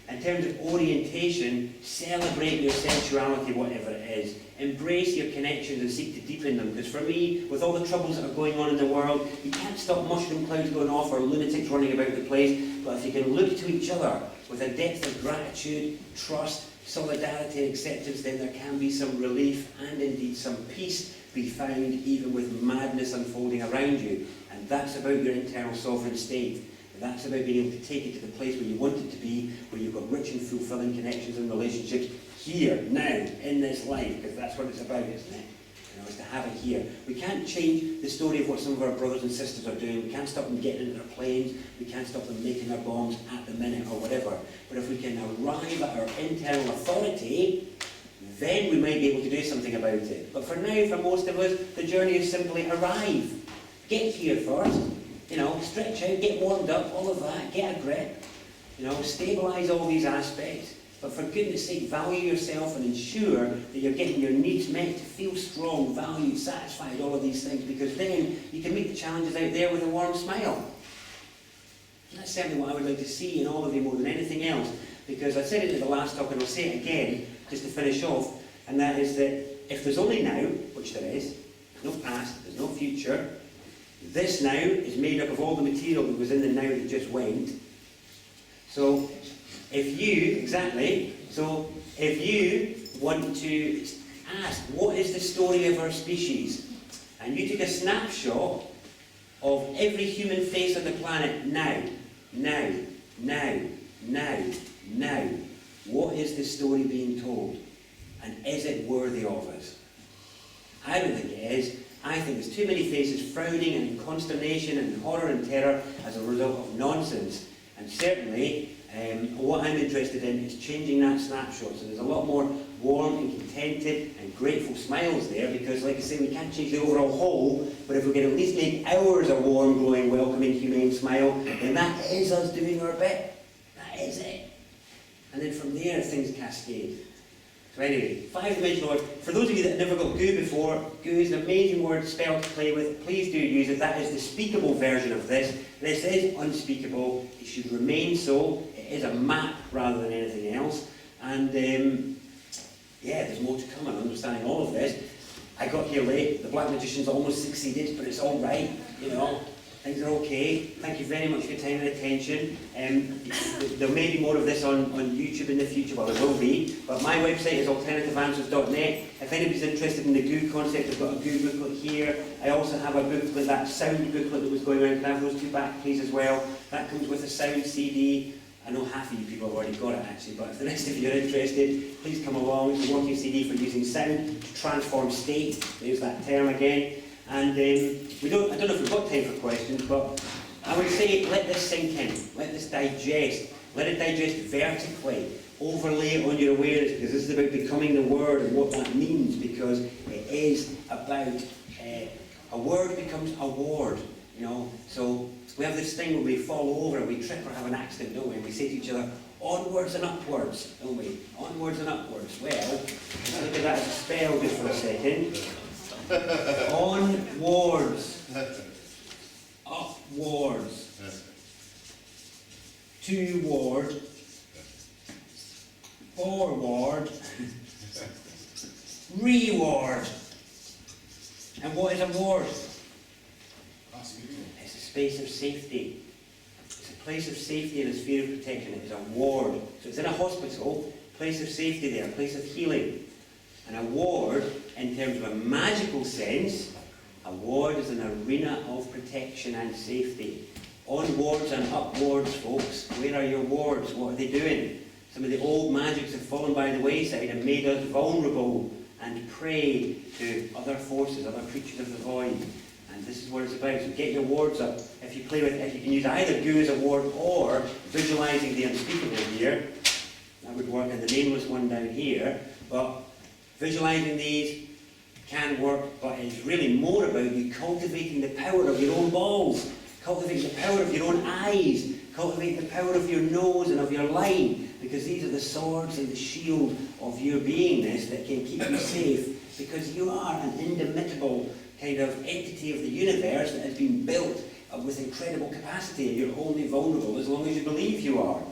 in terms of orientation, celebrate your sensuality, whatever it is. Embrace your connections and seek to deepen them. Because for me, with all the troubles that are going on in the world, you can't stop mushroom clouds going off or lunatics running about the place. But if you can look to each other with a depth of gratitude, trust, solidarity and acceptance, then there can be some relief and indeed some peace be found even with madness unfolding around you. And that's about your internal sovereign state. And that's about being able to take it to the place where you want it to be, where you've got rich and fulfilling connections and relationships here, now, in this life, because that's what it's about, isn't it? You know, it's to have it here. We can't change the story of what some of our brothers and sisters are doing. We can't stop them getting into their planes. We can't stop them making their bombs at the minute or whatever. But if we can arrive at our internal authority, then we might be able to do something about it. But for now, for most of us, the journey is simply arrive. Get here first. You know, stretch out, get warmed up, all of that, get a grip. You know, stabilise all these aspects. But for goodness sake, value yourself and ensure that you're getting your needs met to feel strong, valued, satisfied, all of these things, because then you can meet the challenges out there with a warm smile. And that's certainly what I would like to see in all of you more than anything else, because I said it in the last talk and I'll say it again, just to finish off, and that is that if there's only now, which there is, there's no past, there's no future, this now is made up of all the material that was in the now that just went. So if you want to ask, what is the story of our species? And you took a snapshot of every human face on the planet now, Now, what is the story being told? And is it worthy of us? I don't think it is. I think there's too many faces frowning and in consternation and horror and terror as a result of nonsense. And certainly, what I'm interested in is changing that snapshot. So there's a lot more warm and contented and grateful smiles there, because, like I say, we can't change the overall whole, but if we can at least make ours a warm, glowing, welcoming, humane smile, then that is us doing our bit. That is it. And then from there, things cascade. So anyway, 5-dimensional word. For those of you that have never got goo before, goo is an amazing word, spell to play with. Please do use it. That is the speakable version of this. This is unspeakable. It should remain so. It is a map rather than anything else. And yeah, there's more to come on understanding all of this. I got here late. The Black Magician's almost succeeded, but it's all right. You know, things are okay. Thank you very much for your time and attention. There may be more of this on YouTube in the future. Well, there will be. But my website is alternativeanswers.net. If anybody's interested in the goo concept, I've got a goo booklet here. I also have a booklet, that sound booklet that was going around. Can I have those two back, please, as well? That comes with a sound CD. I know half of you people have already got it, actually, but if the rest of you are interested, please come along. It's a working CD for using sound to transform state. There's that term again. And I don't know if we've got time for questions, but I would say let this sink in, let this digest, let it digest vertically, overlay it on your awareness, because this is about becoming the word and what that means, because it is about a word becomes a ward, you know. So we have this thing where we fall over, we trip or have an accident, don't we? And we say to each other, onwards and upwards, don't we? Onwards and upwards. Well, let's look at that as a spell just for a second. Onwards, upwards, toward, forward, reward. And what is a ward? It's a space of safety. It's a place of safety and a sphere of protection. It is a ward. So it's in a hospital, place of safety there, a place of healing. And a ward, in terms of a magical sense, a ward is an arena of protection and safety. Onwards and upwards, folks. Where are your wards? What are they doing? Some of the old magics have fallen by the wayside and made us vulnerable and prey to other forces, other creatures of the void. And this is what it's about. So get your wards up. If you can use either goo as a ward or visualising the unspeakable here, that would work, and the nameless one down here. But visualising these can work, but it's really more about you cultivating the power of your own balls, cultivating the power of your own eyes, cultivating the power of your nose and of your line, because these are the swords and the shield of your beingness that can keep you safe, because you are an indomitable kind of entity of the universe that has been built with incredible capacity, and you're only vulnerable as long as you believe you are.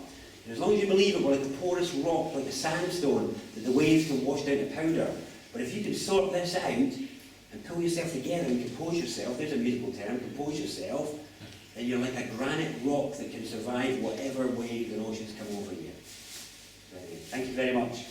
And as long as you believe it, we're like the porous rock, like the sandstone, that the waves can wash down to powder. But if you can sort this out and pull yourself together and compose yourself, there's a musical term, compose yourself, then you're like a granite rock that can survive whatever waves and oceans come over you. Thank you very much.